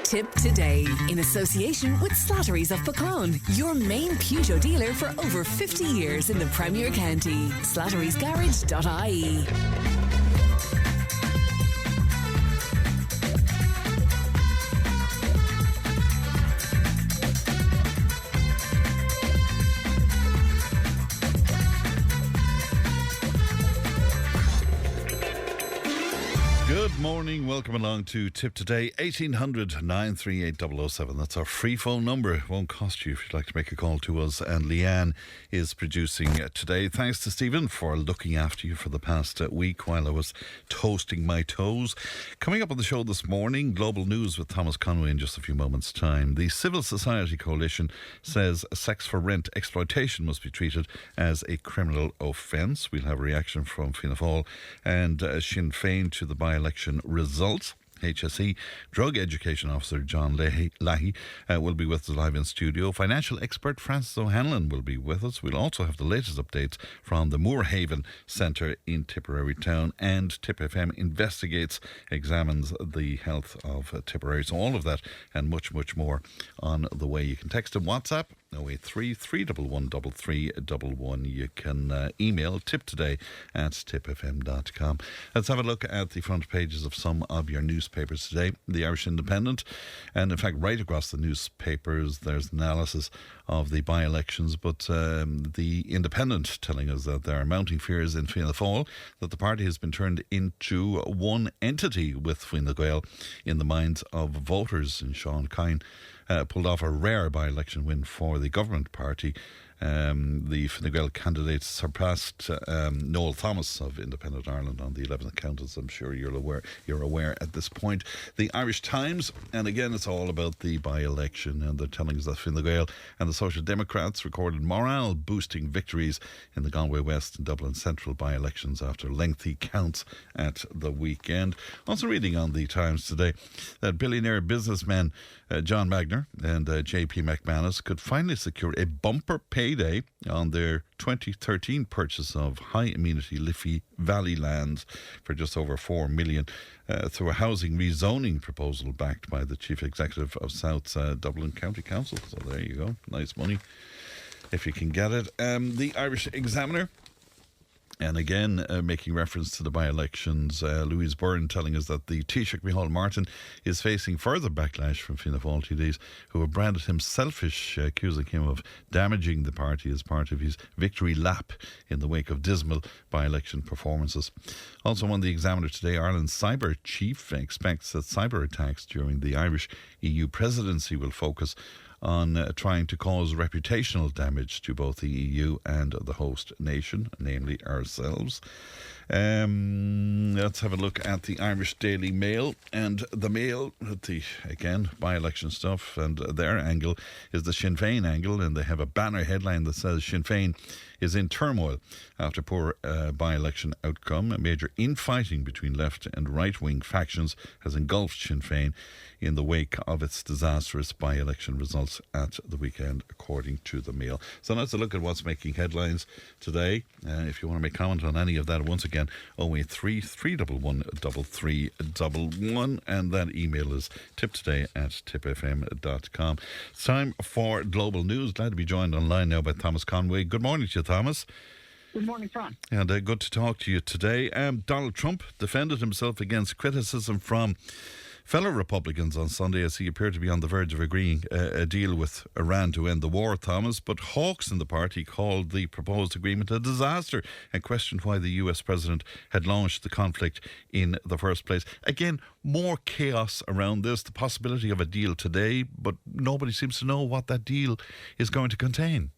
Tipp Today, in association with Slattery's of Pecan, your main Peugeot dealer for over 50 years in the Premier County. Slattery'sGarage.ie. Good morning, welcome along to Tipp Today, 1800 938 007. That's our free phone number. It won't cost you if you'd like to make a call to us. And Leanne is producing today. Thanks to Stephen for looking after you for the past week while I was toasting my toes. Coming up on the show this morning, global news with Thomas Conway in just a few moments' time. The Civil Society Coalition says sex for rent exploitation must be treated as a criminal offence. We'll have a reaction from Fianna Fáil and Sinn Féin to the by-election results. HSE Drug Education Officer John Leahy will be with us live in studio. Financial expert Francis O'Hanlon will be with us. We'll also have the latest updates from the Moorehaven Centre in Tipperary Town, and Tipp FM Investigates examines the health of Tipperary. So all of that and much, much more on the way. You can text and WhatsApp 083 311 3311. You can email tiptoday@tippfm.com. Let's have a look at the front pages of some of your newspapers today. The Irish Independent, and in fact right across the newspapers there's analysis of the by-elections, but the Independent telling us that there are mounting fears in Fianna Fáil that the party has been turned into one entity with Fine Gael in the minds of voters. And Sean Kine pulled off a rare by-election win for the government party. The Fine Gael candidates surpassed Noel Thomas of Independent Ireland on the 11th count, as I'm sure you're aware at this point. The Irish Times, and again it's all about the by-election, and they're telling us that Fine Gael and the Social Democrats recorded morale-boosting victories in the Galway West and Dublin Central by-elections after lengthy counts at the weekend. Also reading on the Times today that billionaire businessmen John Magner and JP McManus could finally secure a bumper payday on their 2013 purchase of high-amenity Leahy Valley lands for just over $4 million through a housing rezoning proposal backed by the Chief Executive of South Dublin County Council. So there you go. Nice money if you can get it. The Irish Examiner, and again, making reference to the by-elections, Louise Byrne telling us that the Taoiseach Micheál Martin is facing further backlash from Fianna Fáil TDs who have branded him selfish, accusing him of damaging the party as part of his victory lap in the wake of dismal by-election performances. Also on the Examiner today, Ireland's cyber chief expects that cyber attacks during the Irish EU presidency will focus on trying to cause reputational damage to both the EU and the host nation, namely ourselves. Let's have a look at the Irish Daily Mail, and the Mail, again, by-election stuff, and their angle is the Sinn Féin angle, and they have a banner headline that says Sinn Féin is in turmoil after poor by-election outcome. A major infighting between left and right-wing factions has engulfed Sinn Féin in the wake of its disastrous by-election results at the weekend, according to the Mail. So let's look at what's making headlines today. If you want to make comment on any of that, once again, 083 311 3311, and that email is tiptoday@tippfm.com. It's time for Global News. Glad to be joined online now by Thomas Conway. Good morning to you, Thomas. Good morning, Fran. And good to talk to you today. Donald Trump defended himself against criticism from fellow Republicans on Sunday as he appeared to be on the verge of agreeing a deal with Iran to end the war, Thomas. But hawks in the party called the proposed agreement a disaster and questioned why the US president had launched the conflict in the first place. Again, more chaos around this, the possibility of a deal today, but nobody seems to know what that deal is going to contain.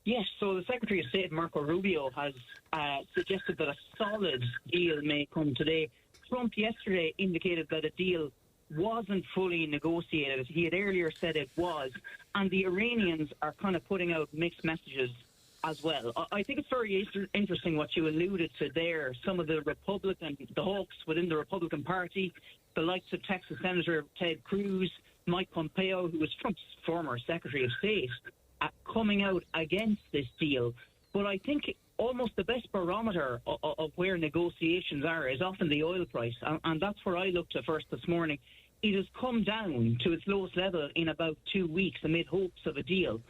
Yes, so the Secretary of State, Marco Rubio, has suggested that a solid deal may come today. Trump yesterday indicated that a deal wasn't fully negotiated. He had earlier said it was, and the Iranians are kind of putting out mixed messages as well. I think it's very interesting what you alluded to there. Some of the hawks within the Republican Party, the likes of Texas Senator Ted Cruz, Mike Pompeo, who was Trump's former Secretary of State, coming out against this deal. But I think almost the best barometer of where negotiations are is often the oil price. And that's where I looked at first this morning. it has come down to its lowest level in about 2 weeks amid hopes of a deal.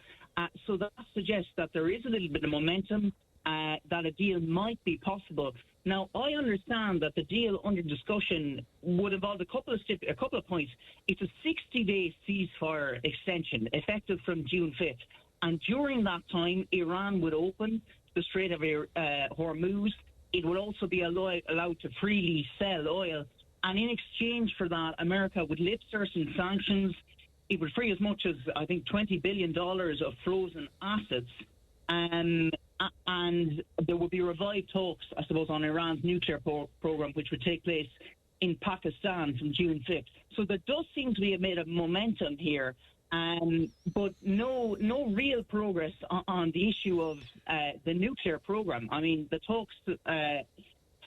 So that suggests that there is a little bit of momentum, that a deal might be possible. Now, I understand that the deal under discussion would involve a couple of points. It's a 60-day ceasefire extension, effective from June 5th. And during that time, Iran would open the Strait of Hormuz. It would also be allowed to freely sell oil. And in exchange for that, America would lift certain sanctions. It would free as much as, I think, $20 billion of frozen assets. And there would be revived talks, I suppose, on Iran's nuclear program, which would take place in Pakistan from June 5th. So there does seem to be a bit of momentum here, but no real progress on the issue of the nuclear program. I mean, the talks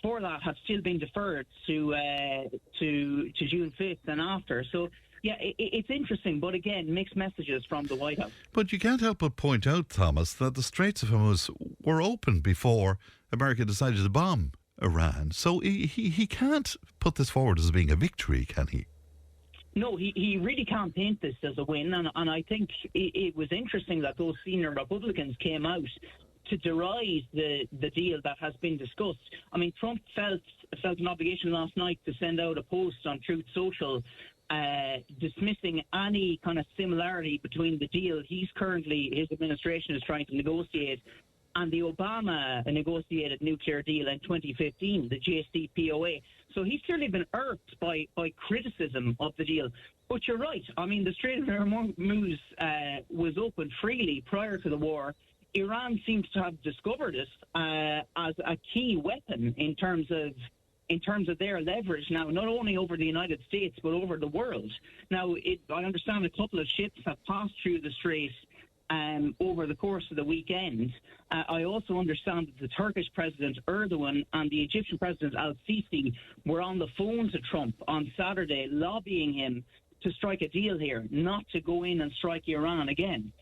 for that have still been deferred to June 5th and after. So, yeah, it's interesting, but again, mixed messages from the White House. But you can't help but point out, Thomas, that the Straits of Hormuz were open before America decided to bomb Iran. So he can't put this forward as being a victory, can he? No, he really can't paint this as a win, and I think it was interesting that those senior Republicans came out to deride the deal that has been discussed. I mean, Trump felt an obligation last night to send out a post on Truth Social dismissing any kind of similarity between the deal his administration is trying to negotiate and the Obama negotiated nuclear deal in 2015, the JCPOA. So he's clearly been irked by criticism of the deal. But you're right. I mean, the Strait of Hormuz was open freely prior to the war. Iran seems to have discovered it as a key weapon in terms of their leverage now, not only over the United States, but over the world. Now, I understand a couple of ships have passed through the Strait over the course of the weekend. I also understand that the Turkish President Erdogan and the Egyptian President Al-Sisi were on the phone to Trump on Saturday, lobbying him to strike a deal here, not to go in and strike Iran again.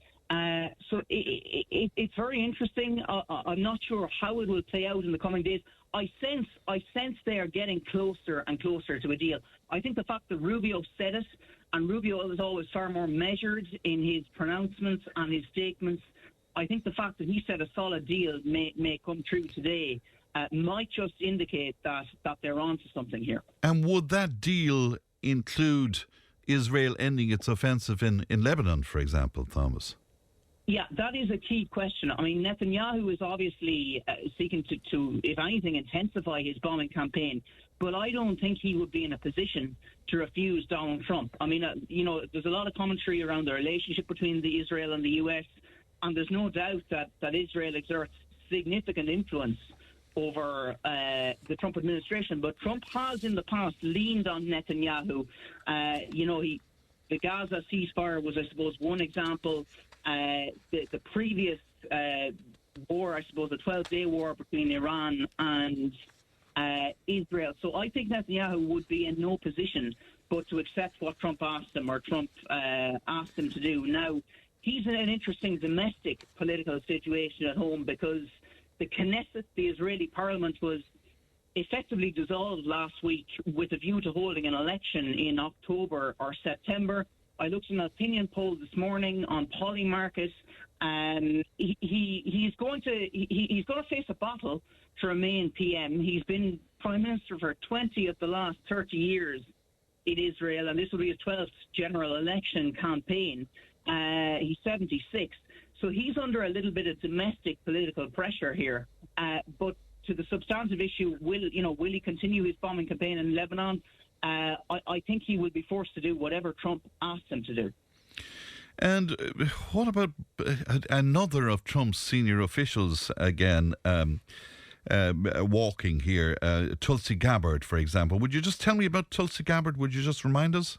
So it's very interesting. I'm not sure how it will play out in the coming days. I sense they are getting closer and closer to a deal. I think the fact that Rubio said it, and Rubio is always far more measured in his pronouncements and his statements, I think the fact that he said a solid deal may come true today might just indicate that they're onto something here. And would that deal include Israel ending its offensive in Lebanon, for example, Thomas? Yeah, that is a key question. I mean, Netanyahu is obviously seeking to, if anything, intensify his bombing campaign. But I don't think he would be in a position to refuse Donald Trump. I mean, there's a lot of commentary around the relationship between Israel and the U.S., and there's no doubt that Israel exerts significant influence over the Trump administration. But Trump has in the past leaned on Netanyahu. The Gaza ceasefire was, I suppose, one example. The previous war, I suppose, the 12-day war between Iran and Israel. So I think Netanyahu would be in no position but to accept what Trump asked him, or Trump asked him to do. Now, he's in an interesting domestic political situation at home because the Knesset, the Israeli parliament, was effectively dissolved last week with a view to holding an election in October or September. I looked at an opinion poll this morning on Polymarket, and he's going to face a battle to remain PM. He's been Prime Minister for 20 of the last 30 years in Israel, and this will be his 12th general election campaign. He's 76, so he's under a little bit of domestic political pressure here. But to the substantive issue, will he continue his bombing campaign in Lebanon? I think he will be forced to do whatever Trump asked him to do. And what about another of Trump's senior officials again walking here, Tulsi Gabbard, for example? Would you just tell me about Tulsi Gabbard? Would you just remind us?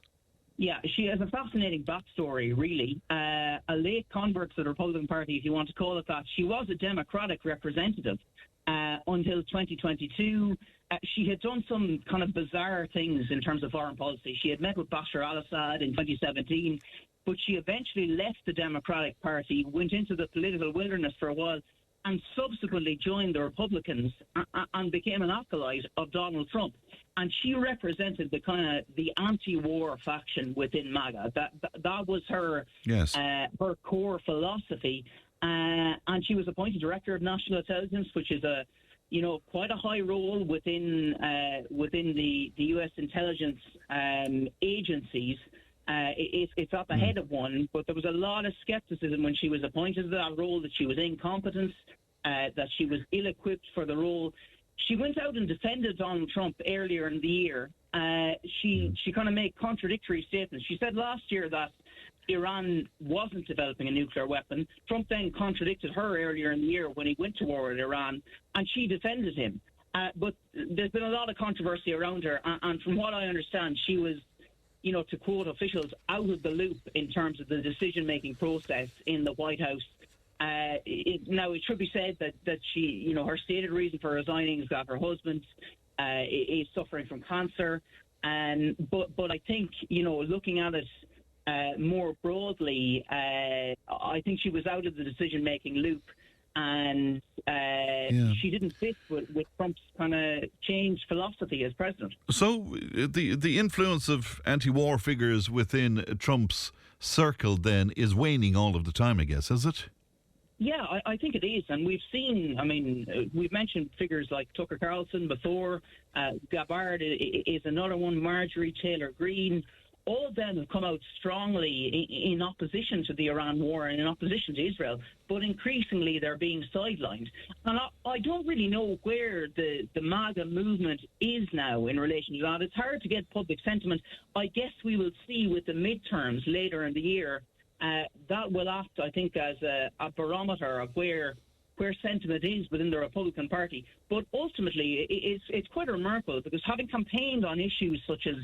Yeah, she has a fascinating backstory, really. A late convert to the Republican Party, if you want to call it that. She was a Democratic representative until 2022. She had done some kind of bizarre things in terms of foreign policy. She had met with Bashar al-Assad in 2017, but she eventually left the Democratic Party, went into the political wilderness for a while, and subsequently joined the Republicans and became an acolyte of Donald Trump. And she represented the anti-war faction within MAGA. That was her her core philosophy. And she was appointed Director of National Intelligence, which is quite a high role within the U.S. intelligence agencies. It's at the head of one, but there was a lot of skepticism when she was appointed to that role, that she was incompetent, that she was ill-equipped for the role. She went out and defended Donald Trump earlier in the year. She kind of made contradictory statements. She said last year that Iran wasn't developing a nuclear weapon. Trump then contradicted her earlier in the year when he went to war with Iran, and she defended him. But there's been a lot of controversy around her, and from what I understand, she was, to quote officials, out of the loop in terms of the decision-making process in the White House. Now, it should be said that she, her stated reason for resigning is that her husband is suffering from cancer. But I think, looking at it more broadly, I think she was out of the decision-making loop, and she didn't fit with Trump's kind of changed philosophy as president. So the influence of anti-war figures within Trump's circle then is waning all of the time, I guess, is it? Yeah, I think it is. And we've seen, we've mentioned figures like Tucker Carlson before. Gabbard is another one, Marjorie Taylor Greene. All of them have come out strongly in opposition to the Iran war and in opposition to Israel, but increasingly they're being sidelined. And I don't really know where the MAGA movement is now in relation to that. It's hard to get public sentiment. I guess we will see with the midterms later in the year. That will act, I think, as a barometer of where sentiment is within the Republican Party. But ultimately, it's quite remarkable, because having campaigned on issues such as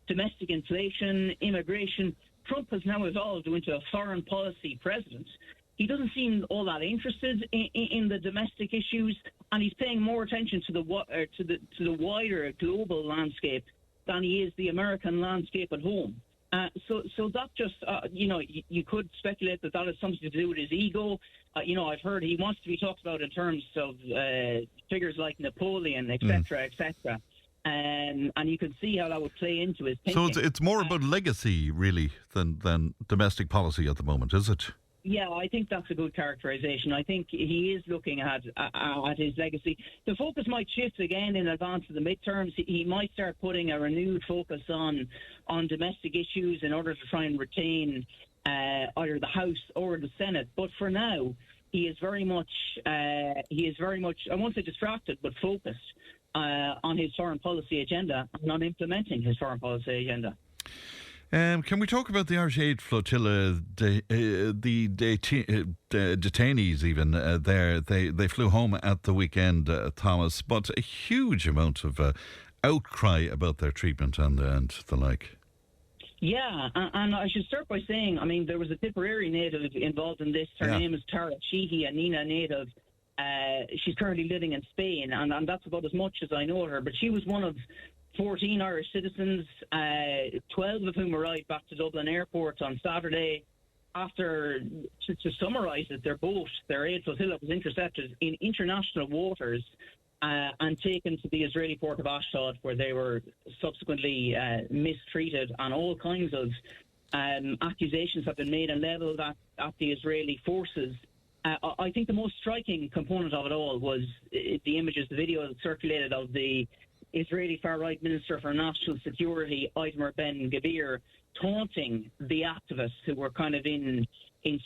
domestic inflation, immigration, Trump has now evolved into a foreign policy president. He doesn't seem all that interested in the domestic issues, and he's paying more attention to the wider global landscape than he is the American landscape at home. So that just, you could speculate that is something to do with his ego. I've heard he wants to be talked about in terms of figures like Napoleon, etc., etc. And you can see how that would play into his thinking. So it's more about legacy, really, than domestic policy at the moment, is it? Yeah, I think that's a good characterisation. I think he is looking at his legacy. The focus might shift again in advance of the midterms. He might start putting a renewed focus on domestic issues in order to try and retain either the House or the Senate. But for now, he is very much, I won't say distracted, but focused on his foreign policy agenda and on implementing his foreign policy agenda. Can we talk about the Irish Aid Flotilla, the detainees even there? They flew home at the weekend, Thomas, but a huge amount of outcry about their treatment and the like. Yeah, and I should start by saying, there was a Tipperary native involved in this. Her name is Tara Sheehy, a Nina native. She's currently living in Spain, and that's about as much as I know her. But she was one of 14 Irish citizens, 12 of whom arrived back to Dublin Airport on Saturday. After, to summarise it, their aid flotilla was intercepted in international waters and taken to the Israeli port of Ashdod, where they were subsequently mistreated, and all kinds of accusations have been made and levelled at the Israeli forces. I think the most striking component of it all was the images, the video that circulated of the Israeli far-right Minister for National Security, Itamar Ben-Gvir, taunting the activists who were kind of in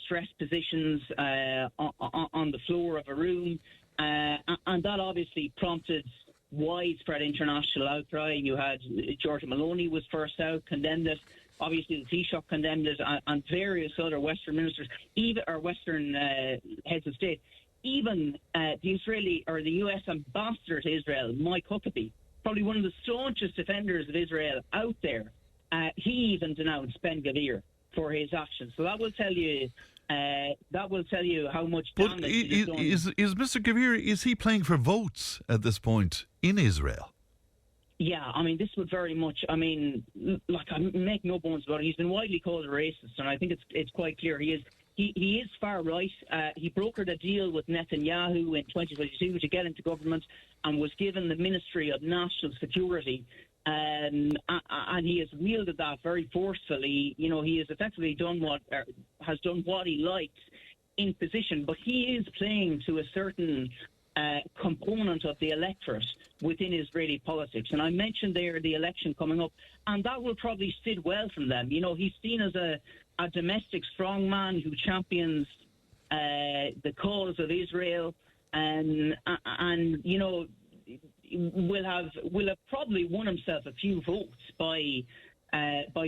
stressed positions on the floor of a room. And that obviously prompted widespread international outcry. You had Giorgia Meloni was first out, condemned it. Obviously, the Taoiseach condemned it, and various other Western ministers, Western heads of state. Even the Israeli or the US ambassador to Israel, Mike Huckabee, probably one of the staunchest defenders of Israel out there, he even denounced Ben-Gvir for his actions. So that will tell you how much damage. But is Mr. Gvir, is he playing for votes at this point in Israel? Yeah, this would very much, I make no bones about it. He's been widely called a racist, and I think it's quite clear he is. he is far right. He brokered a deal with Netanyahu in 2022 to get into government and was given the Ministry of National Security. And he has wielded that very forcefully. You know, he has effectively has done what he likes in position, but he is playing to a certain component of the electorate within Israeli politics. And I mentioned there the election coming up, and that will probably sit well from them. You know, he's seen as a domestic strongman who champions the cause of Israel, and you know, will have probably won himself a few votes by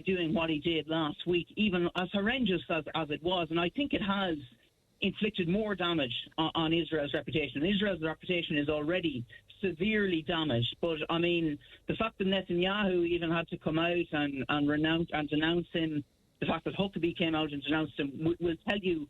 doing what he did last week, even as horrendous as it was. And I think it has inflicted more damage on Israel's reputation. Israel's reputation is already severely damaged. But, I mean, the fact that Netanyahu even had to come out and denounce him, the fact that Huckabee came out and denounced him, will tell you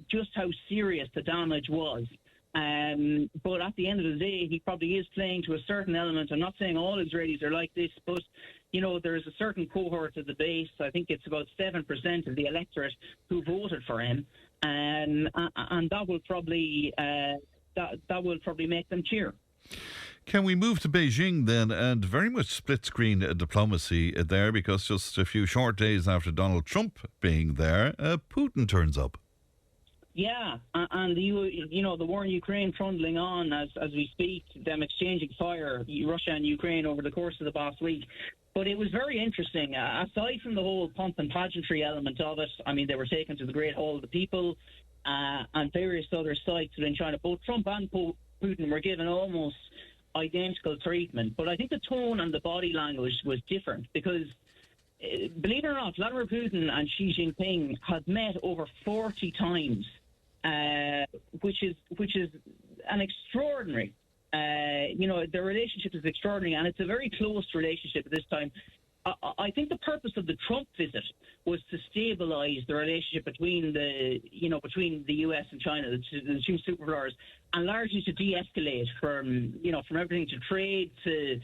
just how serious the damage was. But at the end of the day, he probably is playing to a certain element. I'm not saying all Israelis are like this, but, you know, there's a certain cohort of the base, I think it's about 7% of the electorate, who voted for him. And that will probably make them cheer. Can we move to Beijing then, and very much split-screen diplomacy there, because just a few short days after Donald Trump being there, Putin turns up. Yeah, and the war in Ukraine trundling on as we speak, them exchanging fire, Russia and Ukraine, over the course of the past week. But it was very interesting. Aside from the whole pomp and pageantry element of it, I mean, they were taken to the Great Hall of the People and various other sites within China. Both Trump and Putin were given almost identical treatment. But I think the tone and the body language was different because, believe it or not, Vladimir Putin and Xi Jinping had met over 40 times, which is an extraordinary. Their relationship is extraordinary, and it's a very close relationship at this time. I think the purpose of the Trump visit was to stabilise the relationship between the US and China, the two superpowers, and largely to de-escalate from everything to trade to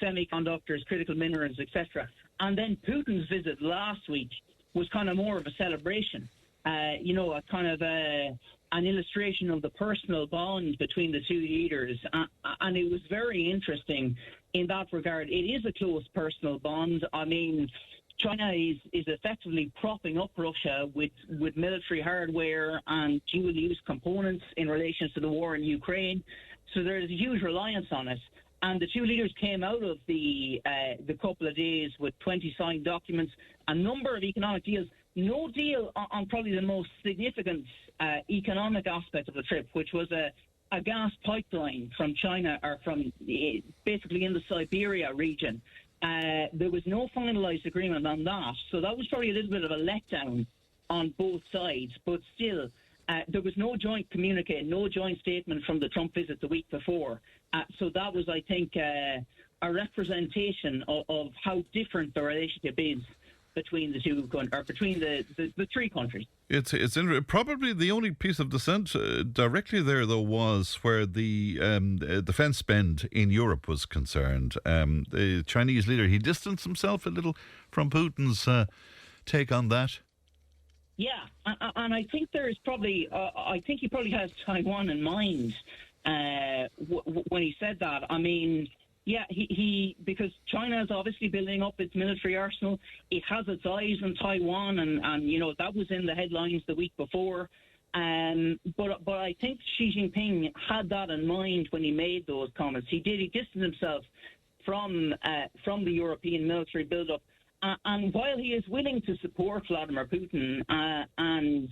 semiconductors, critical minerals, etc. And then Putin's visit last week was kind of more of a celebration, a kind of an illustration of the personal bond between the two leaders. And it was very interesting in that regard. It is a close personal bond. I mean, China is effectively propping up Russia with military hardware and dual-use components in relation to the war in Ukraine. So there's a huge reliance on it. And the two leaders came out of the couple of days with 20 signed documents, a number of economic deals. No deal on probably the most significant economic aspect of the trip, which was a gas pipeline from China, or from basically in the Siberia region. There was no finalised agreement on that, so that was probably a little bit of a letdown on both sides. But still, there was no joint communique, no joint statement from the Trump visit the week before. So that was, I think, a representation of how different the relationship is between the two, or between the three countries. It's probably the only piece of dissent directly there, though, was where the defence spend in Europe was concerned. The Chinese leader, he distanced himself a little from Putin's take on that. Yeah, and I think there is probably, I think he probably has Taiwan in mind when he said that. I mean, yeah, he because China is obviously building up its military arsenal. It has its eyes on Taiwan, and that was in the headlines the week before. But I think Xi Jinping had that in mind when he made those comments. He distanced himself from the European military build-up. And while he is willing to support Vladimir Putin and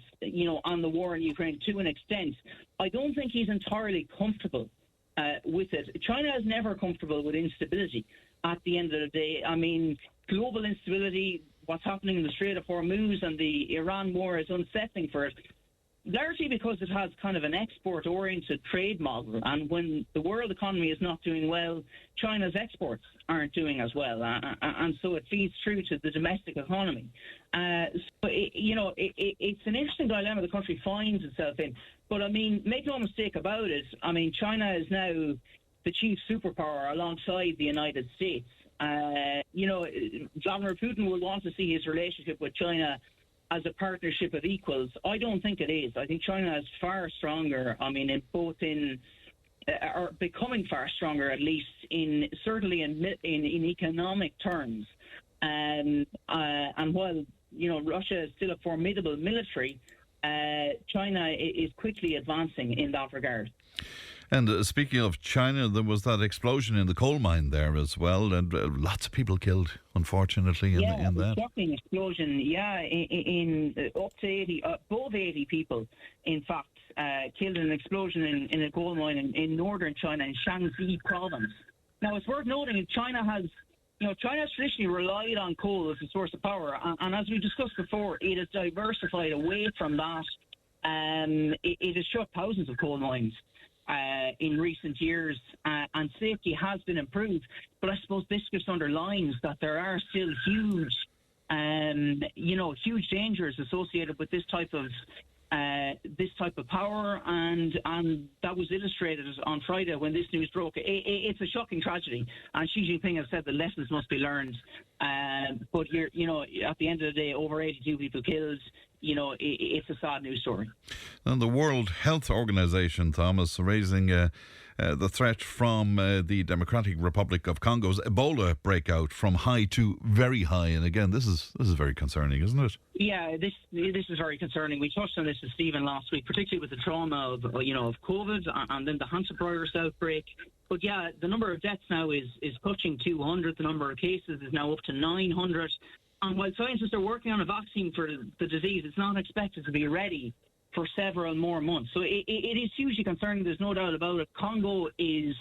on the war in Ukraine to an extent, I don't think he's entirely comfortable with it. China is never comfortable with instability at the end of the day. I mean, global instability, what's happening in the Strait of Hormuz and the Iran war is unsettling for it, largely because it has kind of an export-oriented trade model. And when the world economy is not doing well, China's exports aren't doing as well. And so it feeds through to the domestic economy. So it's an interesting dilemma the country finds itself in. But, I mean, make no mistake about it. I mean, China is now the chief superpower alongside the United States. Vladimir Putin will want to see his relationship with China as a partnership of equals. I don't think it is. I think China is far stronger. I mean, or becoming far stronger, at least certainly in economic terms. And while Russia is still a formidable military, China is quickly advancing in that regard. And speaking of China, there was that explosion in the coal mine there as well, and lots of people killed, unfortunately, in that. Shocking explosion. Yeah, in up to 80, above 80 people, in fact, killed in an explosion in a coal mine in northern China, in Shanxi province. Now, it's worth noting that China has traditionally relied on coal as a source of power, and as we discussed before, it has diversified away from that. It has shut thousands of coal mines in recent years, and safety has been improved. But I suppose this just underlines that there are still huge dangers associated with this type of power, and that was illustrated on Friday when this news broke. It's a shocking tragedy, and Xi Jinping has said the lessons must be learned. But at the end of the day, over 82 people killed. It's a sad news story. And the World Health Organization, Thomas, raising the threat from the Democratic Republic of Congo's Ebola breakout from high to very high. And again, this is very concerning, isn't it? Yeah, this is very concerning. We touched on this with Stephen last week, particularly with the trauma of COVID and then the hantavirus outbreak. But yeah, the number of deaths now is touching 200. The number of cases is now up to 900. And while scientists are working on a vaccine for the disease, it's not expected to be ready for several more months. So it is hugely concerning. There's no doubt about it. Congo is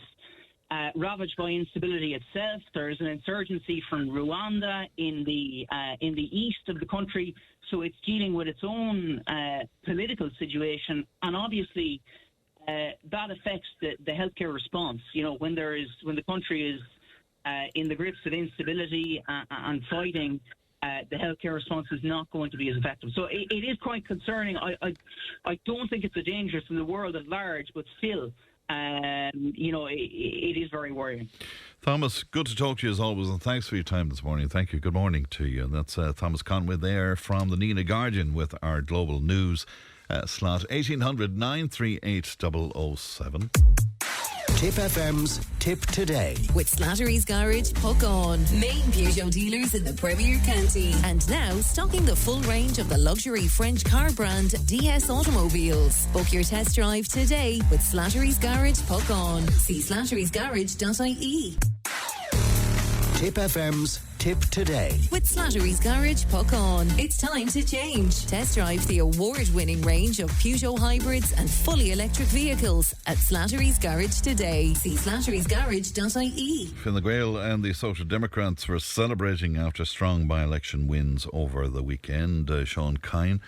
ravaged by instability itself. There's an insurgency from Rwanda in the east of the country, so it's dealing with its own political situation, and obviously that affects the healthcare response. When the country is in the grips of instability and fighting. The healthcare response is not going to be as effective. So it is quite concerning. I don't think it's a danger to the world at large, but still, it is very worrying. Thomas, good to talk to you as always, and thanks for your time this morning. Thank you. Good morning to you. And that's Thomas Conway there from the Nina Guardian with our global news slot. 1800 938 007. Tipp FM's Tip Today. With Slattery's Garage, Puck On. Main Peugeot dealers in the Premier County. And now stocking the full range of the luxury French car brand DS Automobiles. Book your test drive today with Slattery's Garage, Puck On. See slatterysgarage.ie. Tipp FM's Tip Today. With Slattery's Garage, Puck On. It's time to change. Test drive the award-winning range of Peugeot hybrids and fully electric vehicles at Slattery's Garage today. See slatterysgarage.ie. Fine Gael and the Social Democrats were celebrating after strong by-election wins over the weekend. Sean Kine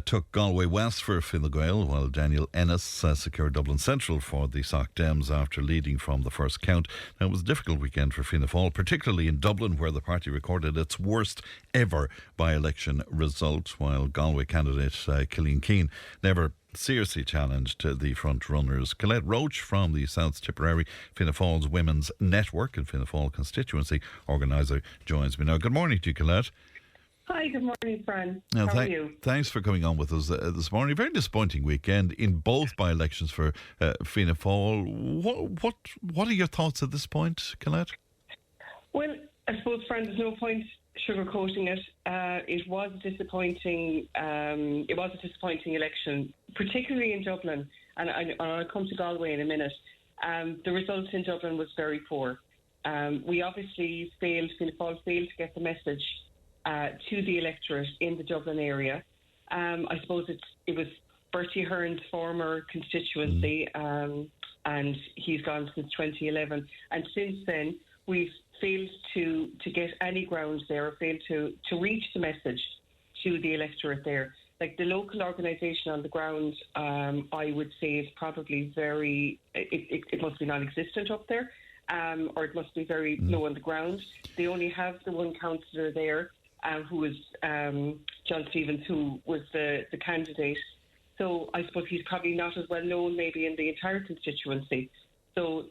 took Galway West for Fine Gael, while Daniel Ennis secured Dublin Central for the Soc Dems after leading from the first count. Now, it was a difficult weekend for Fianna Fáil, particularly in Dublin, where the party recorded its worst ever by-election result, while Galway candidate Cillian Keane never seriously challenged the front runners. Colette Roach from the South Tipperary Fianna Fáil's Women's Network and Fianna Fáil constituency organiser joins me now. Good morning to you, Colette. Hi, good morning, Fran. How are you? Thanks for coming on with us this morning. Very disappointing weekend in both by-elections for Fianna Fáil. What are your thoughts at this point, Colette? Well, I suppose, Fran, there's no point sugarcoating it. It was a disappointing. It was a disappointing election, particularly in Dublin. And I'll come to Galway in a minute. The result in Dublin was very poor. We obviously Fianna Fáil failed to get the message to the electorate in the Dublin area. I suppose it was Bertie Hearn's former constituency, and he's gone since 2011. And since then, we've failed to get any ground there, or failed to reach the message to the electorate there. Like the local organisation on the ground, I would say is probably it must be non-existent up there, or it must be very low on the ground. They only have the one councillor there, who was John Stevens, who was the candidate. So I suppose he's probably not as well known maybe in the entire constituency. So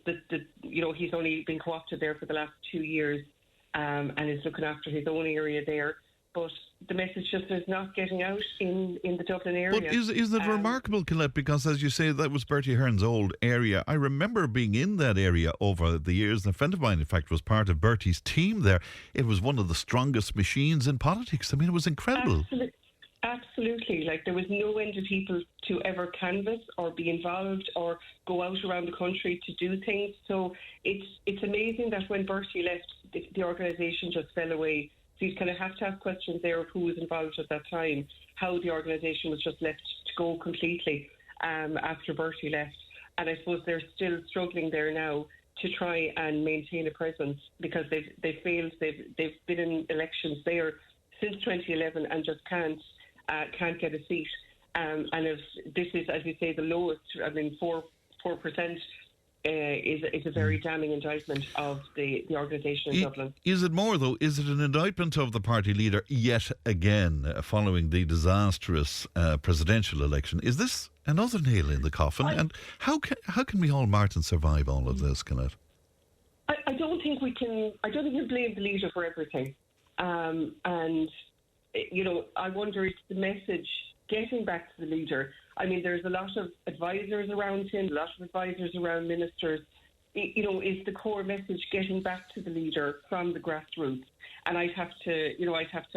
he's only been co-opted there for the last 2 years, and is looking after his own area there. but the message just is not getting out in the Dublin area. But is it remarkable, Colette, because as you say, that was Bertie Ahern's old area. I remember being in that area over the years, and a friend of mine, in fact, was part of Bertie's team there. It was one of the strongest machines in politics. I mean, it was incredible. Absolutely. Like, there was no end of people to ever canvass or be involved or go out around the country to do things. So it's amazing that when Bertie left, the organisation just fell away. So you kind of have to ask questions there of who was involved at that time, how the organisation was just left to go completely after Bertie left. And I suppose they're still struggling there now to try and maintain a presence, because they've failed. They've been in elections there since 2011 and just can't get a seat. And if this is, as you say, the lowest, I mean, 4% is a very damning indictment of the organisation in Dublin. Is it more, though? Is it an indictment of the party leader yet again, following the disastrous presidential election? Is this another nail in the coffin? And how can Micheál Martin survive all of this, Colette? I don't think we can blame the leader for everything. And, you know, I wonder if the message getting back to the leader, I mean, there's a lot of advisors around him, a lot of advisors around ministers. You know, is the core message getting back to the leader from the grassroots? And I'd have to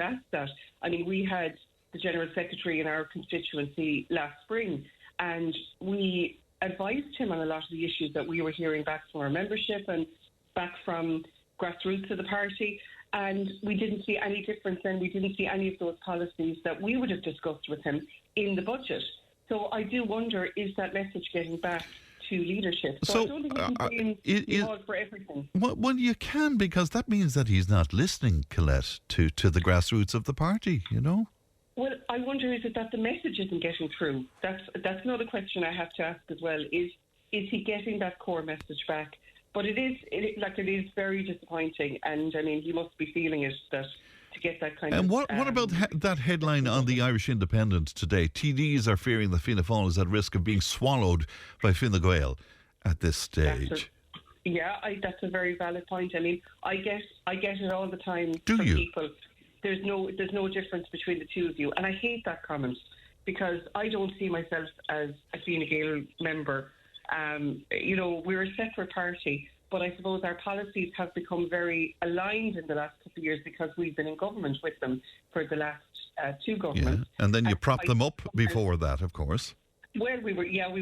ask that. I mean, we had the General Secretary in our constituency last spring, and we advised him on a lot of the issues that we were hearing back from our membership and back from grassroots of the party. And we didn't see any difference then. We didn't see any of those policies that we would have discussed with him in the budget. So I do wonder, is that message getting back to leadership? So I don't think we can blame Micheál for everything. Well, you can, because that means that he's not listening, Colette, to the grassroots of the party, you know? Well, I wonder, is it that the message isn't getting through? That's another question I have to ask as well. Is he getting that core message back? But it is very disappointing, and I mean, he must be feeling it, that to get that kind of... And what about that headline on the Irish Independent today? TDs are fearing that Fianna Fáil is at risk of being swallowed by Fine Gael at this stage. That's a very valid point. I mean, I get it all the time from people. There's no difference between the two of you, and I hate that comment, because I don't see myself as a Fine Gael member. You know, we're a separate party, but I suppose our policies have become very aligned in the last couple of years because we've been in government with them for the last two governments. Yeah. And then you propped them up before that, of course. Well, we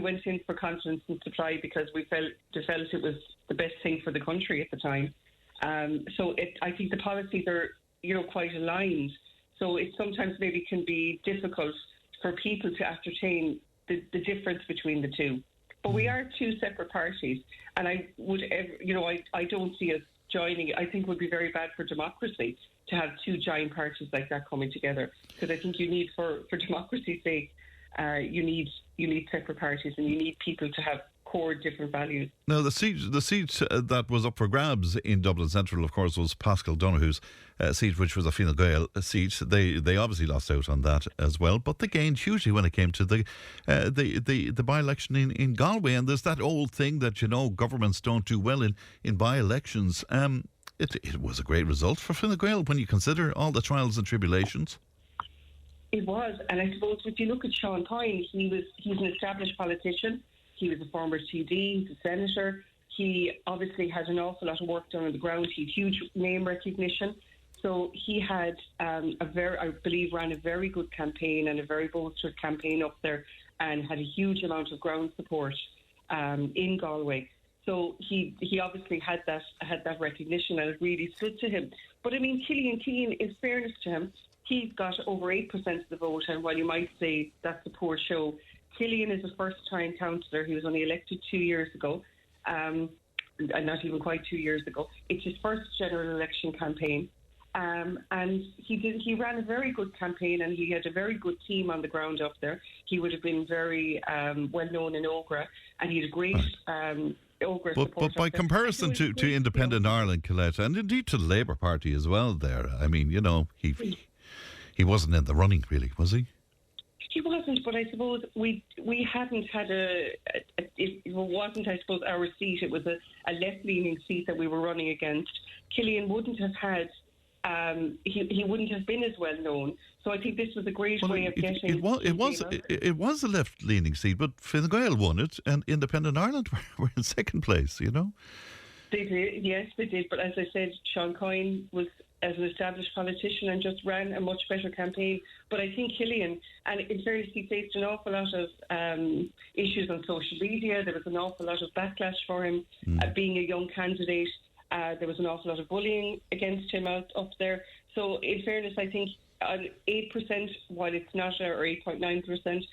went in for confidence and supply because we felt it was the best thing for the country at the time. I think the policies are, you know, quite aligned. So it sometimes maybe can be difficult for people to ascertain the difference between the two. But we are two separate parties, and I don't see us joining. I think it would be very bad for democracy to have two giant parties like that coming together. Because I think you need, for democracy's sake, you need separate parties, and you need people to have core different values. Now, the seat that was up for grabs in Dublin Central, of course, was Pascal Donoghue's seat, which was a Fine Gael seat. They obviously lost out on that as well, but they gained hugely when it came to the by-election in Galway. And there's that old thing that, you know, governments don't do well in by-elections. It was a great result for Fine Gael when you consider all the trials and tribulations. It was, and I suppose if you look at Sean Pine, he's an established politician. He was a former TD, he's a senator. He obviously had an awful lot of work done on the ground. He had huge name recognition. So he had ran a very good campaign and a very bolstered campaign up there, and had a huge amount of ground support in Galway. So he obviously had that recognition, and it really stood to him. But I mean, Killian Keane, in fairness to him, he got over 8% of the vote, and while you might say that's a poor show, Killian is a first-time councillor. He was only elected 2 years ago, and not even quite 2 years ago. It's his first general election campaign, and he ran a very good campaign, and he had a very good team on the ground up there. He would have been very well known in Ogra, and he had a great Ogra support. But by comparison to Independent Ireland, Colette, and indeed to the Labour Party as well, there, I mean, you know, he wasn't in the running, really, was he? He wasn't, but I suppose we hadn't had it wasn't, I suppose, our seat. It was a left-leaning seat that we were running against. Killian wouldn't have had he wouldn't have been as well known. So I think this was a great way of getting... It was a left-leaning seat, but Fine Gael won it, and Independent Ireland were in second place, you know? They did, yes, they did. But as I said, Sean Coyne was as an established politician and just ran a much better campaign. But I think Killian, and in fairness, he faced an awful lot of issues on social media. There was an awful lot of backlash for him being a young candidate. There was an awful lot of bullying against him up there. So in fairness, I think 8%, while it's not, or 8.9%,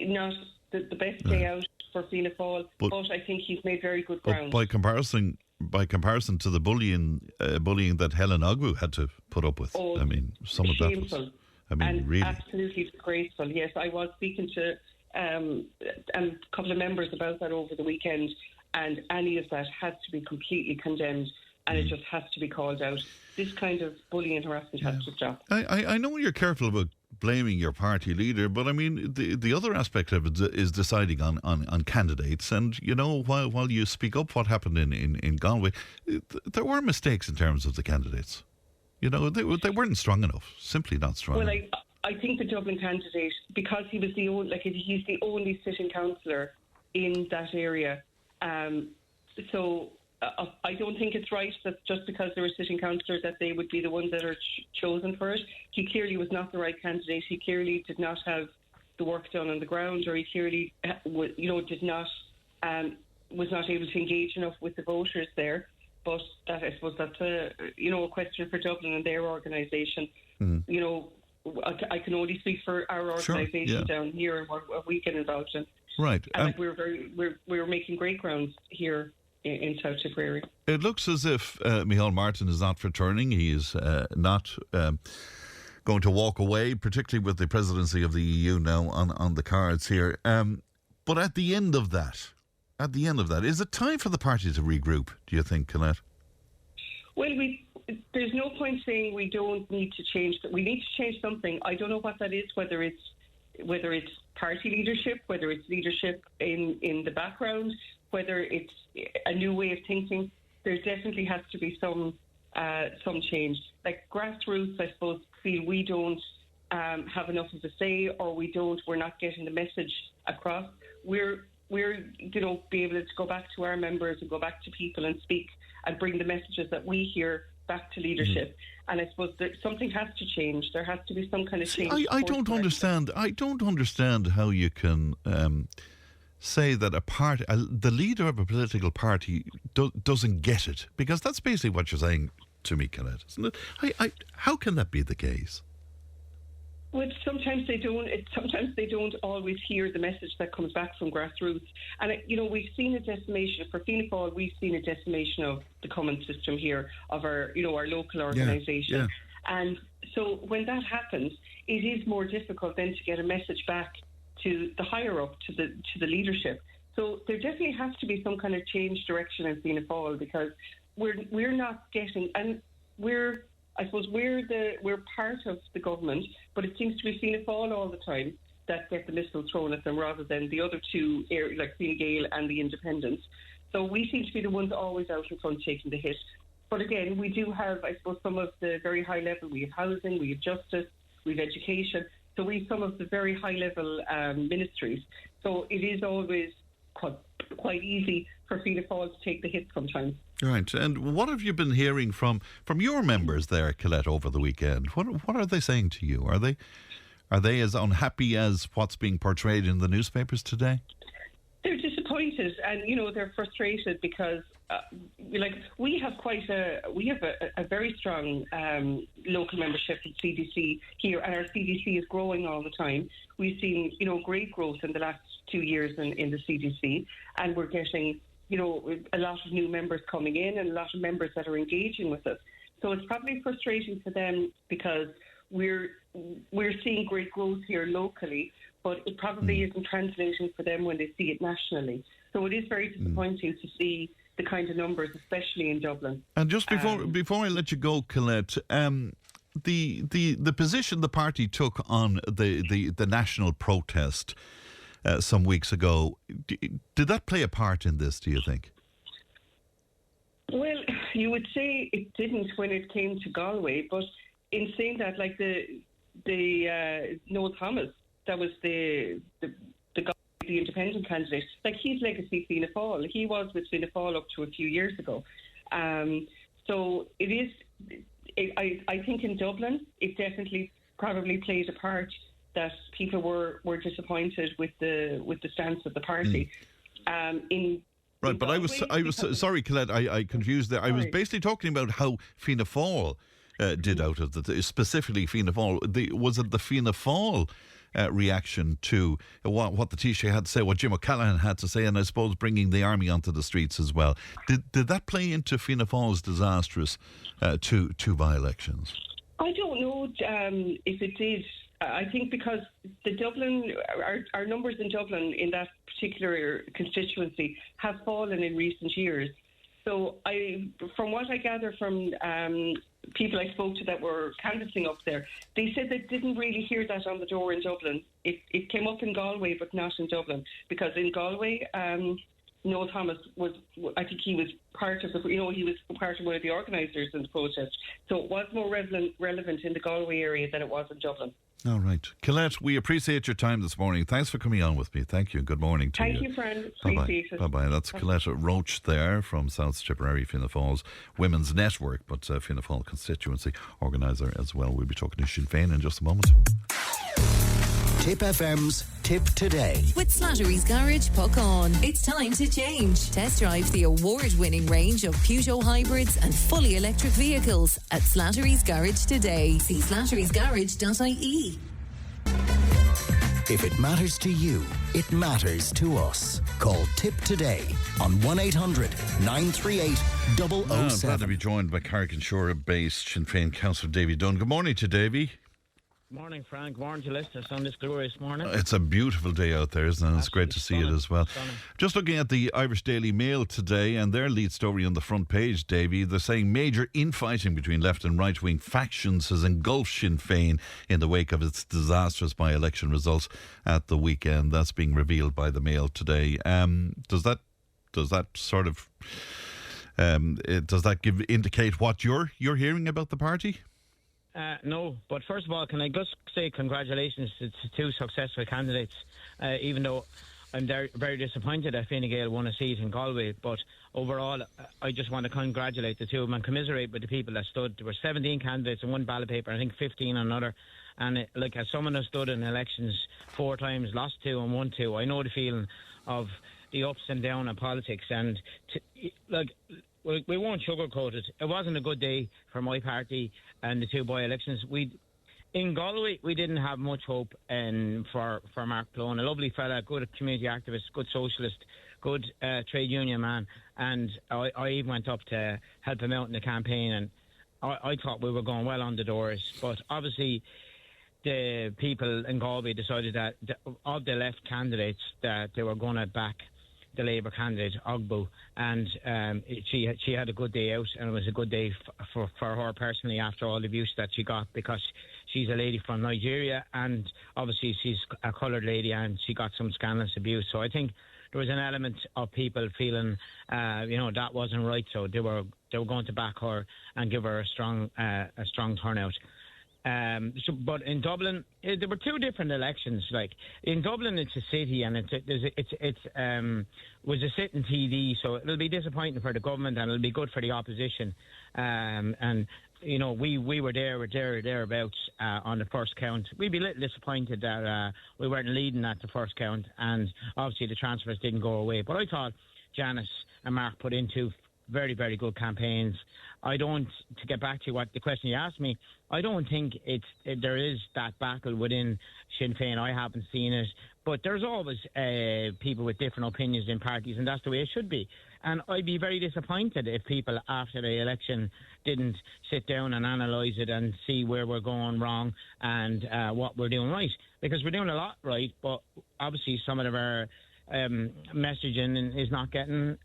not the best day out for Fianna Fáil, but I think he's made very good ground. By comparison to the bullying that Helen Ogbu had to put up with, some of that was, really absolutely disgraceful. Yes, I was speaking to a couple of members about that over the weekend, and any of that has to be completely condemned, and it just has to be called out. This kind of bullying and harassment has to stop. I know you're careful about blaming your party leader, but the other aspect of it is deciding on candidates. And while you speak up what happened in Galway, there were mistakes in terms of the candidates. They weren't strong enough, simply not strong enough. Well, I think the Dublin candidate, because he was he's the only sitting councillor in that area. So I don't think it's right that just because they were sitting councillors that they would be the ones that are chosen for it. He clearly was not the right candidate. He clearly did not have the work done on the ground, or he clearly, did not was not able to engage enough with the voters there. But I suppose that's a question for Dublin and their organisation. I can only speak for our organisation down here and what we get involved in. Right, and we're making great grounds here in South Tipperary. It looks as if Micheál Martin is not returning. He is not going to walk away, particularly with the presidency of the EU now on the cards here. But at the end of that, is it time for the party to regroup, do you think, Colette? Well, there's no point saying we don't need to change. We need to change something. I don't know what that is, whether it's party leadership, whether it's leadership in the background, whether it's a new way of thinking. There definitely has to be some change. Like grassroots, I suppose, feel we don't have enough of a say, or we're not getting the message across. We're be able to go back to our members and go back to people and speak and bring the messages that we hear back to leadership. And I suppose that something has to change. There has to be some kind of change. I don't understand how you can say that the leader of a political party doesn't get it, because that's basically what you're saying to me, Colette, isn't it? How can that be the case? Well, sometimes they don't. Sometimes they don't always hear the message that comes back from grassroots. And we've seen a decimation for Fianna Fáil. We've seen a decimation of the common system here of our local organisation. Yeah. And so when that happens, it is more difficult then to get a message back to the higher up, to the leadership. So there definitely has to be some kind of change direction in Fianna Fáil, because we're not getting, and we're part of the government, but it seems to be Fianna Fáil all the time that get the missile thrown at them, rather than the other two, like Fine Gael and the Independents. So we seem to be the ones always out in front taking the hit. But again, we do have, I suppose, some of the very high level. We have housing, we have justice, we have education. So we have some of the very high level ministries. So it is always quite easy for Fianna Fáil to take the hit sometimes. Right. And what have you been hearing from your members there, Colette, over the weekend? What are they saying to you? Are they as unhappy as what's being portrayed in the newspapers today? They're disappointed, and they're frustrated because we have a very strong local membership in CDC here, and our CDC is growing all the time. We've seen great growth in the last 2 years in the CDC, and we're getting a lot of new members coming in and a lot of members that are engaging with us. So it's probably frustrating for them, because we're seeing great growth here locally, but it probably isn't translating for them when they see it nationally. So it is very disappointing to see the kind of numbers, especially in Dublin. And just before I let you go, Colette, the position the party took on the national protest some weeks ago, did that play a part in this, do you think? Well, You would say it didn't when it came to Galway, but in saying that, like the Noel Thomas, that was the independent candidate, like his legacy Fianna Fáil. He was with Fianna Fáil up to a few years ago. So it is. I think in Dublin, it definitely probably played a part that people were disappointed with the stance of the party. Right, but I was sorry, Colette, I confused there. I was basically talking about how Fianna Fáil did out of specifically Fianna Fáil. Was it the Fianna Fáil reaction to what the Taoiseach had to say, what Jim O'Callaghan had to say, and I suppose bringing the army onto the streets as well? Did that play into Fianna Fáil's disastrous two by-elections? I don't know if it did. I think because our numbers in Dublin in that particular constituency have fallen in recent years. So from what I gather from people I spoke to that were canvassing up there, they said they didn't really hear that on the door in Dublin. It came up in Galway, but not in Dublin, because in Galway, Noel Thomas I think he was part of he was part of one of the organisers in the protest. So it was more relevant in the Galway area than it was in Dublin. All right. Colette, we appreciate your time this morning. Thanks for coming on with me. Thank you. Good morning to you. Thank you, friend. Bye-bye. Bye-bye. That's Colette Roach there from South Tipperary, Fianna Fáil's Women's Network, but Fianna Fáil constituency organiser as well. We'll be talking to Sinn Féin in just a moment. Tipp FM's Tipp Today. With Slattery's Garage, puck on. It's time to change. Test drive the award-winning range of Peugeot hybrids and fully electric vehicles at Slattery's Garage today. See slatterysgarage.ie. If it matters to you, it matters to us. Call Tipp today on 1-800-938-007. I'm glad to be joined by Carrick-on-Shore-based Sinn Féin councillor Davy Dunn. Good morning to Davy. Morning, Frank. Morning to listeners on this glorious morning. It's a beautiful day out there, isn't it? It's great to see it as well. Stunning. Just looking at the Irish Daily Mail today and their lead story on the front page, Davy, they're saying major infighting between left and right-wing factions has engulfed Sinn Féin in the wake of its disastrous by-election results at the weekend. That's being revealed by the Mail today. Does that sort of indicate what you're hearing about the party? No, but first of all, can I just say congratulations to two successful candidates, even though I'm very disappointed that Fine Gael won a seat in Galway. But overall, I just want to congratulate the two of them and commiserate with the people that stood. There were 17 candidates in one ballot paper, I think 15 on another. And as someone who stood in elections 4 times, lost 2 and won 2, I know the feeling of the ups and downs of politics. And we won't sugarcoat it. It wasn't a good day for my party and the 2 by-elections. In Galway, we didn't have much hope for Mark Plone, a lovely fella, good community activist, good socialist, good trade union man. And I even went up to help him out in the campaign, and I thought we were going well on the doors. But obviously, the people in Galway decided that of the left candidates that they were going to back the Labour candidate, Ogbu, and she had a good day out, and it was a good day for her personally after all the abuse that she got, because she's a lady from Nigeria, and obviously she's a coloured lady, and she got some scandalous abuse. So I think there was an element of people feeling, that wasn't right, so they were going to back her and give her a strong turnout. But in Dublin, there were 2 different elections. Like in Dublin, it's a city, and it was a sitting TD, so it'll be disappointing for the government, and it'll be good for the opposition. And we were thereabouts on the first count. We'd be a little disappointed that we weren't leading at the first count, and obviously the transfers didn't go away. But I thought Janice and Mark put in 2 very, very good campaigns. To get back to what the question you asked me, I don't think there is that battle within Sinn Féin. I haven't seen it, but there's always people with different opinions in parties, and that's the way it should be. And I'd be very disappointed if people after the election didn't sit down and analyse it and see where we're going wrong and what we're doing right, because we're doing a lot right, but obviously some of our messaging is not getting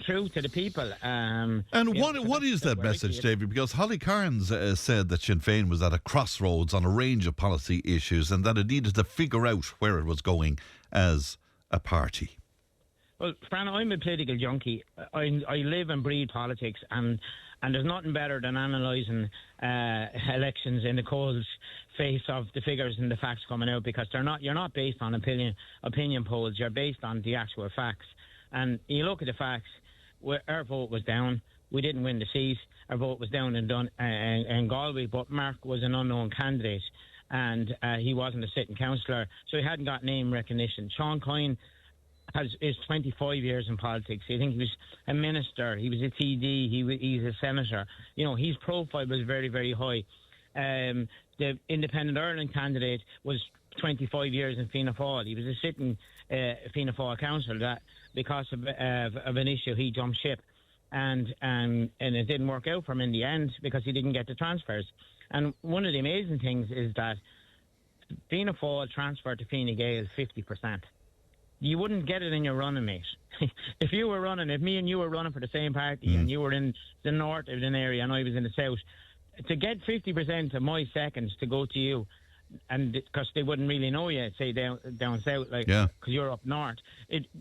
through to the people. What is that message, David? Because Holly Cairns said that Sinn Féin was at a crossroads on a range of policy issues, and that it needed to figure out where it was going as a party. Well, Fran, I'm a political junkie. I live and breathe politics, and there's nothing better than analysing elections in the cold face of the figures and the facts coming out, because you're not based on opinion polls. You're based on the actual facts. And you look at the facts. Our vote was down. We didn't win the seat. Our vote was down in Galway, but Mark was an unknown candidate, and he wasn't a sitting councillor, so he hadn't got name recognition. Sean Coyne is 25 years in politics. I think he was a minister, he was a TD, he's a senator. You know, his profile was very, very high. The Independent Ireland candidate was 25 years in Fianna Fáil. He was a sitting Fianna Fáil councillor that, because of an issue, he jumped ship. And it didn't work out for him in the end because he didn't get the transfers. And one of the amazing things is that Fianna Fáil transferred to Fine Gael 50%. You wouldn't get it in your running mate. If me and you were running for the same party and you were in the north of an area and I was in the south, to get 50% of my seconds to go to you, and because they wouldn't really know you, say down south, like, because you're up north,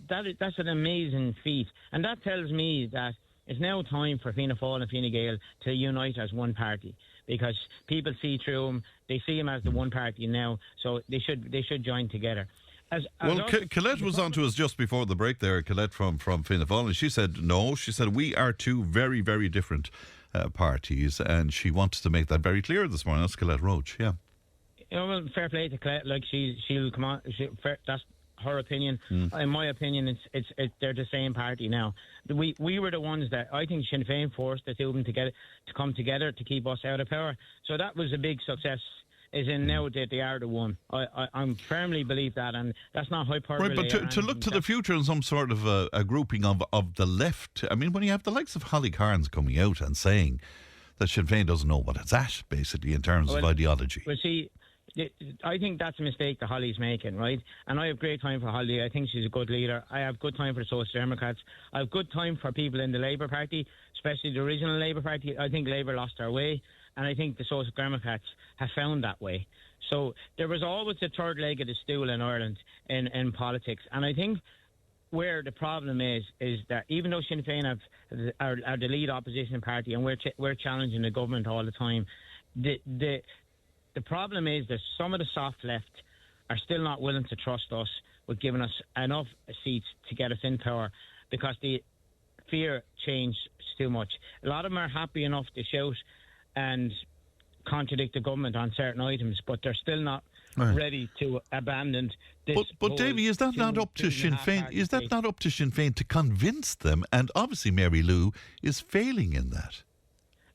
that's an amazing feat. And that tells me that it's now time for Fianna Fáil and Fine Gael to unite as one party, because people see through them. They see them as the one party now, so they should join together. Colette was on to us just before the break there, Colette from Fianna Fáil, and she said no. She said we are two very, very different parties, and she wanted to make that very clear this morning. That's Colette Roach, yeah. You know, well, fair play to Colette. Like, she'll come on. That's her opinion. In my opinion, it's they're the same party now. We were the ones that I think Sinn Féin forced the two of them to come together to keep us out of power. So that was a big success. Is in now that they are the one. I firmly believe that, and that's not hyperbole. Right, but to look to the future in some sort of a grouping of the left, I mean, when you have the likes of Holly Cairns coming out and saying that Sinn Féin doesn't know what it's at, basically, in terms of ideology. Well, see, I think that's a mistake that Holly's making, right? And I have great time for Holly. I think she's a good leader. I have good time for Social Democrats. I have good time for people in the Labour Party, especially the original Labour Party. I think Labour lost their way, and I think the Social Democrats have found that way. So there was always a third leg of the stool in Ireland in politics. And I think where the problem is that even though Sinn Féin are the lead opposition party and we're challenging the government all the time, the problem is that some of the soft left are still not willing to trust us with giving us enough seats to get us in power, because they fear change too much. A lot of them are happy enough to shout and contradict the government on certain items, but they're still not ready to abandon this. But Davy, is that not up to Sinn Féin? Is that not up to Sinn Féin to convince them? And obviously Mary Lou is failing in that.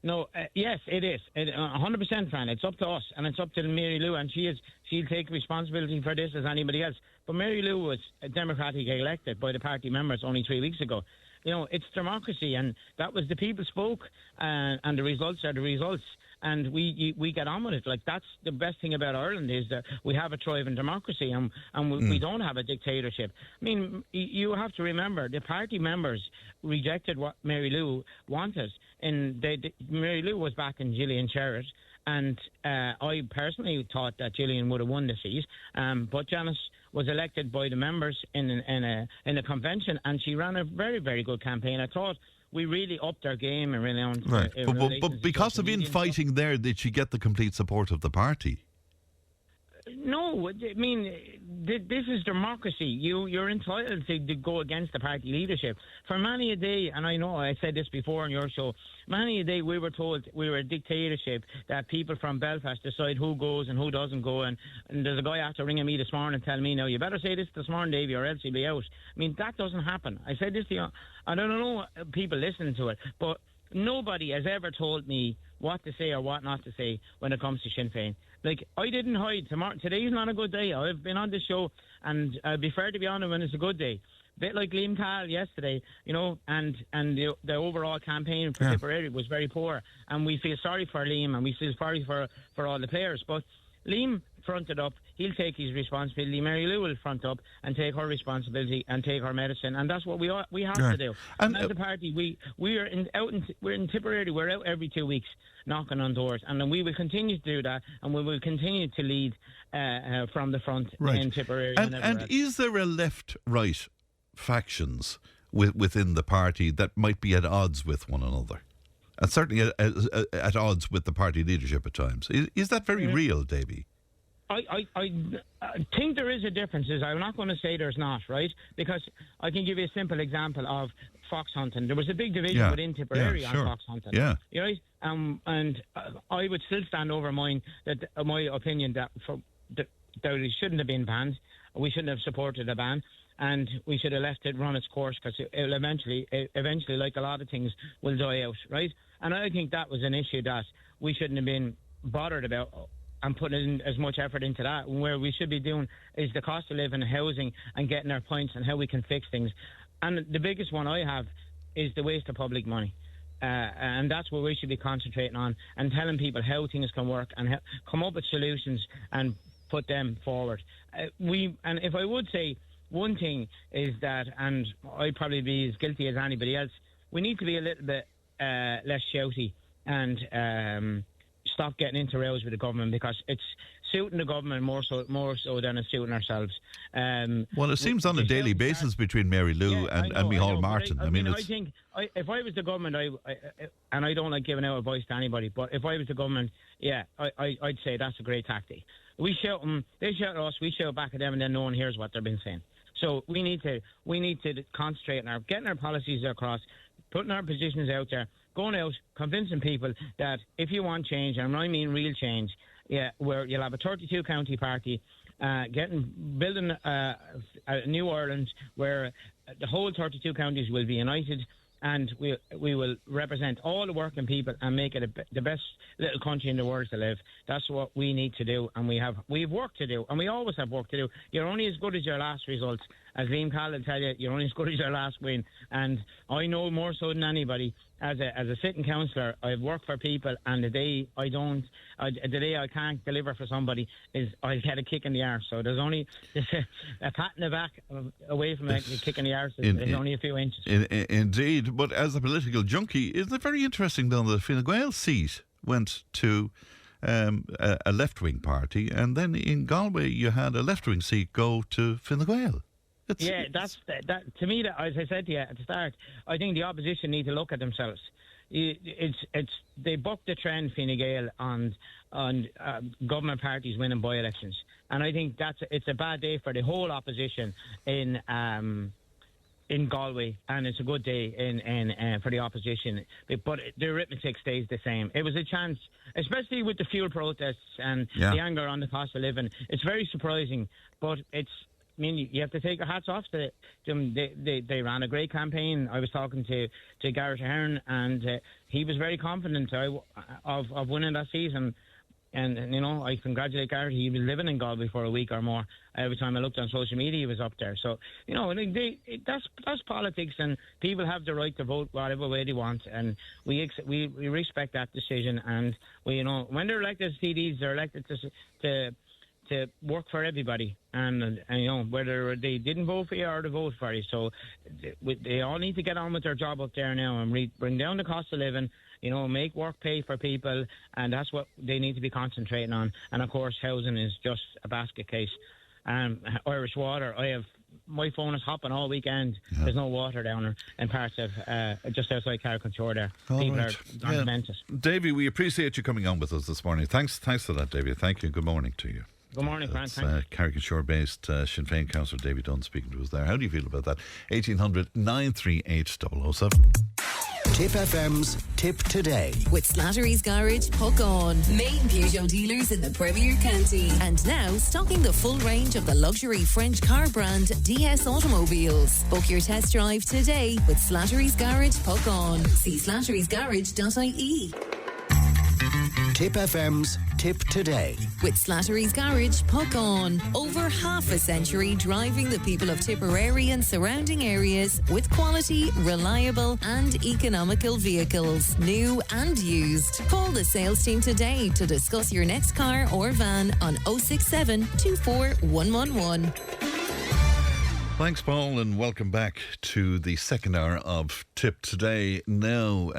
No, yes, it is. 100%, Fran. It's up to us, and it's up to Mary Lou, and she'll take responsibility for this as anybody else. But Mary Lou was democratically elected by the party members only 3 weeks ago. You know, it's democracy, and that was the people spoke, and the results are the results. And we get on with it. Like, that's the best thing about Ireland, is that we have a thriving democracy, and we don't have a dictatorship. I mean, you have to remember, the party members rejected what Mary Lou wanted. And Mary Lou was back in Gillian Sherritt, and I personally thought that Gillian would have won the seat. But Janice was elected by the members in a convention, and she ran a very, very good campaign. I thought we really upped our game and really on. Right, but because of infighting there, did she get the complete support of the party? No, I mean, this is democracy. You're entitled to go against the party leadership. For many a day, and I know I said this before on your show, many a day we were told we were a dictatorship, that people from Belfast decide who goes and who doesn't go. And there's a guy after ringing me this morning and telling me, now, you better say this morning, Davey, or else you'll be out. I mean, that doesn't happen. I said this to you. I don't know people listening to it, but nobody has ever told me what to say or what not to say when it comes to Sinn Féin. Like, I didn't hide. Today's not a good day. I've been on this show, and I'd be fair to be on it when it's a good day. A bit like Liam Cahill yesterday, you know, and the overall campaign for Tipperary was very poor. And we feel sorry for Liam, and we feel sorry for all the players. But Liam fronted up. He'll take his responsibility. Mary Lou will front up and take her responsibility and take her medicine, and that's what we have to do. And as a party, we're in Tipperary. We're out every 2 weeks knocking on doors, and then we will continue to do that, and we will continue to lead from the front in Tipperary. And is there a left-right factions within the party that might be at odds with one another, and certainly at odds with the party leadership at times. Is that very real, Davy? I think there is a difference. I'm not going to say there's not, right? Because I can give you a simple example of fox hunting. There was a big division within Tipperary on fox hunting. Yeah. Right? And I would still stand over my opinion that it shouldn't have been banned. We shouldn't have supported a ban. And we should have left it run its course, because it'll eventually, like a lot of things, will die out, right? And I think that was an issue that we shouldn't have been bothered about and putting in as much effort into that. Where we should be doing is the cost of living, housing, and getting our points and how we can fix things. And the biggest one I have is the waste of public money. And that's what we should be concentrating on, and telling people how things can work and come up with solutions and put them forward. And if I would say one thing is that, and I'd probably be as guilty as anybody else, we need to be a little bit less shouty and stop getting into rows with the government, because it's suiting the government more so than it's suiting ourselves. Well, it seems on a daily basis between Mary Lou and Micheál Martin. I think if I was the government, and I don't like giving out advice to anybody, but if I was the government, I'd say that's a great tactic. We shout them, they shout at us, we shout back at them, and then no one hears what they've been saying. So we need to concentrate on getting our policies across, putting our positions out there, going out, convincing people that if you want change, and I mean real change, where you'll have a 32 county party, building a new Ireland where the whole 32 counties will be united, and we will represent all the working people and make it the best little country in the world to live. That's what we need to do, and we have work to do, and we always have work to do. You're only as good as your last results. As Liam Call will tell you, you're only as good as your last win. And I know more so than anybody, as a sitting councillor, I've worked for people, and the day I can't deliver for somebody is I'll get a kick in the arse. So there's only a pat in the back away from a kick in the arse. There's only a few inches. Indeed, but as a political junkie, isn't it very interesting though that the Fine Gael seat went to a left-wing party, and then in Galway you had a left-wing seat go to Fine Gael? That's to me. That, as I said to you at the start, I think the opposition need to look at themselves. They bucked the trend, Fine Gael, on government parties winning by-elections, and I think it's a bad day for the whole opposition in Galway, and it's a good day for the opposition. But the arithmetic stays the same. It was a chance, especially with the fuel protests and the anger on the cost of living. It's very surprising, but you have to take your hats off to them. They ran a great campaign. I was talking to Garrett Ahern, and he was very confident of winning that season. And I congratulate Garrett. He was living in Galway for a week or more. Every time I looked on social media, he was up there. So that's politics, and people have the right to vote whatever way they want, and we respect that decision. And when they're elected as TDs, they're elected to work for everybody, and whether they didn't vote for you or they vote for you. So they all need to get on with their job up there now and bring down the cost of living, make work pay for people, and that's what they need to be concentrating on. And of course, housing is just a basket case. Irish water, my phone is hopping all weekend. Yeah. There's no water down there in parts of just outside Carrick-on-Shore there. People are demented. Davy, we appreciate you coming on with us this morning. Thanks for that, Davy. Thank you. Good morning to you. Good morning, Frank. Carrick-on-Shore-based Sinn Féin councillor Davy Dunn speaking to us there. How do you feel about that? 1800 938 007. Tipp FM's Tipp Today. With Slattery's Garage, Puck On. Main Peugeot dealers in the Premier County. And now stocking the full range of the luxury French car brand DS Automobiles. Book your test drive today with Slattery's Garage, Puck On. See slatterysgarage.ie. Tipp FM's Tipp Today. With Slattery's Garage, Puck On. Over half a century driving the people of Tipperary and surrounding areas with quality, reliable and economical vehicles, new and used. Call the sales team today to discuss your next car or van on 067 24 111. Thanks, Paul, and welcome back to the second hour of Tipp Today. Now,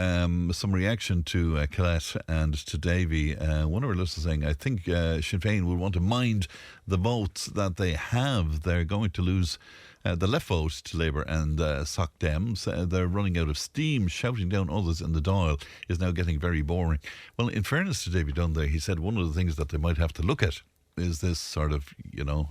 some reaction to Colette and to Davy. One of our listeners saying, I think Sinn Féin will want to mind the votes that they have. They're going to lose the left vote to Labour and Soc Dems. They're running out of steam. Shouting down others in the dial is now getting very boring. Well, in fairness to Davy Dunn there, he said one of the things that they might have to look at is this sort of,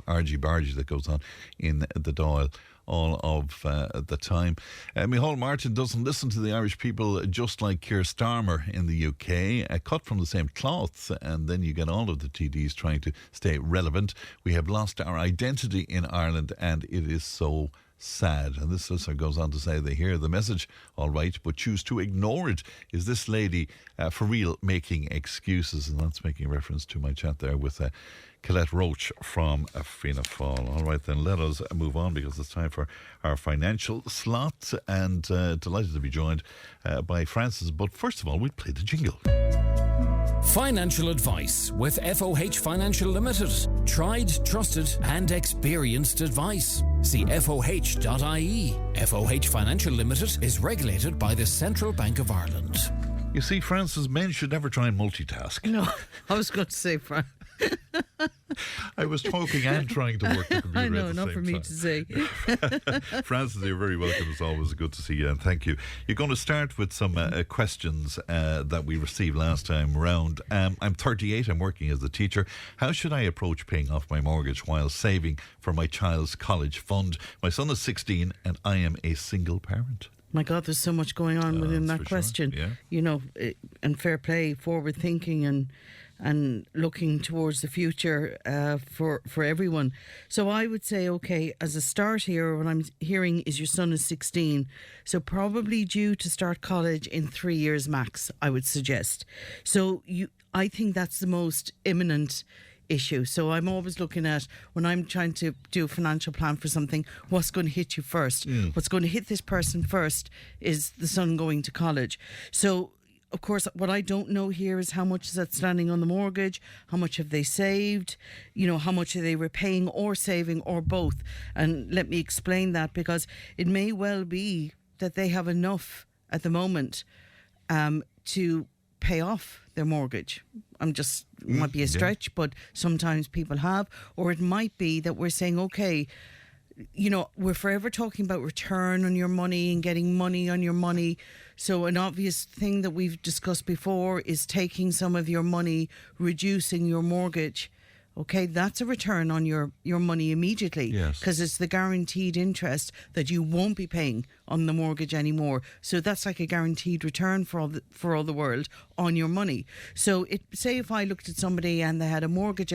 argy-bargy that goes on in the dial all of the time. Micheál Martin doesn't listen to the Irish people, just like Keir Starmer in the UK, cut from the same cloth, and then you get all of the TDs trying to stay relevant. We have lost our identity in Ireland, and it is so sad. And this listener goes on to say they hear the message, all right, but choose to ignore it. Is this lady for real making excuses? And that's making reference to my chat there with Colette Roach from Fianna Fáil. All right, then let us move on, because it's time for our financial slot, and delighted to be joined by Francis. But first of all, we'll play the jingle. Financial advice with FOH Financial Limited. Tried, trusted and experienced advice. See FOH.ie. FOH Financial Limited is regulated by the Central Bank of Ireland. You see, Francis, men should never try and multitask. No, I was going to say, Frank. I was talking and trying to work the computer. I know, at the not same for me time. to say. Francis, you're very welcome. It's always good to see you, and thank you. You're going to start with some questions that we received last time round. I'm 38. I'm working as a teacher. How should I approach paying off my mortgage while saving for my child's college fund? My son is 16, and I am a single parent. My God, there's so much going on within that for question. sure, yeah. You know, and fair play, forward thinking and looking towards the future for everyone. So I would say, okay, as a start here, what I'm hearing is your son is 16, so probably due to start college in 3 years max, I would suggest. So I think that's the most imminent issue. So I'm always looking at, when I'm trying to do a financial plan for something, what's going to hit you first? What's going to hit this person first is the son going to college. So of course, what I don't know here is how much is outstanding on the mortgage, how much have they saved, how much are they repaying or saving or both. And let me explain that, because it may well be that they have enough at the moment to pay off their mortgage. Might be a stretch, but sometimes people have. Or it might be that we're saying, okay, we're forever talking about return on your money and getting money on your money. So an obvious thing that we've discussed before is taking some of your money, reducing your mortgage. Okay, that's a return on your money immediately. Yes. Because it's the guaranteed interest that you won't be paying on the mortgage anymore. So that's like a guaranteed return for all the world on your money. So say if I looked at somebody and they had a mortgage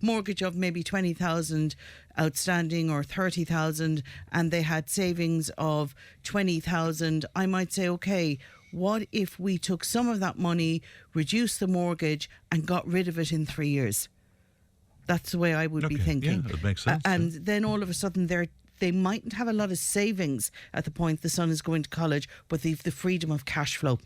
mortgage of maybe 20,000 outstanding or 30,000, and they had savings of 20,000, I might say, okay, what if we took some of that money, reduced the mortgage and got rid of it in 3 years? That's the way I would be thinking. Yeah, it makes sense. And then all of a sudden they mightn't have a lot of savings at the point the son is going to college, but they've the freedom of cash flow,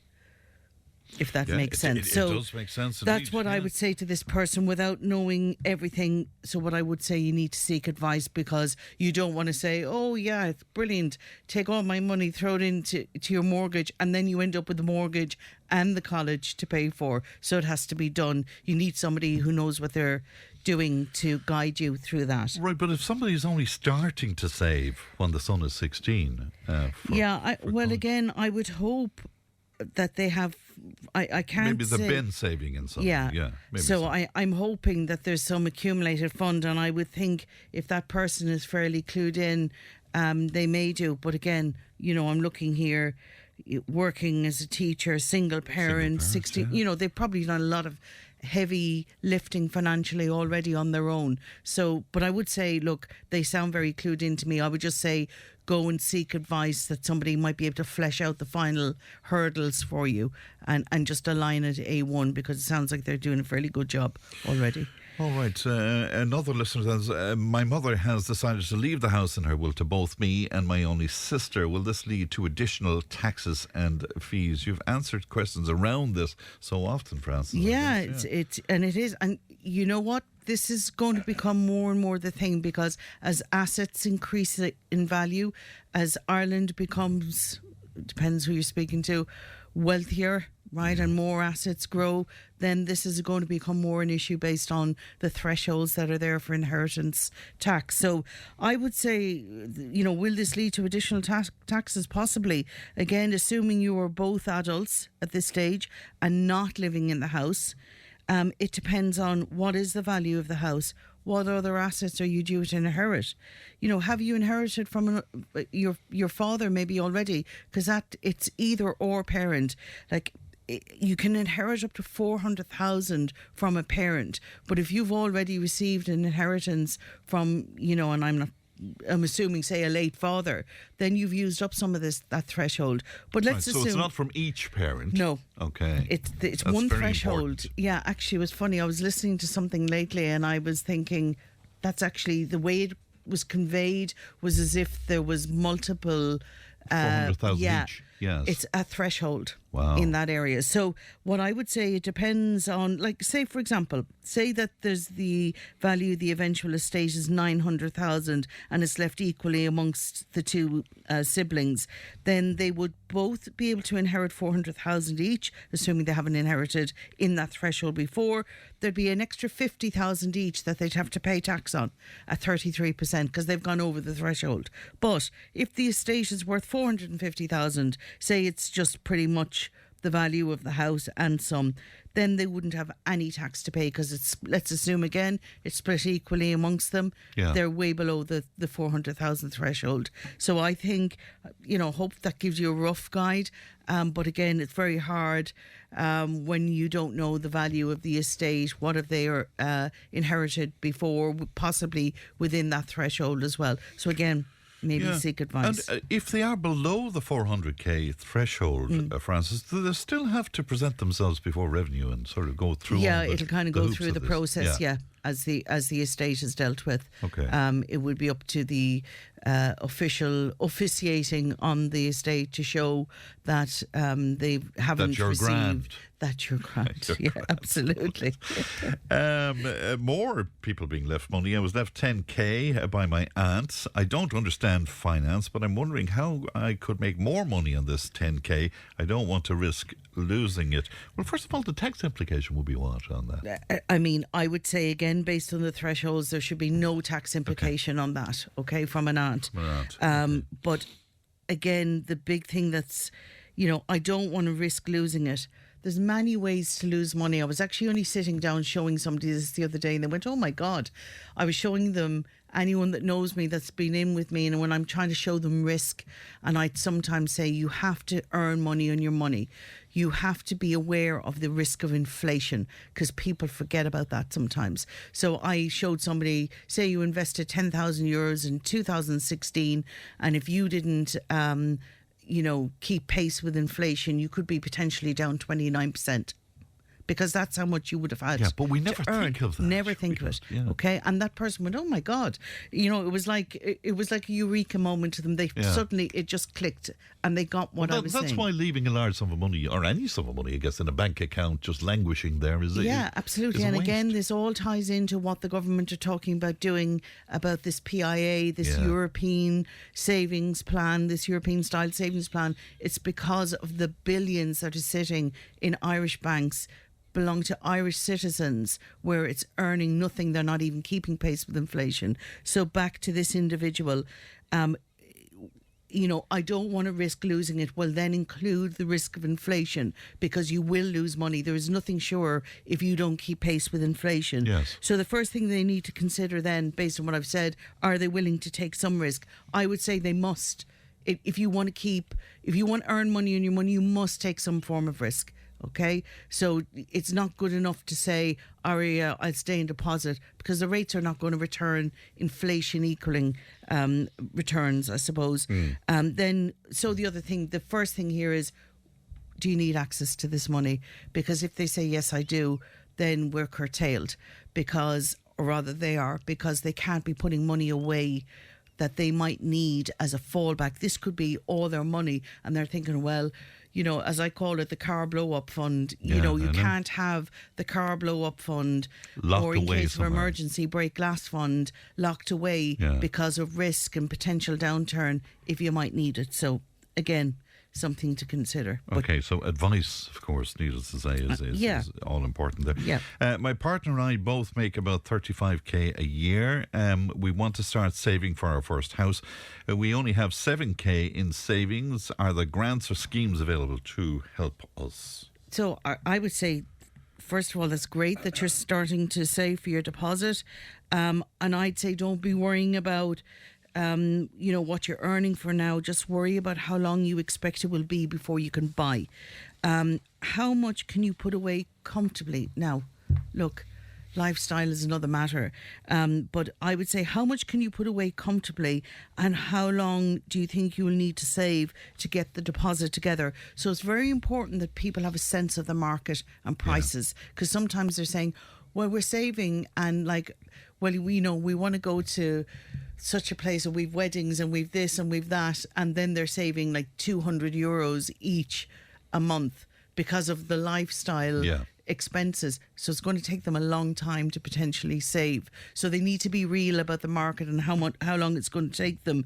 if that makes sense. It does make sense. That's indeed, what I would say to this person without knowing everything. So what I would say, you need to seek advice, because you don't want to say, oh yeah, it's brilliant, take all my money, throw it into your mortgage, and then you end up with the mortgage and the college to pay for. So it has to be done. You need somebody who knows what they're doing to guide you through that. Right, but if somebody's only starting to save when the son is 16... again, I would hope that they have... I can't maybe they've say, been saving in something. Yeah. Maybe so I'm hoping that there's some accumulated fund, and I would think if that person is fairly clued in, they may do. But again, I'm looking here, working as a teacher, single parent, 16, they've probably done a lot of heavy lifting financially already on their own. So, but I would say, look, they sound very clued in to me. I would just say, go and seek advice, that somebody might be able to flesh out the final hurdles for you and just align it A1, because it sounds like they're doing a fairly good job already. All right. Another listener says, my mother has decided to leave the house in her will to both me and my only sister. Will this lead to additional taxes and fees? You've answered questions around this so often, Francis. Yeah, it is. And you know what? This is going to become more and more the thing, because as assets increase in value, as Ireland becomes, depends who you're speaking to, wealthier, right, and more assets grow, then this is going to become more an issue based on the thresholds that are there for inheritance tax. So I would say, will this lead to additional taxes? Possibly. Again, assuming you are both adults at this stage and not living in the house. It depends on what is the value of the house. What other assets are you due to inherit? Have you inherited from your father maybe already? Because it's either or parent. Like, you can inherit up to 400,000 from a parent, but if you've already received an inheritance from, and I'm assuming, say, a late father, then you've used up some of that threshold. But let's assume... So it's not from each parent? No. Okay. It's one threshold. Important. Yeah, actually, it was funny. I was listening to something lately and I was thinking that's actually the way it was conveyed was as if there was multiple... 400,000 each? Yes. It's a threshold. Wow. In that area. So what I would say, it depends on, like, say, for example, say that there's the value of the eventual estate is 900,000 and it's left equally amongst the two siblings, then they would both be able to inherit 400,000 each, assuming they haven't inherited in that threshold before. There'd be an extra 50,000 each that they'd have to pay tax on at 33% because they've gone over the threshold. But if the estate is worth 450,000, say it's just pretty much the value of the house and some, then they wouldn't have any tax to pay because it's, let's assume again, it's split equally amongst them. Yeah. They're way below the 400,000 threshold. So I think, hope that gives you a rough guide. But again, it's very hard when you don't know the value of the estate. What have they inherited before, possibly within that threshold as well. So again, maybe seek advice. And if they are below the 400k threshold, Francis, do they still have to present themselves before revenue and sort of go through? Yeah, it'll kind of go through the process. Yeah. As the estate is dealt with. Okay. It would be up to the official officiating on the estate to show that they haven't received. That you're grand. Absolutely. More people being left money. I was left 10k by my aunt. I don't understand finance, but I'm wondering how I could make more money on this 10k. I don't want to risk losing it. Well, first of all, the tax implication will be what on that? I mean, I would say again, based on the thresholds, there should be no tax implication on that, okay, from an aunt. But again, the big thing that's, I don't want to risk losing it. There's many ways to lose money. I was actually only sitting down showing somebody this the other day and they went, oh my God. I was showing them, anyone that knows me that's been in with me, and when I'm trying to show them risk, and I'd sometimes say you have to earn money on your money. You have to be aware of the risk of inflation because people forget about that sometimes. So I showed somebody, say you invested 10,000 euros in 2016, and if you didn't keep pace with inflation, you could be potentially down 29%. Because that's how much you would have had. Yeah, but we never think of that. Never think of it. Yeah. Okay, and that person went, "Oh my God!" It was like a eureka moment to them. They suddenly it just clicked, and they got what I was saying. That's why leaving a large sum of money, or any sum of money, I guess, in a bank account, just languishing there is. Yeah, absolutely. And again, this all ties into what the government are talking about doing about this PIA, this European savings plan, this European style savings plan. It's because of the billions that are sitting in Irish banks, belong to Irish citizens, where it's earning nothing. They're not even keeping pace with inflation. So back to this individual, I don't want to risk losing it. Well, then include the risk of inflation, because you will lose money. There is nothing sure if you don't keep pace with inflation. Yes. So the first thing they need to consider then, based on what I've said, are they willing to take some risk? I would say they must. If you want to earn money on your money, you must take some form of risk. Okay, so it's not good enough to say, I'll stay in deposit, because the rates are not going to return inflation equaling returns, I suppose. So the first thing here is, do you need access to this money? Because if they say, yes, I do, then we're curtailed because they can't be putting money away that they might need as a fallback. This could be all their money, and they're thinking, well, you know, as I call it, the car blow-up fund. You know, you can't have the car blow-up fund locked or in away case somewhere. of emergency break glass fund locked away because of risk and potential downturn if you might need it. So again, something to consider. Okay, so advice, of course, needless to say, is all important there. Yeah. My partner and I both make about 35k a year. We want to start saving for our first house. We only have 7k in savings. Are there grants or schemes available to help us? So I would say, first of all, that's great that you're starting to save for your deposit. And I'd say don't be worrying about you know, what you're earning for now. Just worry about how long you expect it will be before you can buy. How much can you put away comfortably? Now, look, lifestyle is another matter. But I would say, how much can you put away comfortably, and how long do you think you will need to save to get the deposit together? So it's very important that people have a sense of the market and prices, because sometimes they're saying, well, we're saving, and like, well, we know we want to go to such a place, and we've weddings and we've this and we've that, and then they're saving like €200 each a month because of the lifestyle expenses. So it's going to take them a long time to potentially save. So they need to be real about the market and how long it's going to take them.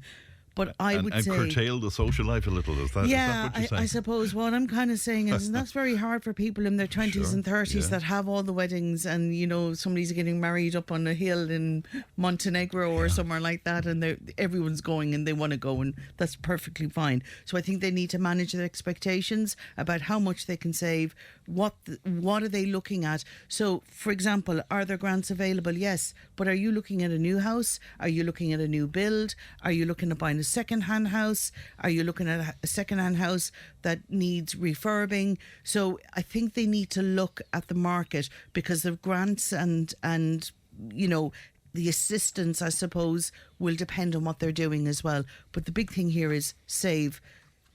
But I would say... And curtail the social life a little, is that what you're saying? I suppose what I'm kind of saying is that's very hard for people in their 20s and 30s that have all the weddings, and, you know, somebody's getting married up on a hill in Montenegro or somewhere like that, and everyone's going and they want to go, and that's perfectly fine. So I think they need to manage their expectations about how much they can save. What are they looking at? So, for example, are there grants available? Yes. But are you looking at a new house? Are you looking at a new build? Are you looking at buying a second-hand house? Are you looking at a second-hand house that needs refurbing? So I think they need to look at the market, because the grants and you know, the assistance, I suppose, will depend on what they're doing as well. But the big thing here is save.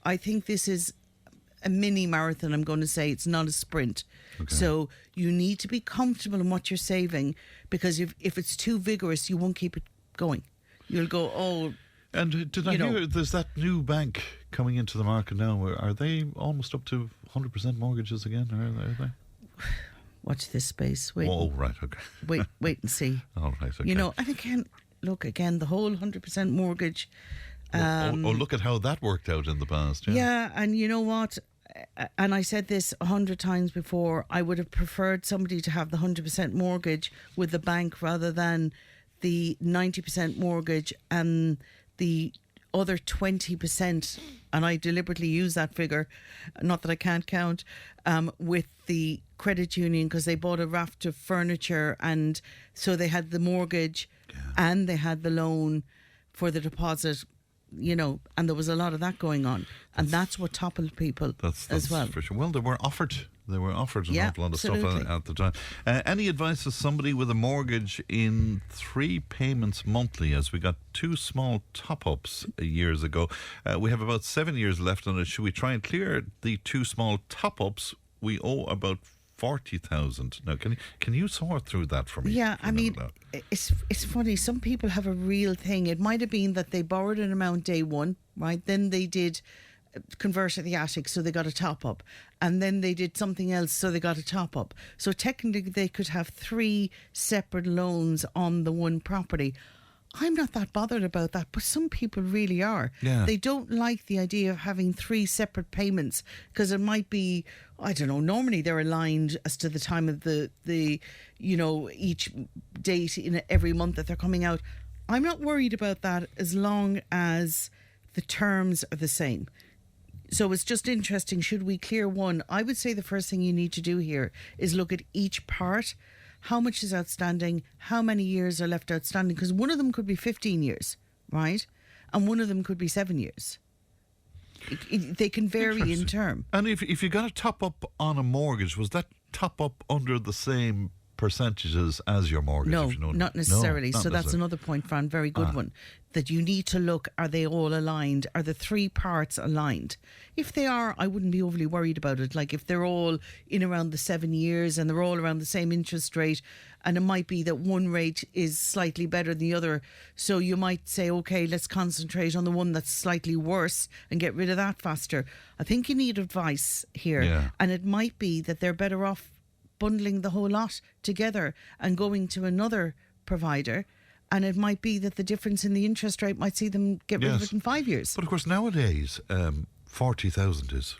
I think this is a mini marathon, I'm going to say. It's not a sprint. Okay. So you need to be comfortable in what you're saving, because if it's too vigorous, you won't keep it going. You'll go, oh... And did I hear there's that new bank coming into the market now? Are they almost up to 100% mortgages again? Are they? Watch this space. Wait. Oh, right, okay. Wait and see. All right, okay. You know, and again, look, the whole 100% mortgage. Look at how that worked out in the past. Yeah, and you know what? And I said this 100 times before, I would have preferred somebody to have the 100% mortgage with the bank rather than the 90% mortgage and the other 20%, and I deliberately use that figure, not that I can't count, with the credit union, because they bought a raft of furniture, and so they had the mortgage and they had the loan for the deposit, you know, and there was a lot of that going on, and that's what toppled people as well. For sure. Well, they were offered an awful lot of stuff at the time. Any advice to somebody with a mortgage in 3 payments monthly, as we got 2 small top-ups years ago? We have about 7 years left on it. Should we try and clear the 2 small top-ups? We owe about 40,000. Now, can you sort through that for me? Yeah, I mean, it's funny. Some people have a real thing. It might have been that they borrowed an amount day one, right? Then they did convert at the attic, so they got a top up, and then they did something else, so they got a top up. So technically they could have 3 separate loans on the one property. I'm not that bothered about that, but some people really are. Yeah. They don't like the idea of having 3 separate payments, because it might be, I don't know, normally they're aligned as to the time of the you know, each date in every month that they're coming out. I'm not worried about that as long as the terms are the same. So it's just interesting, should we clear one? I would say the first thing you need to do here is look at each part. How much is outstanding? How many years are left outstanding? Because one of them could be 15 years, right? And one of them could be 7 years. They can vary in term. And if you got a top up on a mortgage, was that top up under the same percentages as your mortgage. No, if you know not necessarily. No, not so that's necessarily. another point, Fran, very good one. That you need to look, are they all aligned? Are the three parts aligned? If they are, I wouldn't be overly worried about it. Like if they're all in around the 7 years and they're all around the same interest rate, and it might be that one rate is slightly better than the other. So you might say, okay, let's concentrate on the one that's slightly worse and get rid of that faster. I think you need advice here. Yeah. And it might be that they're better off bundling the whole lot together and going to another provider. And it might be that the difference in the interest rate might see them get rid of it in 5 years. But of course, nowadays, 40,000 is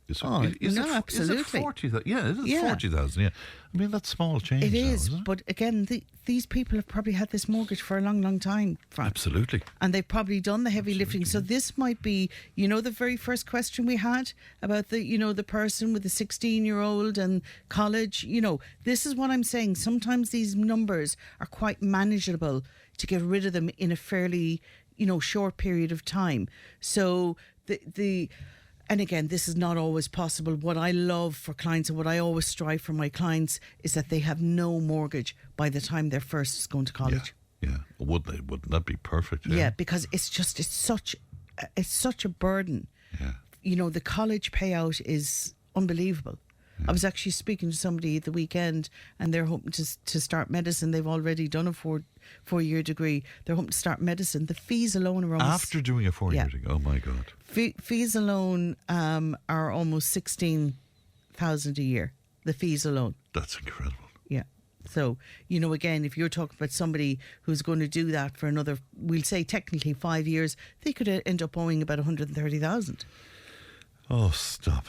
absolutely. Is it 40,000? Yeah, it is 40,000. Yeah, I mean that's small change. It is, isn't it? but again, these people have probably had this mortgage for a long, long time, Frank. Absolutely. And they've probably done the heavy lifting. So this might be, the very first question we had about the person with the 16-year-old and college. This is what I'm saying. Sometimes these numbers are quite manageable to get rid of them in a fairly, short period of time. So and again, this is not always possible. What I love for clients and what I always strive for my clients is that they have no mortgage by the time their first is going to college. Yeah. Would they? Wouldn't that be perfect? Yeah, because it's such a burden. Yeah. The college payout is unbelievable. I was actually speaking to somebody at the weekend, and they're hoping to start medicine. They've already done a four-year degree. They're hoping to start medicine. The fees alone are almost... After doing a 4-year degree? Oh, my God. Fees alone are almost 16,000 a year. The fees alone. That's incredible. Yeah. So, again, if you're talking about somebody who's going to do that for another, we'll say technically 5 years, they could end up owing about 130,000. Oh, stop.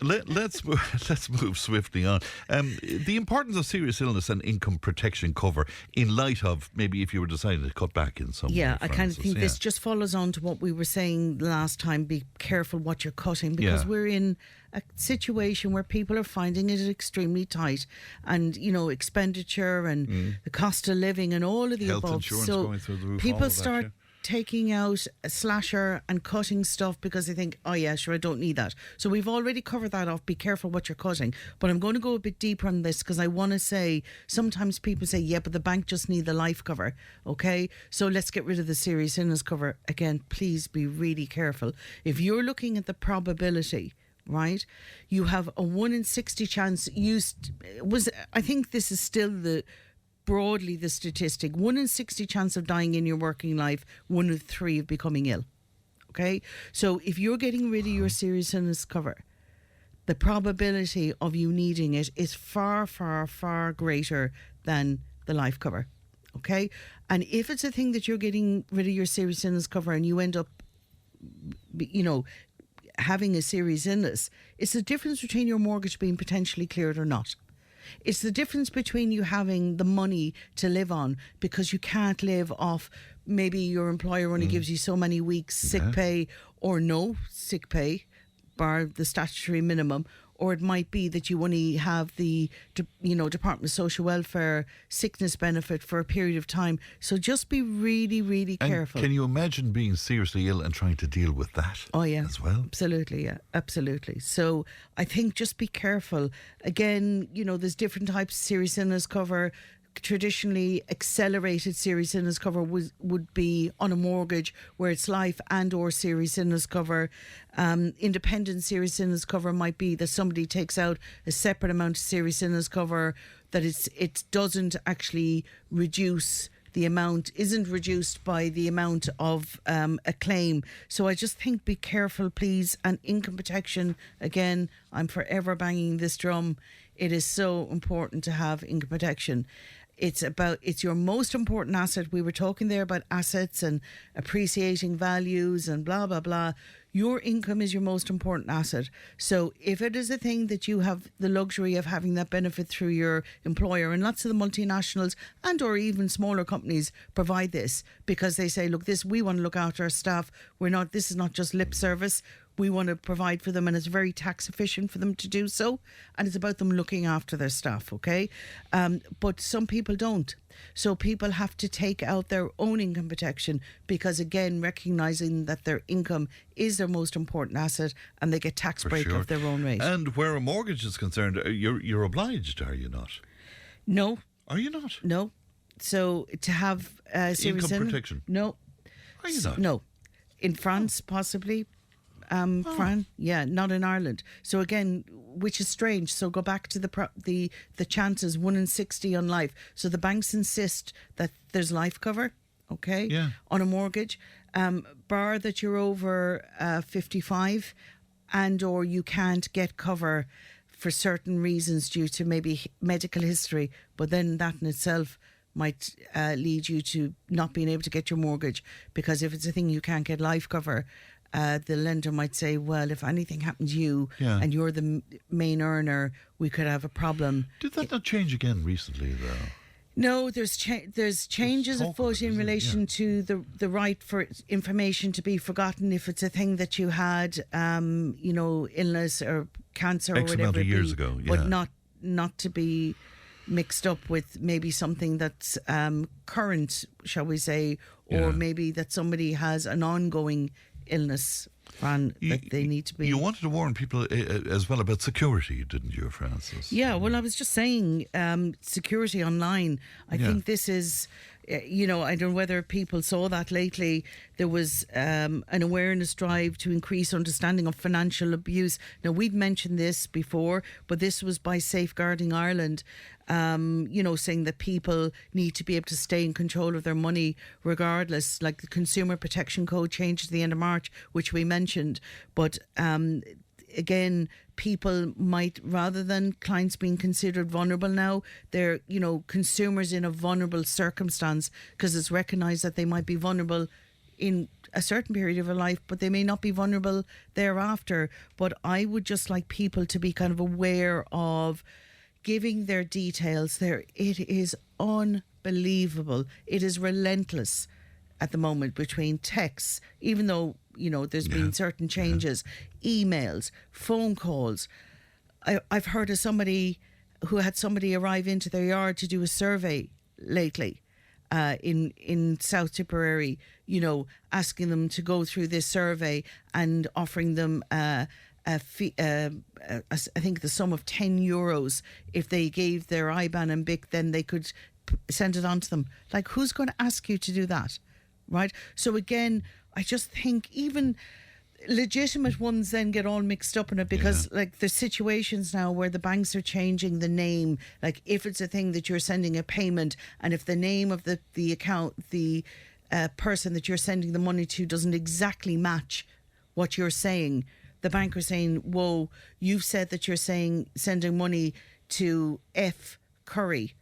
Let's move swiftly on. The importance of serious illness and income protection cover in light of maybe if you were deciding to cut back in some way. Yeah, I kind of think this just follows on to what we were saying last time. Be careful what you're cutting, because we're in a situation where people are finding it extremely tight, and expenditure and the cost of living and all of the health above. Insurance so going through the roof, people all of that, start taking out a slasher and cutting stuff because they think, oh yeah, sure, I don't need that. So we've already covered that off. Be careful what you're cutting. But I'm going to go a bit deeper on this, because I want to say, sometimes people say, yeah, but the bank just need the life cover. Okay, so let's get rid of the serious illness cover. Again, please be really careful. If you're looking at the probability, right, you have a 1 in 60 chance. I think this is still broadly the statistic. 1 in 60 chance of dying in your working life, 1 in 3 of becoming ill. Okay, so if you're getting rid of your serious illness cover, the probability of you needing it is far, far, far greater than the life cover. Okay, and if it's a thing that you're getting rid of your serious illness cover and you end up having a serious illness, it's the difference between your mortgage being potentially cleared or not. It's the difference between you having the money to live on because you can't live off, maybe your employer only gives you so many weeks sick pay or no sick pay, bar the statutory minimum, or it might be that you only have the Department of Social Welfare sickness benefit for a period of time. So just be really, really careful. Can you imagine being seriously ill and trying to deal with that? Oh yeah, as well. Absolutely, yeah, absolutely. So I think just be careful. Again, there's different types of serious illness cover. Traditionally, accelerated serious illness cover would be on a mortgage where it's life and or serious illness cover. Independent serious illness cover might be that somebody takes out a separate amount of serious illness cover, that it doesn't actually reduce the amount, isn't reduced by the amount of a claim. So I just think be careful, please. And income protection, again, I'm forever banging this drum. It is so important to have income protection. It's your most important asset. We were talking there about assets and appreciating values and blah, blah, blah. Your income is your most important asset. So if it is a thing that you have the luxury of having that benefit through your employer, and lots of the multinationals and or even smaller companies provide this because they say, look, we want to look after our staff. This is not just lip service. We want to provide for them, and it's very tax efficient for them to do so, and it's about them looking after their staff, okay? But some people don't. So people have to take out their own income protection because, again, recognising that their income is their most important asset and they get tax break of their own rate. And where a mortgage is concerned, you're obliged, are you not? No. Are you not? No. So to have serious income protection? No. Are you not? No. In France, possibly. Fran, yeah, not in Ireland. So again, which is strange. So go back to the chances 1 in 60 on life. So the banks insist that there's life cover, okay, on a mortgage, bar that you're over 55, and or you can't get cover for certain reasons due to maybe medical history. But then that in itself might lead you to not being able to get your mortgage, because if it's a thing you can't get life cover, the lender might say, well, if anything happened to you and you're the main earner, we could have a problem. Did that not change again recently, though? No, there's changes afoot in relation to the right for information to be forgotten if it's a thing that you had, illness or cancer or whatever. X amount of years ago, but not to be mixed up with maybe something that's current, shall we say, or maybe that somebody has an ongoing illness, Fran, that they need to be... You wanted to warn people as well about security, didn't you, Francis? Yeah, well, I was just saying security online. I think this is... I don't know whether people saw that lately. There was an awareness drive to increase understanding of financial abuse. Now, we've mentioned this before, but this was by Safeguarding Ireland, saying that people need to be able to stay in control of their money regardless. Like the Consumer Protection Code changed at the end of March, which we mentioned. But again, people might, rather than clients being considered vulnerable now, they're, consumers in a vulnerable circumstance, because it's recognised that they might be vulnerable in a certain period of their life, but they may not be vulnerable thereafter. But I would just like people to be kind of aware of giving their details there. It is unbelievable. It is relentless at the moment between texts, even though, there's been certain changes, emails, phone calls. I've heard of somebody who had somebody arrive into their yard to do a survey lately in South Tipperary, asking them to go through this survey and offering them I think the sum of €10 if they gave their IBAN and BIC, then they could send it on to them. Like, who's going to ask you to do that? Right? So again, I just think even legitimate ones then get all mixed up in it, because like there's situations now where the banks are changing the name. Like if it's a thing that you're sending a payment, and if the name of the account, the person that you're sending the money to doesn't exactly match what you're saying, the bank are saying, whoa, you've said that you're sending money to F. Curry.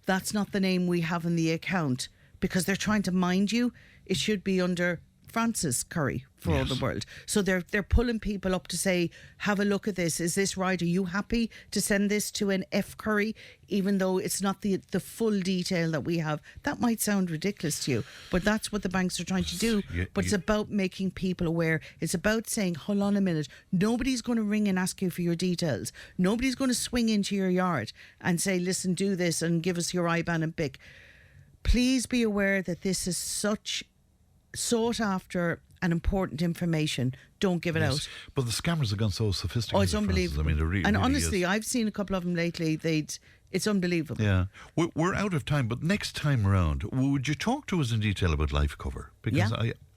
That's not the name we have in the account, because they're trying to mind you. It should be under Francis Curry for all the world. So they're pulling people up to say, have a look at this. Is this right? Are you happy to send this to an F. Curry, even though it's not the full detail that we have? That might sound ridiculous to you, but that's what the banks are trying to do. But it's about making people aware. It's about saying, hold on a minute, nobody's going to ring and ask you for your details. Nobody's going to swing into your yard and say, listen, do this and give us your IBAN and BIC. Please be aware that this is such sought after and important information. Don't give it out. But the scammers have gone so sophisticated. Oh, it's unbelievable. I mean, and really honestly, I've seen a couple of them lately. It's unbelievable. Yeah. We're out of time, but next time around, would you talk to us in detail about life cover? Because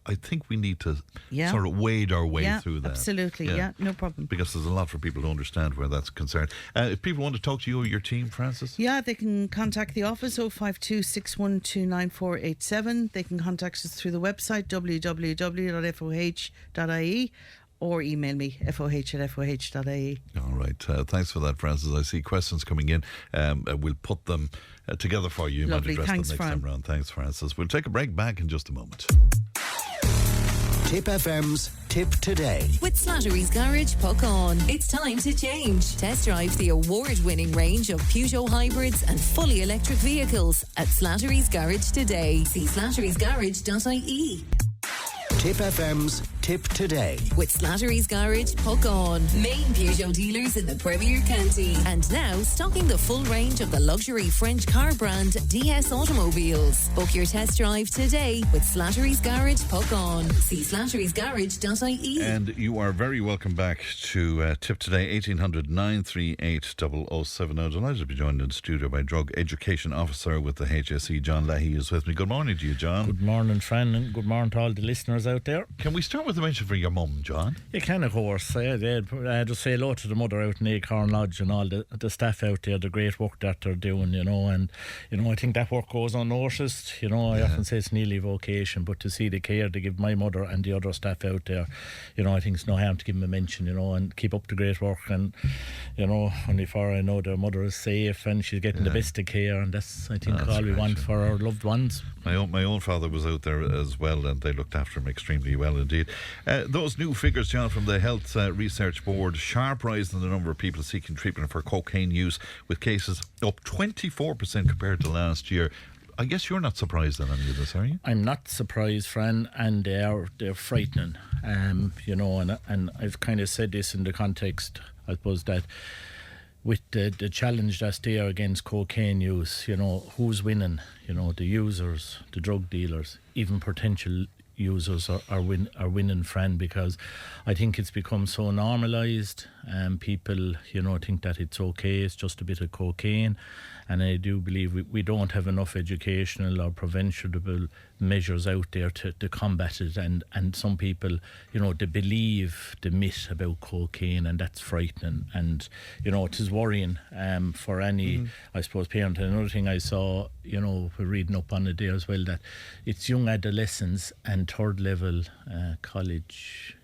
I think we need to sort of wade our way through that. Absolutely, no problem. Because there's a lot for people to understand where that's concerned. If people want to talk to you or your team, Francis? Yeah, they can contact the office 052 612 9487. They can contact us through the website www.foh.ie or email me foh@foh.ie. All right. Thanks for that, Francis. I see questions coming in. We'll put them together for you. Lovely. Might address Thanks, them next time around. Thanks, Francis. We'll take a break. Back in just a moment. Tipp FM's Tipp Today. With Slattery's Garage, puck on. It's time to change. Test drive the award-winning range of Peugeot hybrids and fully electric vehicles at Slattery's Garage today. See slatterysgarage.ie. Tipp FM's Tipp Today. With Slattery's Garage, Puckon, main Peugeot dealers in the Premier County. And now stocking the full range of the luxury French car brand DS Automobiles. Book your test drive today with Slattery's Garage, Puckon. See slatterysgarage.ie. And you are very welcome back to Tipp Today, 1800 938 0070. Delighted to be joined in the studio by Drug Education Officer with the HSE, John Leahy, is with me. Good morning to you, John. Good morning, Fran, and good morning to all the listeners out there. Can we start with a mention for your mum, John? You can, of course. I just say hello to the mother out in Acorn Lodge and all the staff out there, the great work that they're doing, and I think that work goes unnoticed. I often say it's nearly vocation, but to see the care they give my mother and the other staff out there, I think it's no harm to give them a mention, and keep up the great work. And only for I know their mother is safe and she's getting the best of care, and that's, I think, all we want for our loved ones. My own father was out there as well, and they looked after him extremely well indeed. Those new figures, John, from the Health Research Board, sharp rise in the number of people seeking treatment for cocaine use, with cases up 24% compared to last year. I guess you're not surprised at any of this, are you? I'm not surprised, Fran, and they're frightening. And I've kind of said this in the context, I suppose, that with the challenge that's there against cocaine use, who's winning? The users, the drug dealers, even potential users are winning, Fran, because I think it's become so normalised, and people, think that it's okay, it's just a bit of cocaine. And I do believe we don't have enough educational or preventable measures out there to combat it. And some people, they believe the myth about cocaine, and that's frightening. And, it is worrying for any, I suppose, parent. And another thing I saw, we're reading up on it there as well, that it's young adolescents and third level college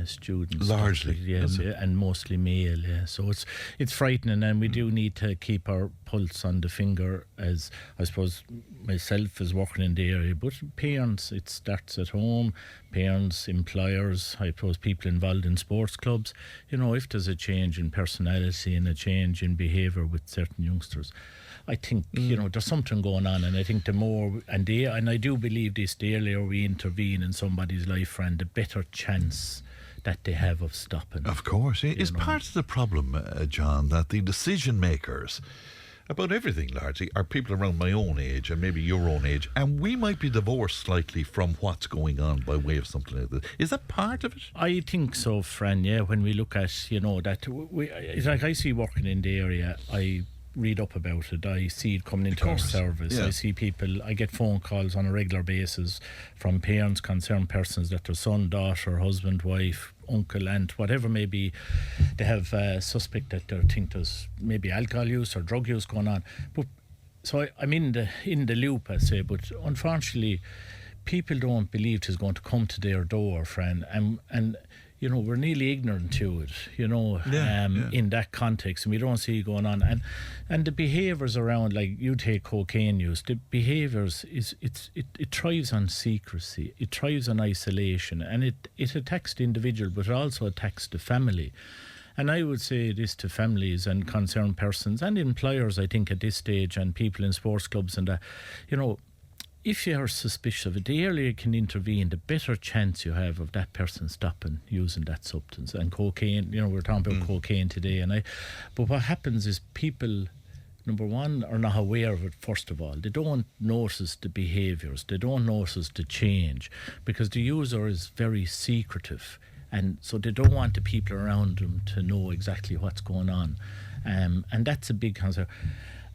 students, largely, and mostly male. So it's frightening, and we do need to keep our pulse on the finger. As I suppose myself is working in the area, but parents, it starts at home. Parents, employers, I suppose people involved in sports clubs. If there's a change in personality and a change in behaviour with certain youngsters, I think there's something going on, and I think the more and I do believe this, the earlier we intervene in somebody's life, friend, the better chance that they have of stopping. Of course, it's part of the problem, John, that the decision makers about everything largely are people around my own age and maybe your own age, and we might be divorced slightly from what's going on by way of something like this. Is that part of it? I think so, Fran. Yeah, when we look at that, it's like I see working in the area, I read up about it, I see it coming into our service. I see people, I get phone calls on a regular basis from parents, concerned persons, that their son, daughter, husband, wife, uncle, aunt, whatever may be, they have a suspect that they think there's maybe alcohol use or drug use going on. But so I'm in the loop, I say, but unfortunately people don't believe it's going to come to their door, friend, and we're nearly ignorant to it, in that context, and we don't see it going on. And the behaviours around, like you take cocaine use, the behaviours it thrives on secrecy, it thrives on isolation, and it attacks the individual, but it also attacks the family. And I would say this to families and concerned persons and employers, I think, at this stage, and people in sports clubs and that, if you're suspicious of it, the earlier you can intervene, the better chance you have of that person stopping using that substance. And cocaine, we're talking about cocaine today. But what happens is people, number one, are not aware of it, first of all. They don't notice the behaviours. They don't notice the change, because the user is very secretive. And so they don't want the people around them to know exactly what's going on. And that's a big concern.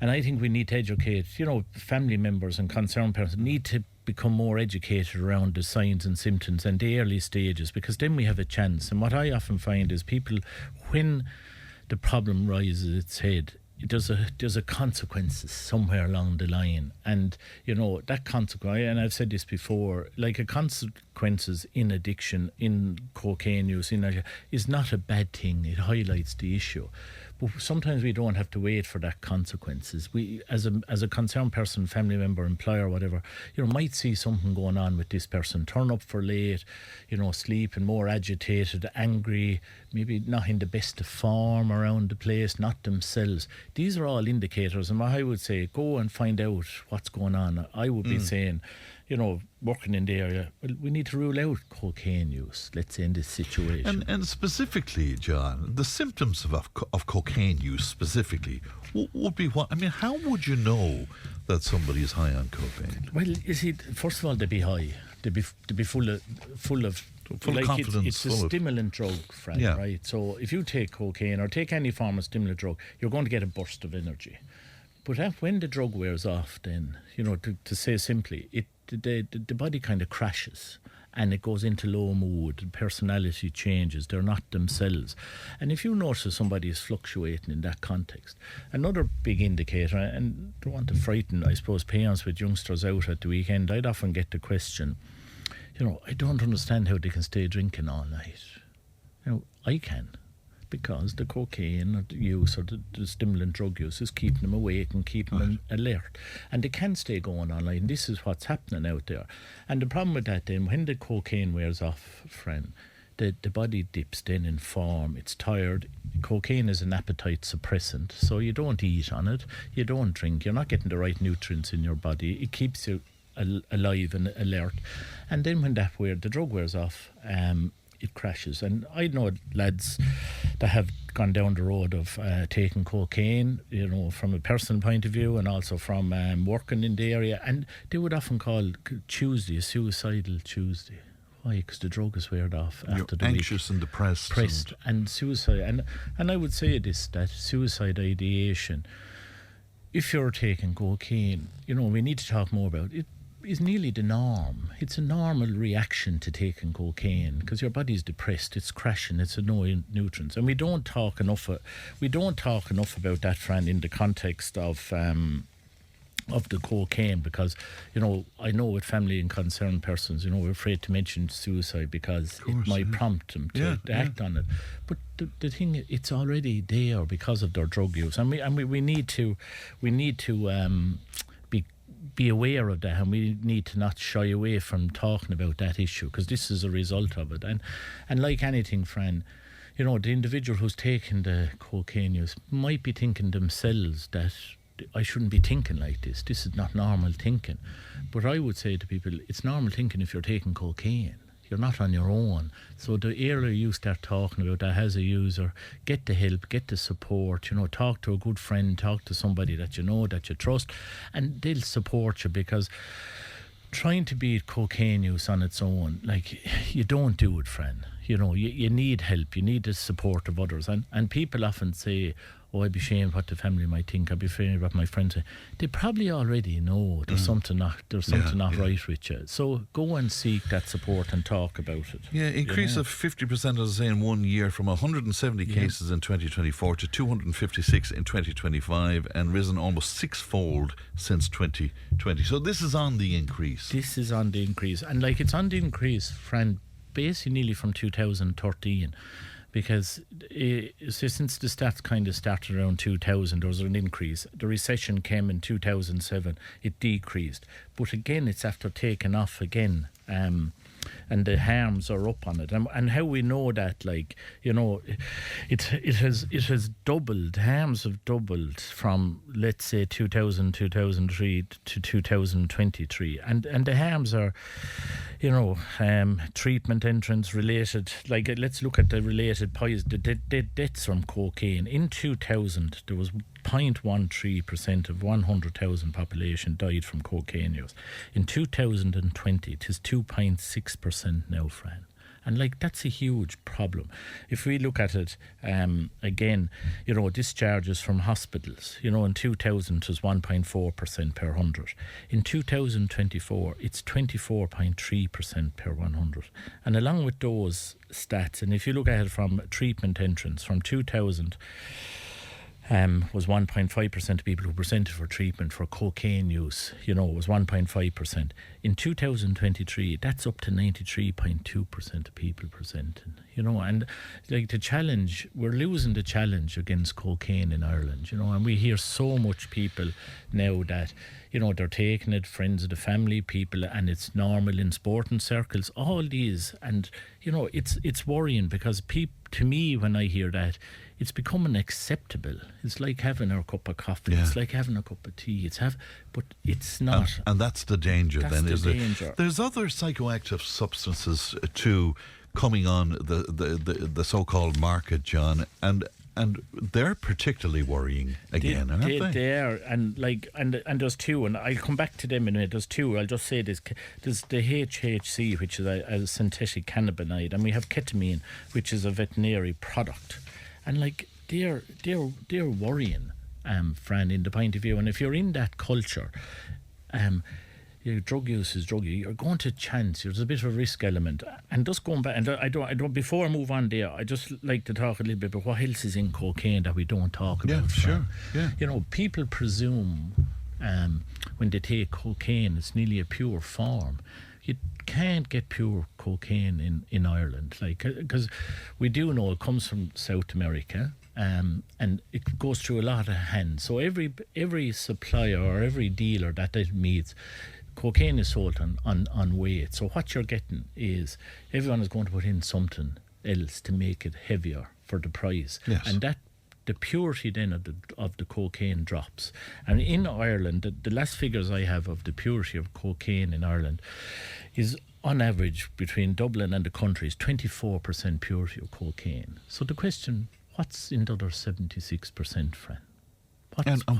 And I think we need to educate, family members and concerned persons need to become more educated around the signs and symptoms and the early stages, because then we have a chance. And what I often find is people, when the problem rises its head, there's a consequences somewhere along the line, and that consequence, and I've said this before, like a consequences in addiction, in cocaine use, is not a bad thing. It highlights the issue. But sometimes we don't have to wait for that consequences. We, as a concerned person, family member, employer, whatever, might see something going on with this person, turn up for late, sleeping, more agitated, angry, maybe not in the best of form around the place, not themselves. These are all indicators, and I would say, go and find out what's going on. I would be saying, working in the area, well, we need to rule out cocaine use, let's say, in this situation. And specifically, John, the symptoms of cocaine use specifically would be what? I mean, how would you know that somebody is high on cocaine? Well, you see, first of all, they'd be high. They'd be full of confidence. It's a stimulant drug, Frank, right? So if you take cocaine or take any form of stimulant drug, you're going to get a burst of energy. But when the drug wears off, then, to say simply, the body kind of crashes and it goes into low mood, personality changes, they're not themselves. And if you notice somebody is fluctuating in that context, another big indicator, and don't want to frighten, I suppose, parents with youngsters out at the weekend, I'd often get the question, I don't understand how they can stay drinking all night. I can. Because the cocaine use or the stimulant drug use is keeping them awake and keeping them alert. And they can stay going online. And this is what's happening out there. And the problem with that then, when the cocaine wears off, friend, the body dips then in form. It's tired. Cocaine is an appetite suppressant. So you don't eat on it. You don't drink. You're not getting the right nutrients in your body. It keeps you alive and alert. And then when the drug wears off, it crashes. And I know lads that have gone down the road of taking cocaine, from a personal point of view and also from working in the area, and they would often call Tuesday a suicidal Tuesday. Why? Because the drug is weared off after the anxious week. And depressed. And suicide. And I would say this, that suicide ideation, if you're taking cocaine, we need to talk more about it. Is nearly the norm. It's a normal reaction to taking cocaine because your body's depressed, it's crashing, it's no nutrients, and we don't talk enough about that, friend, in the context of the cocaine, because I know with family and concerned persons, we're afraid to mention suicide because it might prompt them to act on it. But the thing, it's already there because of their drug use, and we need to be aware of that, and we need to not shy away from talking about that issue because this is a result of it. And like anything, friend, the individual who's taking the cocaine use might be thinking themselves that I shouldn't be thinking like this. This is not normal thinking. But I would say to people, it's normal thinking if you're taking cocaine. You're not on your own. So the earlier you start talking about that as a user, get the help, get the support, talk to a good friend, talk to somebody that that you trust, and they'll support you, because trying to beat cocaine use on its own, you don't do it, friend. You need help, you need the support of others. And people often say, I'd be ashamed what the family might think, I'd be ashamed what my friends say. They probably already know there's something not right with you. So go and seek that support and talk about it. Yeah, increase of 50%, as I say, in 1 year, from 170 cases in 2024 to 256 in 2025, and risen almost sixfold since 2020. So this is on the increase. And it's on the increase, friend, basically nearly from 2013. Because since the stats kind of started around 2000, there was an increase. The recession came in 2007, it decreased. But again, it's after taking off again. And the harms are up on it, and how we know that, it has doubled. The harms have doubled from, let's say, 2003 to 2023, and the harms are, treatment entrance related. Let's look at the related the deaths from cocaine. In 2000, there was 0.13% of 100,000 population died from cocaine use. In 2020, it is 2.6% now, friend. And that's a huge problem. If we look at it again, discharges from hospitals, in 2000 it was 1.4% per 100. In 2024, it's 24.3% per 100. And along with those stats, and if you look at it from treatment entrance, from 2000, was 1.5% of people who presented for treatment for cocaine use, was 1.5%. In 2023, that's up to 93.2% of people presenting, and the challenge, we're losing the challenge against cocaine in Ireland, and we hear so much people now that, they're taking it, friends of the family, people, and it's normal in sporting circles, all these, and, it's worrying because to me, when I hear that, it's becoming acceptable. It's like having a cup of coffee. Yeah. It's like having a cup of tea. But it's not. And that's the danger. That's then, the isn't danger. it? There's other psychoactive substances too coming on the so-called market, John, and they're particularly worrying again, aren't they? They are, and there's two, and I'll come back to them in a minute. There's two. I'll just say there's the HHC, which is a synthetic cannabinoid, and we have ketamine, which is a veterinary product, and they're worrying, Fran, in the point of view. And if you're in that culture, your drug use is drug use. You're going to chance. There's a bit of a risk element. And just going back, and I don't. Before I move on there, I just like to talk a little bit about what else is in cocaine that we don't talk about. Yeah, sure. Yeah. You know, people presume when they take cocaine, it's nearly a pure form. You can't get pure cocaine in Ireland, because we do know it comes from South America. And it goes through a lot of hands. So every supplier or every dealer that meets, cocaine is sold on weight. So what you're getting is everyone is going to put in something else to make it heavier for the price. Yes. And that the purity then of the cocaine drops. And in Ireland, the last figures I have of the purity of cocaine in Ireland is on average between Dublin and the country is 24% purity of cocaine. So the question, what's in the other 76%, Fran?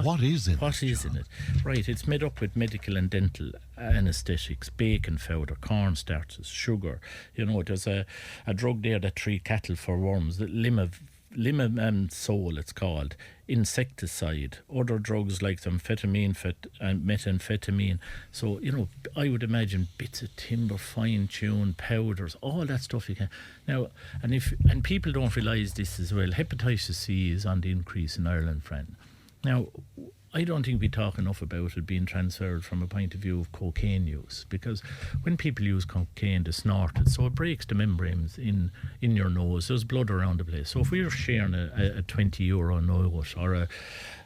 What is in it? What is in it? Right, it's made up with medical and dental anaesthetics, bacon powder, cornstarches, sugar. You know, there's a drug there that treats cattle for worms, the limazole it's called, insecticide, other drugs like amphetamine and methamphetamine. So, you know, I would imagine bits of timber, fine-tuned powders, all that stuff you can. Now, and people don't realise this as well, hepatitis C is on the increase in Ireland, friend. Now, I don't think we talk enough about it being transferred from a point of view of cocaine use, because when people use cocaine, they snort it, so it breaks the membranes in your nose. There's blood around the place. So if we're sharing a €20 note or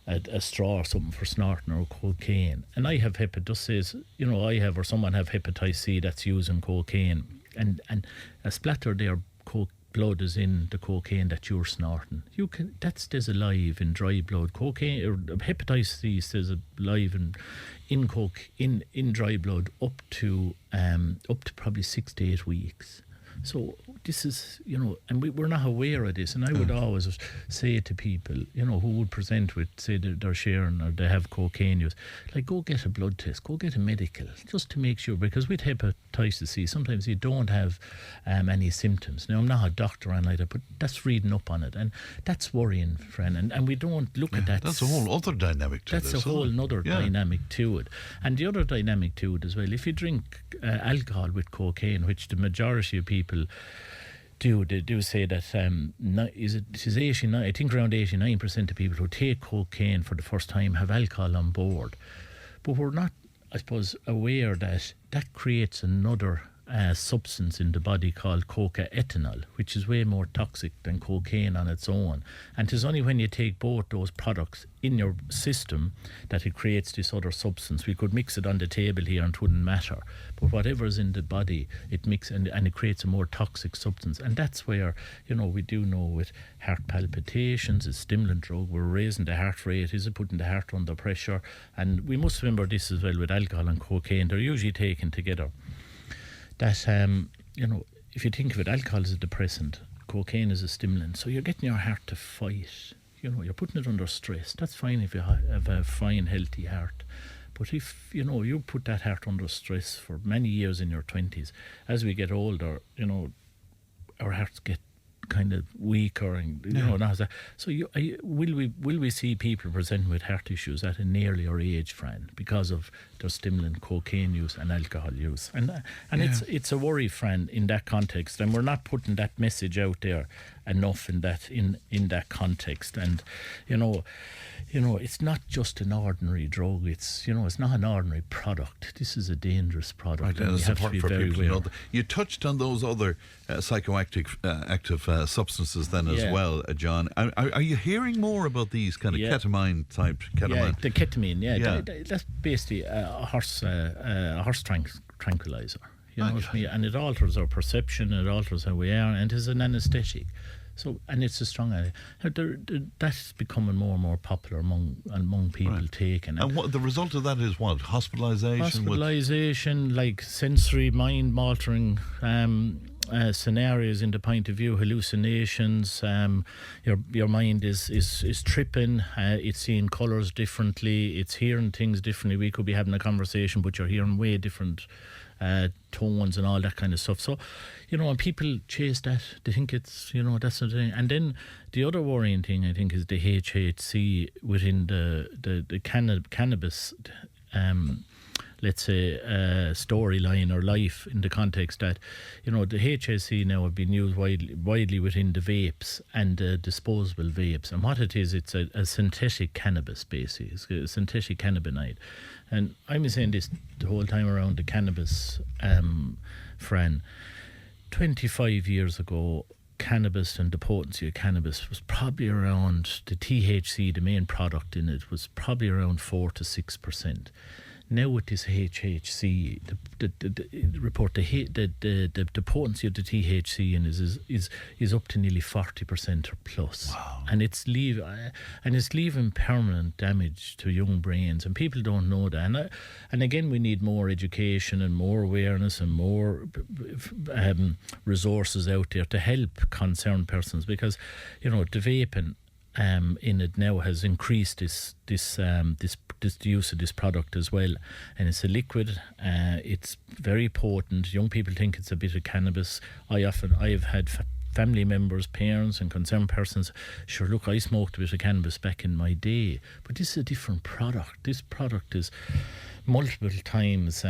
a straw or something for snorting or cocaine, and I have someone have hepatitis C that's using cocaine, and a splatter there blood is in the cocaine that you're snorting. That stays alive in dry blood. Cocaine or hepatitis C stays alive in dry blood up to probably 6 to 8 weeks. So this is, you know, and we're not aware of this. And I would always say to people, you know, who would present with, say, they're sharing or they have cocaine use, like, go get a blood test, go get a medical, just to make sure. Because with hepatitis C, sometimes you don't have any symptoms. Now, I'm not a doctor or anything like that, but that's reading up on it. And that's worrying, friend. And we don't look at that. That's a whole other dynamic to this. That's a whole other dynamic to it. And the other dynamic to it as well, if you drink alcohol with cocaine, which the majority of people do, they do say that it is 89, I think around 89% of people who take cocaine for the first time have alcohol on board. But we're not, I suppose, aware that creates another substance in the body called coca-ethanol, which is way more toxic than cocaine on its own. And it's only when you take both those products in your system that it creates this other substance. We could mix it on the table here and it wouldn't matter. But whatever's in the body, it mixes and it creates a more toxic substance. And that's where, you know, we do know with heart palpitations, a stimulant drug, we're raising the heart rate, is it putting the heart under pressure? And we must remember this as well with alcohol and cocaine. They're usually taken together. That, you know, if you think of it, alcohol is a depressant, cocaine is a stimulant. So you're getting your heart to fight. You know, you're putting it under stress. That's fine if you have a fine, healthy heart. But if, you know, you put that heart under stress for many years in your 20s, as we get older, you know, our hearts get kind of weaker and, you know, not that. So will we see people presenting with heart issues at an earlier age, Fran, because of their stimulant, cocaine use and alcohol use? And it's a worry, Fran, in that context. And we're not putting that message out there enough in that context. And, you know, it's not just an ordinary drug. It's, you know, it's not an ordinary product. This is a dangerous product. Right, and we have to be very aware. You touched on those other psychoactive active substances then as well, John. Are you hearing more about these kind of ketamine type? Yeah, the ketamine. That's basically a horse tranquilizer. You know what I mean? And it alters our perception. It alters how we are, and it is an anaesthetic. So, and it's a strong idea. That's becoming more and more popular among people taking it. And what the result of that is what? Hospitalisation? Like sensory, mind-altering scenarios in the point of view, hallucinations. Your mind is tripping. It's seeing colours differently. It's hearing things differently. We could be having a conversation, but you're hearing way different tones and all that kind of stuff. So, and people chase that. They think it's, that's the thing. And then the other worrying thing, I think, is the HHC within the cannabis, let's say, storyline or life, in the context that, the HSC now have been used widely within the vapes and disposable vapes. And what it is, it's a synthetic cannabis, basically. It's a synthetic cannabinoid. And I've been saying this the whole time around the cannabis, Fran. 25 years ago, cannabis and the potency of cannabis was probably around, the THC, the main product in it, was probably around 4 to 6%. Now with this HHC, the report, the potency of the THC in is up to nearly 40% or plus. Wow. And it's leaving permanent damage to young brains, and people don't know that. And again, we need more education and more awareness and more resources out there to help concerned persons, because the vaping in it now has increased this use of this product as well, and it's a liquid. It's very potent. Young people think it's a bit of cannabis. I have had family members, parents, and concerned persons. Sure, look, I smoked a bit of cannabis back in my day, but this is a different product. This product is multiple times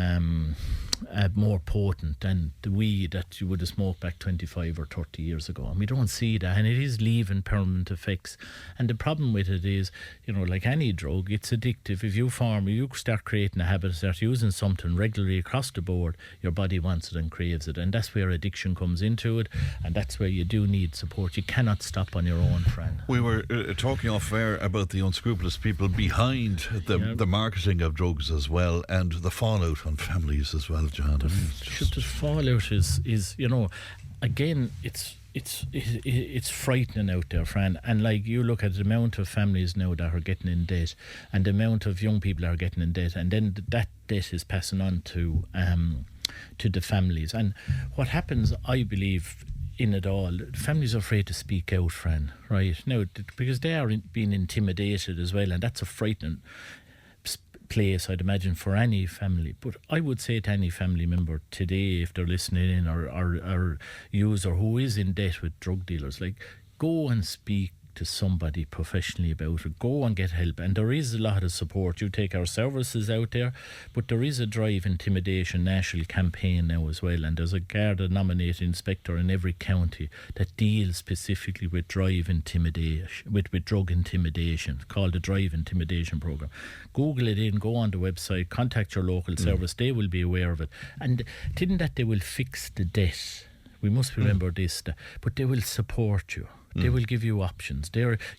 more potent than the weed that you would have smoked back 25 or 30 years ago. And we don't see that, and it is leaving permanent effects. And the problem with it is, like any drug, it's addictive. If you start creating a habit, start using something regularly across the board, your body wants it and craves it. And that's where addiction comes into it, and that's where you do need support. You cannot stop on your own, Fran. We were talking off air about the unscrupulous people behind the marketing of drugs as well, and the fallout on families as well, John. The fallout is again, it's frightening out there, Fran. And like, you look at the amount of families now that are getting in debt, and the amount of young people that are getting in debt, and then that debt is passing on to the families. And what happens, I believe, in it all, families are afraid to speak out, Fran, right? Now, because they are being intimidated as well, and that's a frightening place, I'd imagine, for any family. But I would say to any family member today, if they're listening in, or user who is in debt with drug dealers, like, go and speak to somebody professionally about it. Go and get help. And there is a lot of support. You take our services out there, but there is a Drive Intimidation national campaign now as well, and there's a Garda nominated inspector in every county that deals specifically with drive intimidation, with drug intimidation. It's called the Drive Intimidation Programme. Google it in, go on the website, contact your local service. They will be aware of it. And didn't that they will fix the debt. We must remember this, but they will support you. They will give you options.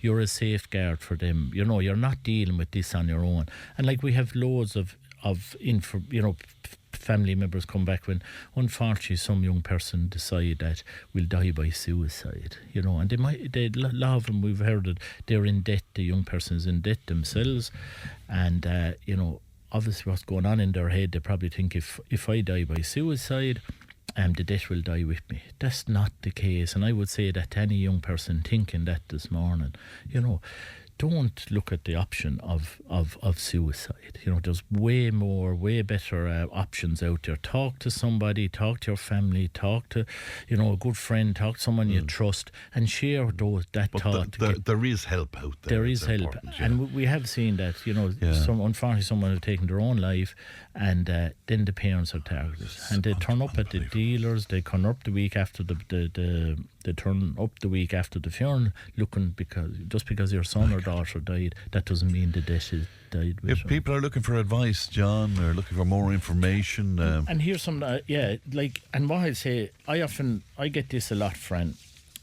You're a safeguard for them. You're not dealing with this on your own. And like, we have loads of family members come back when, unfortunately, some young person decide that will die by suicide. And a lot of them, we've heard that they're in debt. The young person is in debt themselves, and obviously what's going on in their head, they probably think, if I die by suicide, the debt will die with me. That's not the case. And I would say that to any young person thinking that this morning, don't look at the option of suicide. There's way better options out there. Talk to somebody, talk to your family, talk to, a good friend, talk to someone you trust, and share that thought. There is help out there. There is help. And we have seen that, unfortunately, someone has taken their own life, and then the parents are targeted. And they turn up at the dealers, they turn up the week after they turn up the week after the funeral, looking, because your son or daughter died, that doesn't mean the debt is died with. If people are looking for advice, John, or looking for more information, and here's some, and what I say, I get this a lot, Fran.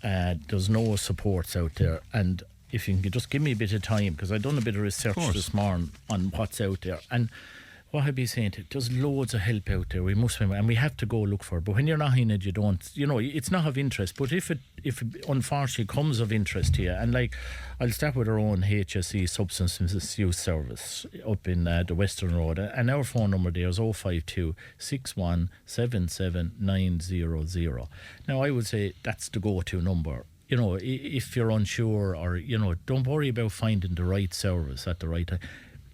There's no supports out there, and if you can just give me a bit of time, because I've done a bit of research this morning on what's out there, and what I'd be saying to you, there's loads of help out there. We must, and we have to go look for it. But when you're not in it, you don't, it's not of interest. But if it unfortunately comes of interest to you, and like, I'll start with our own HSE Substance Misuse Service up in the Western Road, and our phone number there is 052 61 77 900. Now, I would say that's the go-to number. If you're unsure, or don't worry about finding the right service at the right time.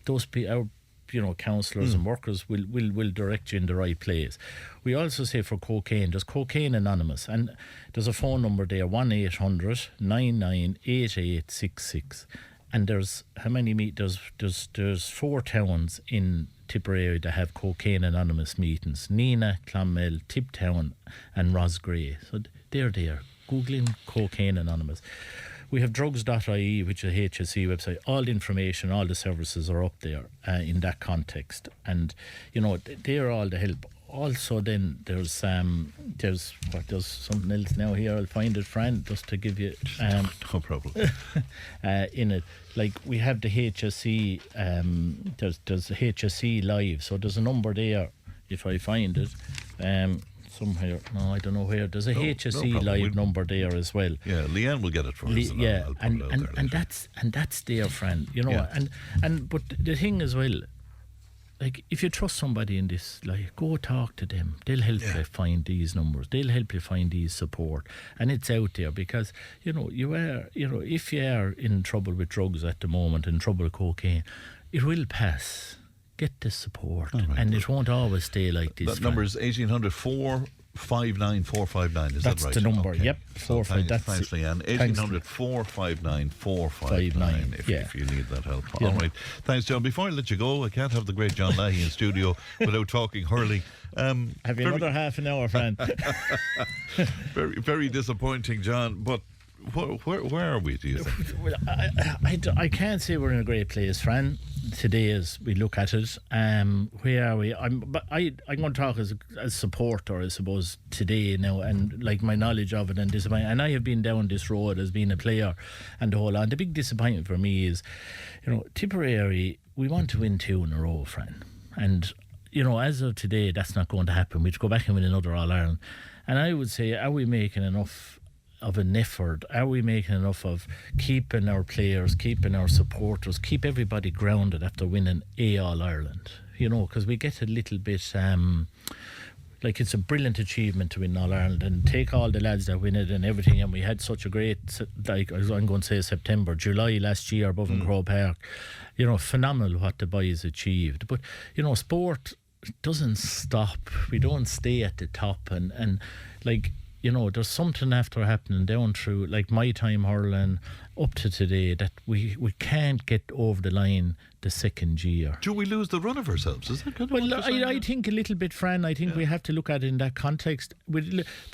Those our counsellors and workers will direct you in the right place. We also say for cocaine, there's Cocaine Anonymous, and there's a phone number there, 1-800-998866. And there's how many there's 4 towns in Tipperary that have Cocaine Anonymous meetings: Nina, Clonmel, Tipp Town and Rosgray. So they're there. Googling Cocaine Anonymous. We have drugs.ie, which is a HSE website. All the information, all the services are up there in that context. And, they're all the help. Also, then there's something else now here. I'll find it, Fran, just to give you... no problem. in it. Like, we have the HSE, there's HSE Live. So there's a number there, if I find it. Somewhere, no, I don't know where. There's a HSE Live number there as well. Yeah, Leanne will get it for us. And that's there, friend. And but the thing as well, like, if you trust somebody in this, like, go talk to them. They'll help you find these numbers. They'll help you find these support, and it's out there because you are, if you are in trouble with drugs at the moment, in trouble with cocaine, it will pass. Get the support, and it won't always stay like this. That number is 1800 459 459. Is that right? That's the number. Okay. Yep. So thanks, Leanne. 1800 459 459. If you need that help. Yeah. All right. Thanks, John. Before I let you go, I can't have the great John Leahy in studio without talking hurling. Have you another half an hour, friend? Very, very disappointing, John. But where are we, do you think? Well, I can't say we're in a great place, Fran. Today, as we look at it, where are we? I'm going to talk as a supporter, I suppose, today now, and like my knowledge of it and disappointment. And I have been down this road as being a player and the whole lot. The big disappointment for me is, Tipperary, we want to win 2 in a row, Fran. And, as of today, that's not going to happen. We have to go back and win another All-Ireland. And I would say, are we making enough of an effort? Are we making enough of keeping our players, keeping our supporters, keep everybody grounded after winning All-Ireland? Because we get a little bit like, it's a brilliant achievement to win All-Ireland, and take all the lads that win it and everything, and we had such a great, like, I'm going to say July last year above in Crow Park. Phenomenal what the boys achieved. But sport doesn't stop. We don't stay at the top, and like, there's something after happening down through, like, my time hurling up to today, that we can't get over the line the second year. Do we lose the run of ourselves? Is that kind of I think a little bit, Fran. I think we have to look at it in that context. But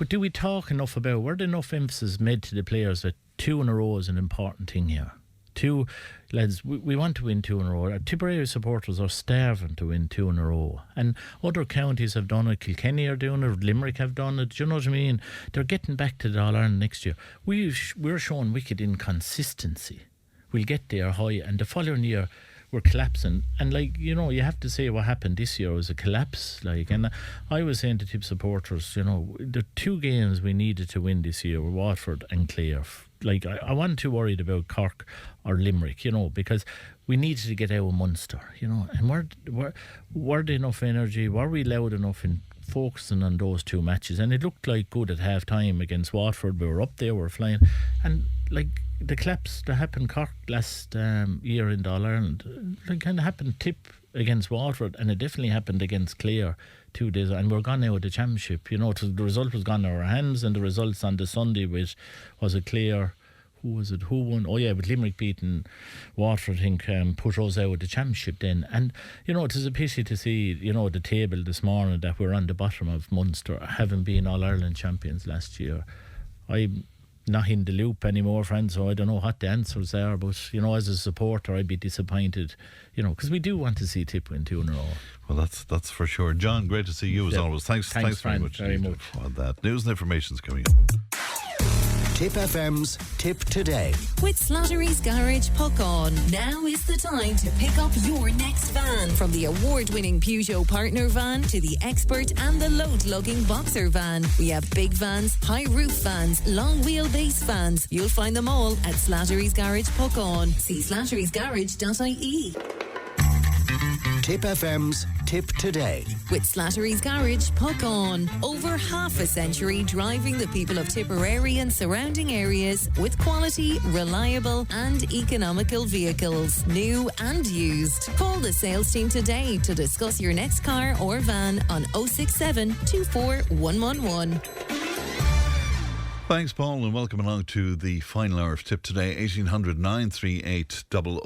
do we talk enough about, were there enough emphasis made to the players that 2 in a row is an important thing here? 2, lads, we want to win 2 in a row. Our Tipperary supporters are starving to win 2 in a row, and other counties have done it. Kilkenny are doing it, Limerick have done it. Do you know what I mean? They're getting back to the All-Ireland next year. We're showing wicked inconsistency. We'll get there high, and the following year we're collapsing. And, like, you have to say what happened this year was a collapse. Like, and I was saying to Tip supporters, the 2 games we needed to win this year were Waterford and Clare. Like, I wasn't too worried about Cork or Limerick, because we needed to get out of Munster, and were there enough energy? Were we loud enough in focusing on those 2 matches? And it looked like good at half time against Waterford. We were up there, we were flying. And, like, the collapse that happened Cork last year in the All-Ireland, it kind of happened Tip against Waterford, and it definitely happened against Clare 2 days, and we're gone now with the championship. The result was gone out of our hands, and the results on the Sunday was it Clare? Who was it? Who won? Oh yeah, with Limerick beating Waterford, I think, put us out with the championship then. And it is a pity to see the table this morning that we're on the bottom of Munster, having been All-Ireland champions last year. I'm not in the loop anymore, friends, so I don't know what the answers are, but as a supporter I'd be disappointed, because we do want to see Tip win 2 in a row. Well, that's for sure. John, great to see you as always. Thanks very much for that. News and information's coming up. Tipp FM's Tipp Today. With Slattery's Garage Puck On, now is the time to pick up your next van. From the award-winning Peugeot Partner van to the Expert and the load-lugging Boxer van. We have big vans, high-roof vans, long wheelbase vans. You'll find them all at Slattery's Garage Puck On. See slatterysgarage.ie. Tipp FM's Tipp Today. With Slattery's Garage Puck On. Over half a century driving the people of Tipperary and surrounding areas with quality, reliable and economical vehicles, new and used. Call the sales team today to discuss your next car or van on 067 24 111. Thanks, Paul, and welcome along to the final hour of Tipp Today, 1800 938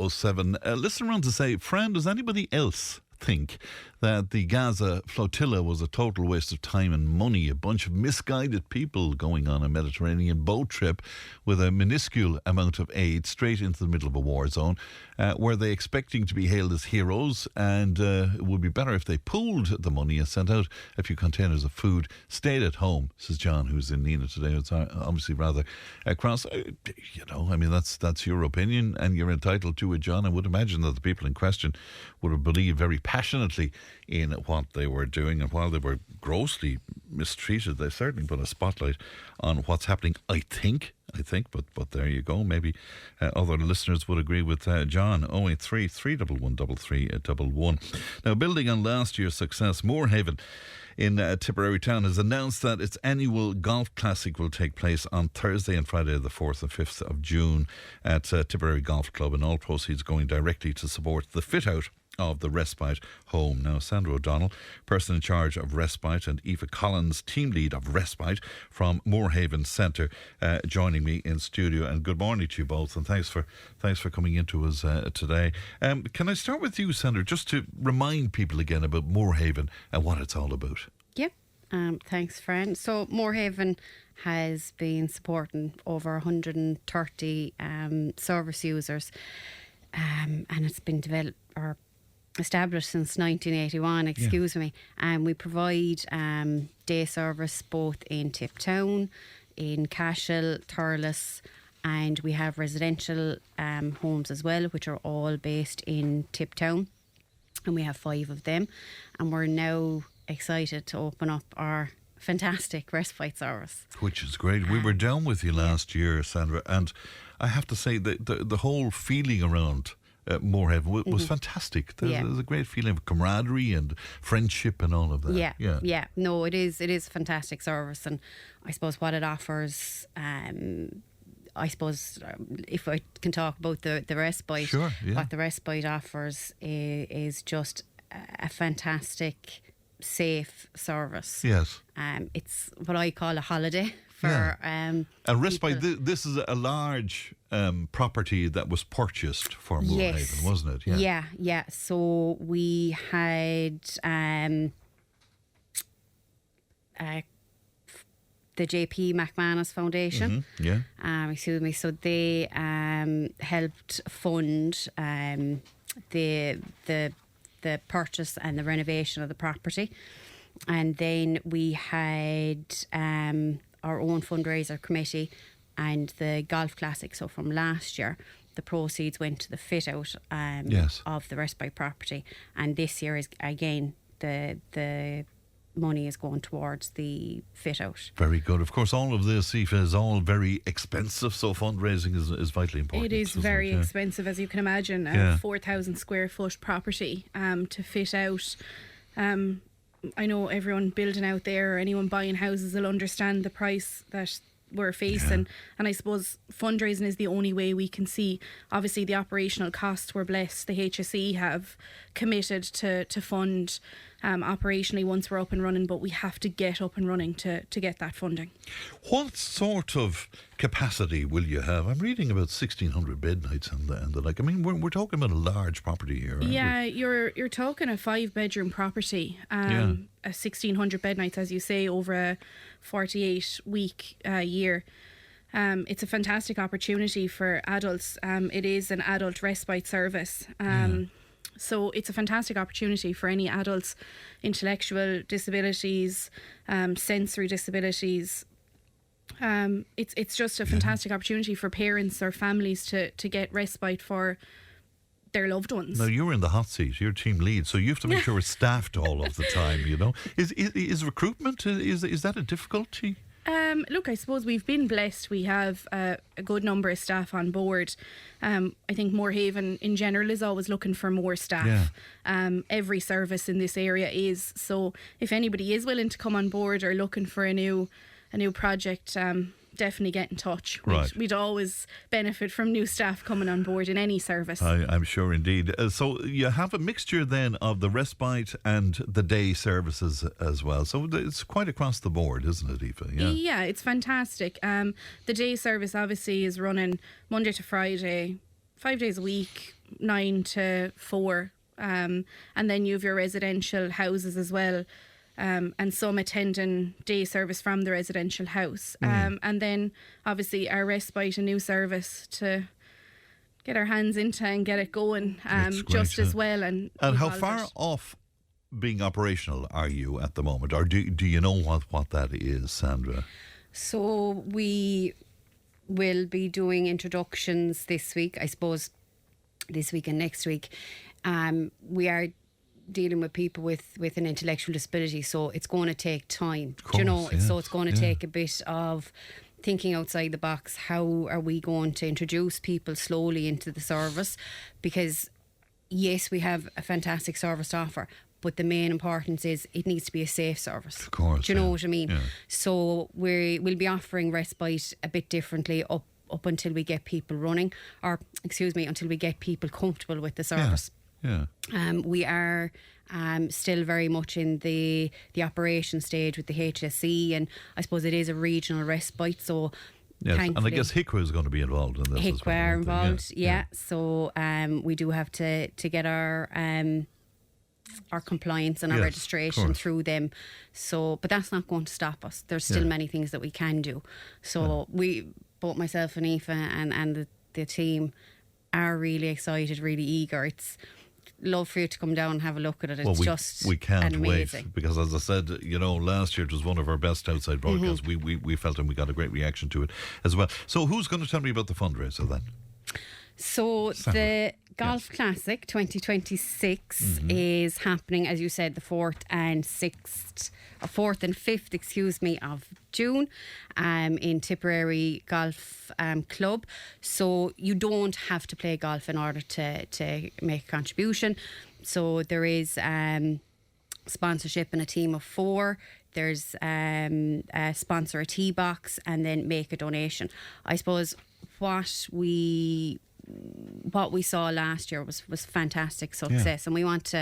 007. Listen around to say, friend, does anybody else think that the Gaza flotilla was a total waste of time and money, a bunch of misguided people going on a Mediterranean boat trip with a minuscule amount of aid straight into the middle of a war zone? Were they expecting to be hailed as heroes? And it would be better if they pooled the money and sent out a few containers of food, stayed at home, says John, who's in Nina today. It's obviously rather cross. That's your opinion and you're entitled to it, John. I would imagine that the people in question would have believed very passionately in what they were doing, and while they were grossly mistreated, they certainly put a spotlight on what's happening, I think, but there you go. Maybe other listeners would agree with John. 083 311 3311. Now, building on last year's success, Moorehaven in Tipperary Town has announced that its annual golf classic will take place on Thursday and Friday the 4th and 5th of June at Tipperary Golf Club, and all proceeds going directly to support the fit-out of the Respite home. Now, Sandra O'Donnell, person in charge of Respite, and Aoife Collins, team lead of Respite from Moorehaven Centre, joining me in studio. And good morning to you both, and thanks for coming into us today. Can I start with you, Sandra, just to remind people again about Moorehaven and what it's all about? Yep. Thanks, Fran. So Moorehaven has been supporting over 130 service users, and it's been developed or established since 1981, and we provide day service both in Tipp Town, in Cashel, Thurles, and we have residential homes as well, which are all based in Tipp Town, and we have 5 of them, and we're now excited to open up our fantastic respite service, which is great. We were down with you last year, Sandra, and I have to say that the whole feeling around Moorehaven was fantastic. There's a great feeling of camaraderie and friendship and all of that. Yeah. No, it is a fantastic service, and I suppose what it offers, if I can talk about the respite, what the respite offers is just a fantastic, safe service. Yes. It's what I call a holiday for and Respite, this is a large property that was purchased for Moorehaven, wasn't it? Yeah. So we had the JP McManus Foundation. So they helped fund the purchase and the renovation of the property, and then we had our own fundraiser committee and the golf classic. So from last year, the proceeds went to the fit out of the Respite property, and this year is again the money is going towards the fit out. Very good. Of course, all of this, Aoife, is all very expensive, so fundraising is vitally important. It is very expensive, as you can imagine. A 4,000 square foot property to fit out. I know everyone building out there or anyone buying houses will understand the price that we're facing, and I suppose fundraising is the only way we can see. Obviously the operational costs, we're blessed, the HSE have committed to fund operationally once we're up and running, but we have to get up and running to get that funding. What sort of capacity will you have? I'm reading about 1,600 bed nights and the like. I mean, we're talking about a large property here, aren't we? You're talking a 5-bedroom property, a 1,600 bed nights, as you say, over a 48-week year. It's a fantastic opportunity for adults. It is an adult respite service. So it's a fantastic opportunity for any adults, intellectual disabilities, sensory disabilities, It's just a fantastic opportunity for parents or families to get respite for their loved ones. Now, you're in the hot seat, you're team lead, so you have to make sure it's staffed all of the time, you know. Is recruitment, is that a difficulty? Look, I suppose we've been blessed. We have a good number of staff on board. I think Moorehaven in general is always looking for more staff. Every service in this area is. So if anybody is willing to come on board or looking for a new project, definitely get in touch. We'd always benefit from new staff coming on board in any service. I'm sure indeed. So you have a mixture then of the respite and the day services as well. So it's quite across the board, isn't it, Aoife? Yeah, it's fantastic. The day service obviously is running Monday to Friday, 5 days a week, 9 to 4. And then you have your residential houses as well. And some attending day service from the residential house. And then obviously our respite, a new service to get our hands into and get it going just as well. And how far off being operational are you at the moment? Or do you know what that is, Sandra? So we will be doing introductions this week, I suppose, this week and next week. We are dealing with people with an intellectual disability, so it's going to take time. Course, so it's going to take a bit of thinking outside the box. How are we going to introduce people slowly into the service? Because yes, we have a fantastic service to offer, but the main importance is it needs to be a safe service. Of course. Do you know what I mean? Yeah. So we'll be offering respite a bit differently up until we get people running, or until we get people comfortable with the service. Yeah. We are still very much in the operation stage with the HSE, and I suppose it is a regional respite. So, yes, and I guess HICWA is going to be involved in this as well. HICWA are involved, yeah. So we do have to get our compliance and our registration through them. So, but that's not going to stop us. There's still many things that we can do. So both myself and Aoife and the team are really excited, really eager. It's love for you to come down and have a look at it. It's we can't amazing. Wait, because as I said, last year it was one of our best outside broadcasts. We felt, and we got a great reaction to it as well. So who's going to tell me about the fundraiser then? So the Golf Classic 2026 is happening, as you said, the 4th and 5th, of June in Tipperary Golf Club. So you don't have to play golf in order to make a contribution. So there is sponsorship in a team of 4. There's sponsor a tee box and then make a donation. I suppose what we saw last year was fantastic success, and we want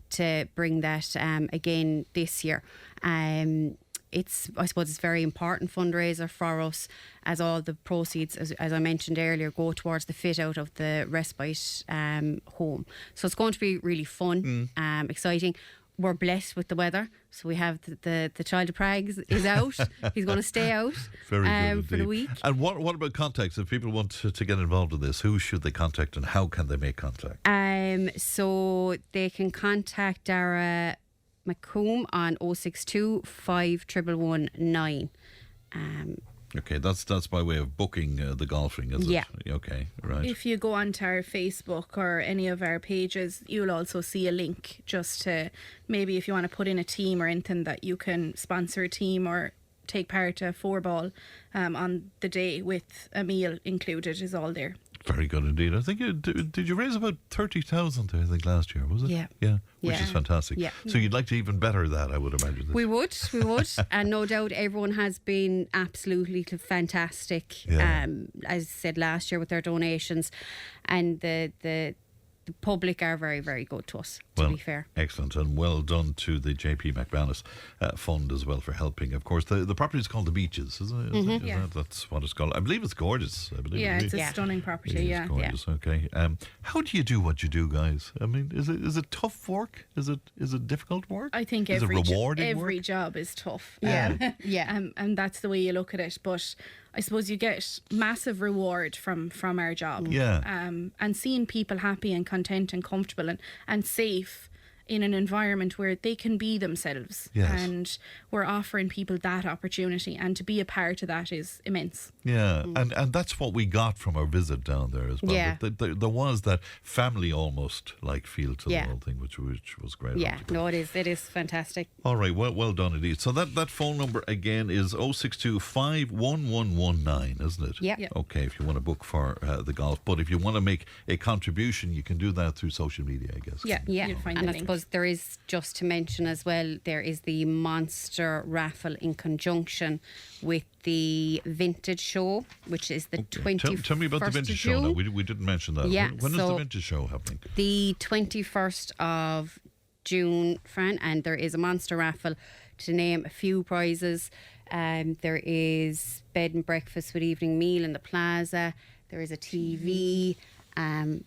to bring that again this year. I suppose it's a very important fundraiser for us, as all the proceeds, as I mentioned earlier, go towards the fit out of the respite home. So it's going to be really fun, exciting. We're blessed with the weather, so we have the Child of Prague is out. He's going to stay out Very good for the week. And what about contacts? If people want to get involved in this, who should they contact and how can they make contact? So they can contact Dara McComb on 062 5119. Okay, that's by way of booking the golfing, is it? Okay, right. If you go onto our Facebook or any of our pages, you'll also see a link just to maybe if you want to put in a team or anything that you can sponsor a team or take part to a 4-ball on the day with a meal included is all there. Very good indeed. I think did you raise about 30,000? I think last year, was it? Yeah. Which is fantastic. Yeah. So you'd like to even better that, I would imagine. We would, and no doubt everyone has been absolutely fantastic. As I said last year with their donations, and the public are very, very good to us, to be fair. Excellent, and well done to the JP McManus Fund as well for helping. Of course, the property is called The Beaches, is it? That's what it's called. I believe it's gorgeous. It's a stunning property, It's gorgeous, okay. How do you do what you do, guys? I mean, is it tough work? Is it difficult work? I think is every it rewarding every work? job is tough. Yeah. And that's the way you look at it. But I suppose you get massive reward from our job. Yeah. And seeing people happy and content and comfortable and safe in an environment where they can be themselves. Yes. And we're offering people that opportunity, and to be a part of that is immense. Yeah, and that's what we got from our visit down there as well. Yeah. There was that family almost like feel to the Yeah. whole thing, which was great. Yeah, no, it is fantastic. All right, well done indeed. So that phone number again is 062 51119, isn't it? Yeah. Okay, if you want to book for the golf. But if you want to make a contribution, you can do that through social media, I guess. Yeah, Yeah, you'll find and the I link. suppose there is, just to mention as well, there is the Monster raffle in conjunction with the Vintage Show, which is the 21st Tell me about the Vintage Show now. We didn't mention that. Yeah, when is the Vintage Show happening? The 21st of June, Fran, and there is a Monster raffle to name a few prizes. There is bed and breakfast with evening meal in the plaza. There is a TV,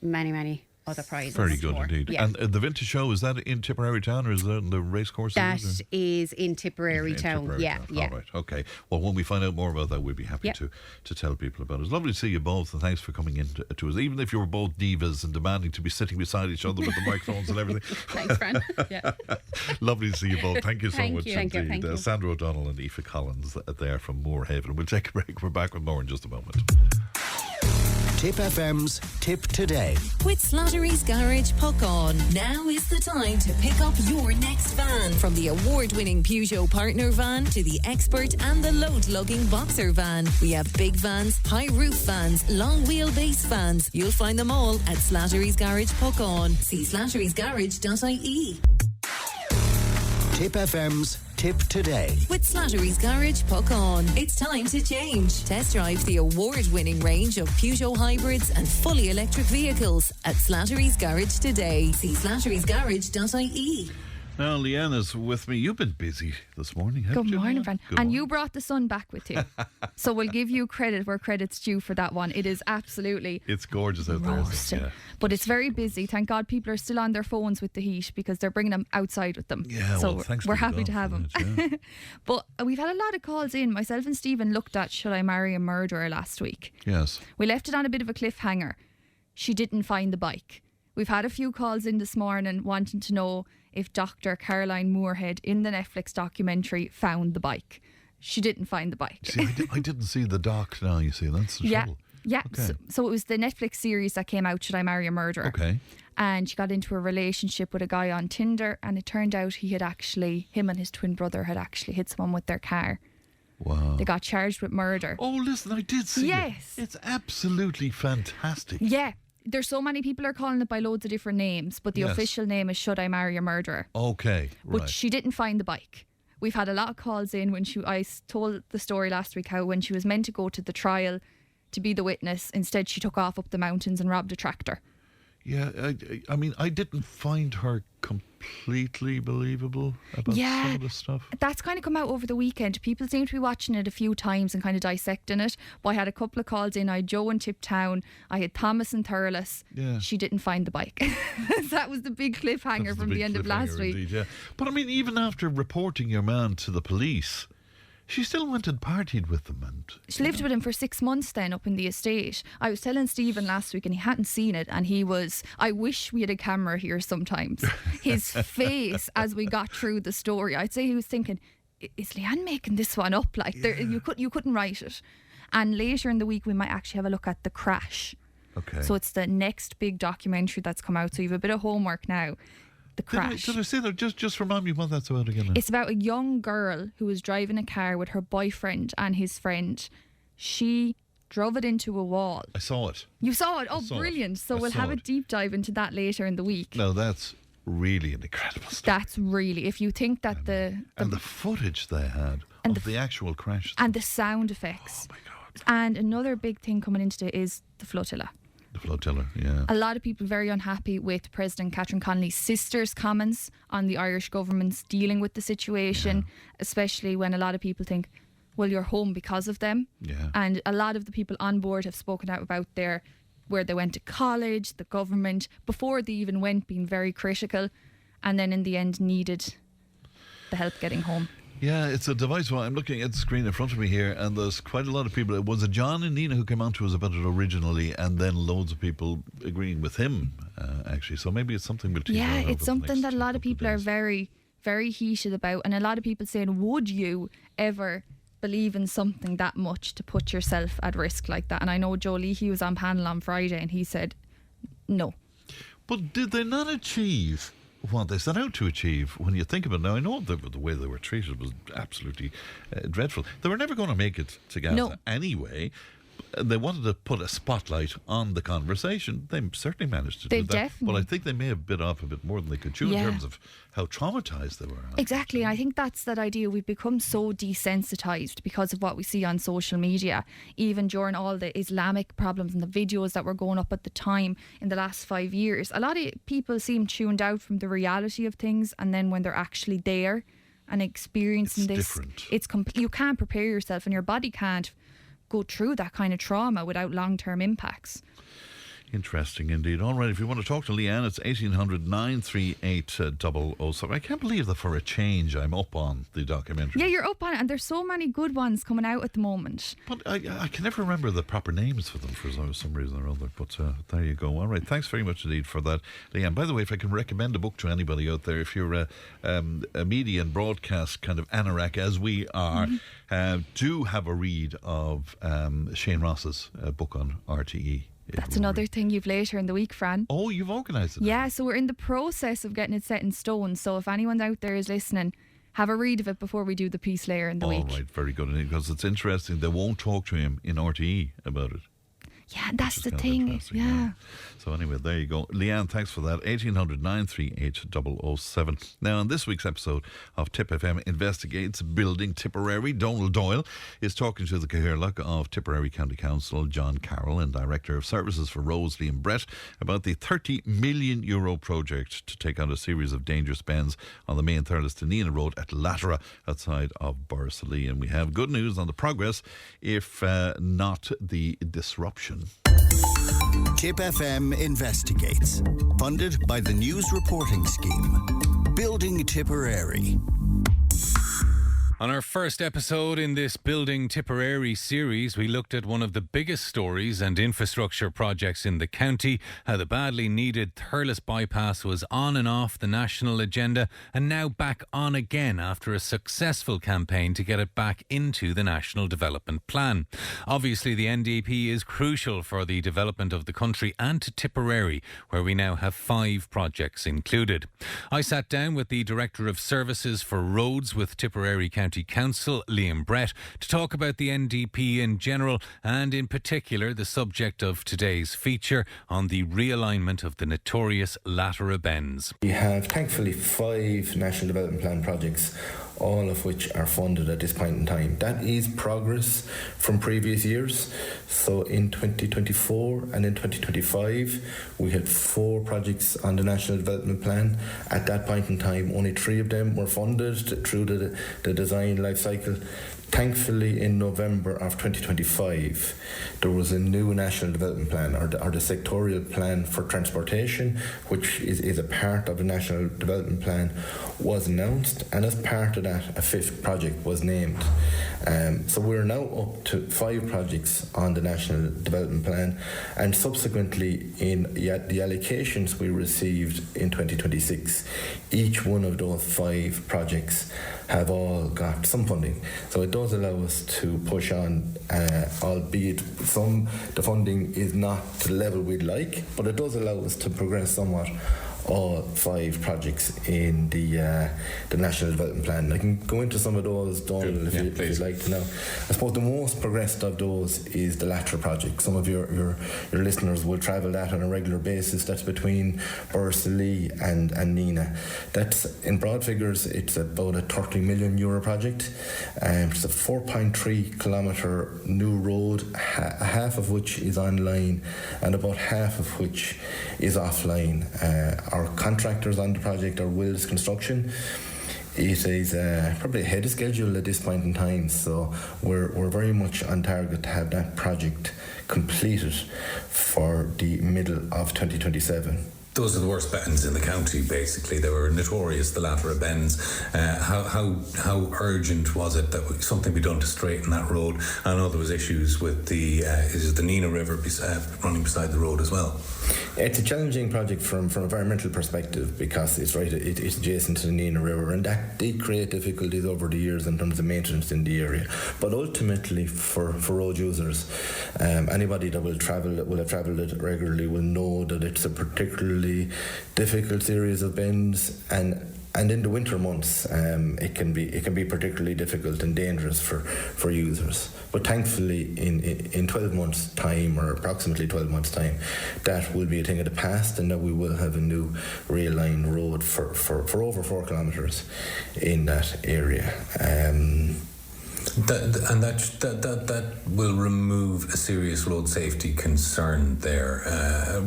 many other prizes. Very good more. indeed. Yeah. And the Vintage Show, is that in Tipperary Town or is that in the racecourse? That is in Tipperary Town. Tipperary Yeah, Town. yeah. All right, okay. Well, when we find out more about that, we'll be happy Yep. to tell people about it. It's lovely to see you both, and thanks for coming in to us. Even if you were both divas and demanding to be sitting beside each other with the microphones and everything. Thanks, Fran. Yeah. Lovely to see you both. Thank you so Thank much you. indeed. Thank you. Thank you. Sandra O'Donnell and Aoife Collins there from Moorehaven. We'll take a break. We're back with more in just a moment. Tipp FM's Tip Today. With Slattery's Garage Puck On. Now is the time to pick up your next van. From the award-winning Peugeot Partner van to the Expert and the load-lugging Boxer van. We have big vans, high roof vans, long wheelbase vans. You'll find them all at Slattery's Garage Puck On. See slatterysgarage.ie. Tipp FM's Tip Today. With Slattery's Garage Puck On. It's time to change. Test drive the award-winning range of Peugeot hybrids and fully electric vehicles at Slattery's Garage today. See slatterysgarage.ie. Now, Leanna's with me. You've been busy this morning, haven't Good you? morning, Fran. Good And morning. you brought the sun back with you. So we'll give you credit where credit's due for that one. It is absolutely It's gorgeous out there, isn't roasting. it? Yeah. But it's very busy. Thank God people are still on their phones with the heat because they're bringing them outside with them. Yeah, so well, thanks we're be happy God to have for them. that, yeah. But we've had a lot of calls in. Myself and Stephen looked at Should I Marry a Murderer last week. Yes. We left it on a bit of a cliffhanger. She didn't find the bike. We've had a few calls in this morning wanting to know if Dr. Caroline Moorhead in the Netflix documentary found the bike. She didn't find the bike. See, I didn't see the doc now, you see. That's the trouble. Yeah. Okay. So it was the Netflix series that came out, Should I Marry a Murderer? Okay. And she got into a relationship with a guy on Tinder, and it turned out him and his twin brother had actually hit someone with their car. Wow. They got charged with murder. Oh, listen, I did see Yes. it. It's absolutely fantastic. Yeah. There's so many people are calling it by loads of different names, but the Yes. official name is Should I Marry a Murderer? Okay, But right. she didn't find the bike. We've had a lot of calls in I told the story last week how when she was meant to go to the trial to be the witness, instead she took off up the mountains and robbed a tractor. Yeah, I mean, I didn't find her completely believable about some of the stuff. That's kind of come out over the weekend. People seem to be watching it a few times and kind of dissecting it. But I had a couple of calls in. I had Joe in Tipp Town. I had Thomas in Thurles. Yeah. She didn't find the bike. That was the big cliffhanger That's from big the end of last cliffhanger week. indeed, yeah. But I mean, even after reporting your man to the police, she still went and partied with them. And She lived with him for 6 months then up in the estate. I was telling Stephen last week and he hadn't seen it, and I wish we had a camera here sometimes. His face as we got through the story, I'd say he was thinking, is Leanne making this one up? Like you couldn't write it. And later in the week we might actually have a look at The Crash. Okay. So it's the next big documentary that's come out, so you have a bit of homework now. The Crash. Did I say that? Just remind me what that's about again. It's about a young girl who was driving a car with her boyfriend and his friend. She drove it into a wall. I saw it. You saw it? Oh, saw it. brilliant. So I we'll saw have a it. deep dive into that later in the week. No, that's really an incredible story. That's really, if you think that And the footage they had And of the actual crash. and the sound effects. Oh, my God. And another big thing coming into it is the flotilla. The flotilla, yeah. A lot of people very unhappy with President Catherine Connolly's sister's comments on the Irish government's dealing with the situation, especially when a lot of people think, well, you're home because of them. Yeah. And a lot of the people on board have spoken out about where they went to college, the government, before they even went, being very critical, and then in the end needed the help getting home. Yeah, it's a device. Well, I'm looking at the screen in front of me here, and there's quite a lot of people. It was John and Nina who came on to us about it originally, and then loads of people agreeing with him actually. So maybe it's something we'll tease Yeah, out it's something that a lot of people are very, very heated about, and a lot of people saying, would you ever believe in something that much to put yourself at risk like that? And I know Joe Leahy was on panel on Friday and he said no. But did they not achieve what they set out to achieve? When you think about it now, I know the way they were treated was absolutely dreadful. They were never going to make it to Gaza anyway. They wanted to put a spotlight on the conversation. They certainly managed to do that. Definitely. But I think they may have bit off a bit more than they could chew in terms of how traumatised they were. Exactly. And I think that's that idea. We've become so desensitised because of what we see on social media, even during all the Islamic problems and the videos that were going up at the time in the last 5 years. A lot of people seem tuned out from the reality of things, and then when they're actually there and experiencing this, it's you can't prepare yourself, and your body can't go through that kind of trauma without long-term impacts. Interesting indeed. All right, if you want to talk to Leanne, it's 1800 938 007. I can't believe that for a change I'm up on the documentary. Yeah, you're up on it, and there's so many good ones coming out at the moment. But I can never remember the proper names for them for some reason or other. But there you go. All right, thanks very much indeed for that, Leanne. By the way, if I can recommend a book to anybody out there, if you're a media and broadcast kind of anorak as we are, do have a read of Shane Ross's book on RTE. That's another thing you've later in the week, Fran. Oh, you've organised it? Yeah, so we're in the process of getting it set in stone. So if anyone out there is listening, have a read of it before we do the piece later in the week. All right, very good. Because it's interesting, they won't talk to him in RTE about it. Yeah, that's the thing. Yeah. So anyway, there you go. Leanne, thanks for that. 1800 938 007. Now, on this week's episode of Tipp FM Investigates Building Tipperary, Donald Doyle is talking to the Cathaoirleach of Tipperary County Council, John Carroll, and Director of Services for Roads, Liam Brett, about the €30 million project to take out a series of dangerous bends on the main Thurles to Nina Road at Latera outside of Borrisalee. And we have good news on the progress, if not the disruption. Tipp FM Investigates, funded by the News Reporting Scheme. Building Tipperary. On our first episode in this Building Tipperary series, we looked at one of the biggest stories and infrastructure projects in the county, how the badly needed Thurles bypass was on and off the national agenda and now back on again after a successful campaign to get it back into the National Development Plan. Obviously, the NDP is crucial for the development of the country and to Tipperary, where we now have 5 projects included. I sat down with the Director of Services for Roads with Tipperary County Council, Liam Brett, to talk about the NDP in general and in particular the subject of today's feature on the realignment of the notorious Latera bends. We have thankfully 5 National Development Plan projects, all of which are funded at this point in time. That is progress from previous years. So in 2024 and in 2025 we had 4 projects on the National Development Plan. At that point in time only 3 of them were funded through the design life cycle. Thankfully, in November of 2025, there was a new National Development Plan, or the sectorial plan for transportation, which is a part of the National Development Plan, was announced, and as part of that, a 5th project was named. So we're now up to 5 projects on the National Development Plan, and subsequently in the allocations we received in 2026, each one of those 5 projects have all got some funding. So it does allow us to push on, albeit the funding is not to the level we'd like, but it does allow us to progress somewhat all 5 projects in the National Development Plan. I can go into some of those, Donald, if you'd like to know. I suppose the most progressed of those is the Latera project. Some of your listeners will travel that on a regular basis. That's between Borrisalee and Nina. That's, in broad figures, it's about a €30 million project. It's a 4.3 kilometre new road, half of which is online and about half of which is offline. Our contractors on the project are Wills Construction. It is probably ahead of schedule at this point in time, so we're very much on target to have that project completed for the middle of 2027. those are the worst bends in the county, basically. They were notorious, the Latera bends. How urgent was it that something be done to straighten that road? I know there was issues with the Nina River running beside the road as well. It's a challenging project from an environmental perspective because it's adjacent to the Nina River, and that did create difficulties over the years in terms of maintenance in the area. But ultimately, for road users, anybody that will have travelled it regularly will know that it's a particularly difficult series of bends, and in the winter months it can be particularly difficult and dangerous for users. But thankfully in 12 months time, or approximately 12 months time, that will be a thing of the past, and that we will have a new rail line road for over 4 kilometres in that area. That will remove a serious road safety concern there.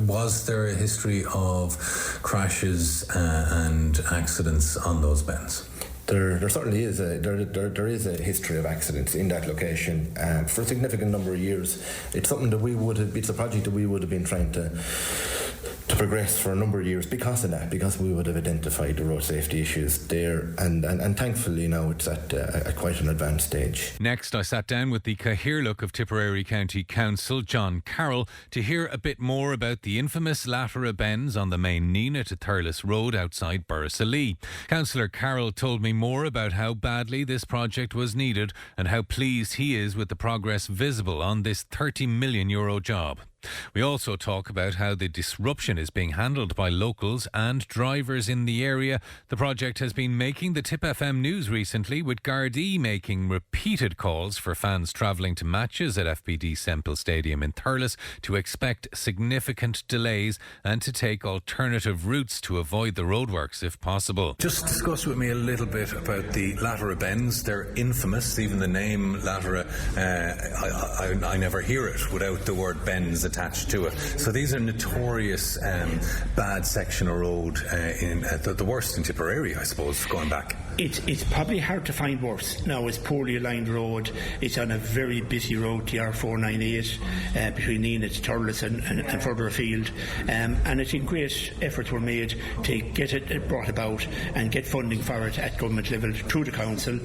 Was there a history of crashes and accidents on those bends? There certainly is there is a history of accidents in that location for a significant number of years. It's something that it's a project that we would have been trying to progress for a number of years because of that, because we would have identified the road safety issues there, and thankfully now it's at quite an advanced stage. Next, I sat down with the Cathaoirleach of Tipperary County Council, John Carroll, to hear a bit more about the infamous Latera bends on the main Nina to Thurles Road outside Leahy. Councillor Carroll told me more about how badly this project was needed and how pleased he is with the progress visible on this €30 million job. We also talk about how the disruption is being handled by locals and drivers in the area. The project has been making the Tipp FM news recently, with Gardaí making repeated calls for fans travelling to matches at FBD Semple Stadium in Thurles to expect significant delays and to take alternative routes to avoid the roadworks if possible. Just discuss with me a little bit about the Latera bends. They're infamous. Even the name Latera, I never hear it without the word bends attached to it. So these are notorious bad section of road, the worst in Tipperary, I suppose, going back. It's probably hard to find worse. Now, it's poorly aligned road. It's on a very busy road, the R498, between Nina to Thurles and further afield. And I think great efforts were made to get it brought about and get funding for it at government level through the council.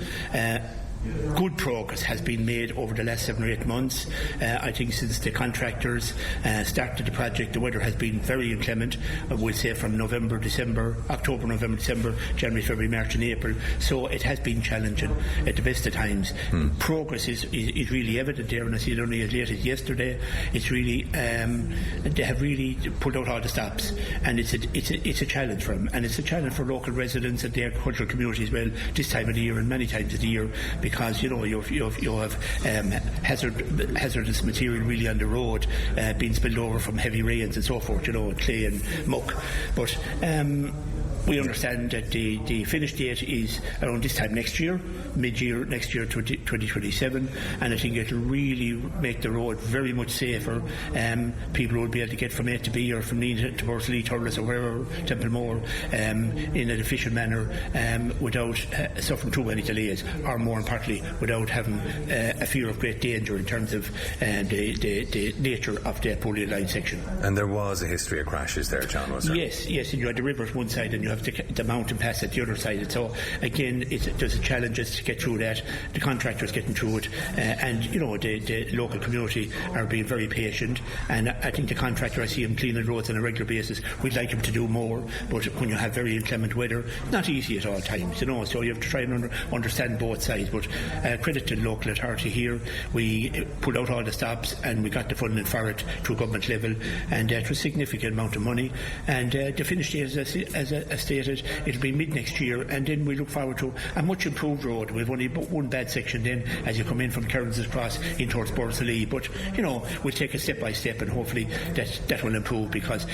Good progress has been made over the last 7 or 8 months. I think since the contractors started the project, the weather has been very inclement. We'll say from October, November, December, January, February, March and April. So it has been challenging at the best of times. Progress is really evident there, and I see it only as late as yesterday. It's really they have really pulled out all the stops, and it's a challenge for them, and it's a challenge for local residents and the agricultural community as well this time of the year and many times of the year, because you have hazardous material really on the road being spilled over from heavy rains and so forth, clay and muck. But we understand that the finish date is around this time next year, mid-year next year, 2027, and I think it'll really make the road very much safer. People will be able to get from A to B, or from Nina to Leahy, Thurles or wherever, Templemore, in an efficient manner, without suffering too many delays, or more importantly, without having a fear of great danger in terms of the nature of the poorly aligned section. And there was a history of crashes there, John, was there? Yes, and you had the river at one side and you have the mountain pass at the other side. So again, there's challenges to get through that. The contractors getting through it, and the local community are being very patient. And I think the contractor, I see him cleaning roads on a regular basis. We'd like him to do more, but when you have very inclement weather, not easy at all times. So you have to try and understand both sides. But credit to the local authority here. We pulled out all the stops and we got the funding for it through government level, and it was a significant amount of money. And the finish date, as I stated, it'll be mid next year, and then we look forward to a much improved road. We've only one bad section then as you come in from Kearns Cross in towards Leahy, but we'll take it step by step, and hopefully that will improve, because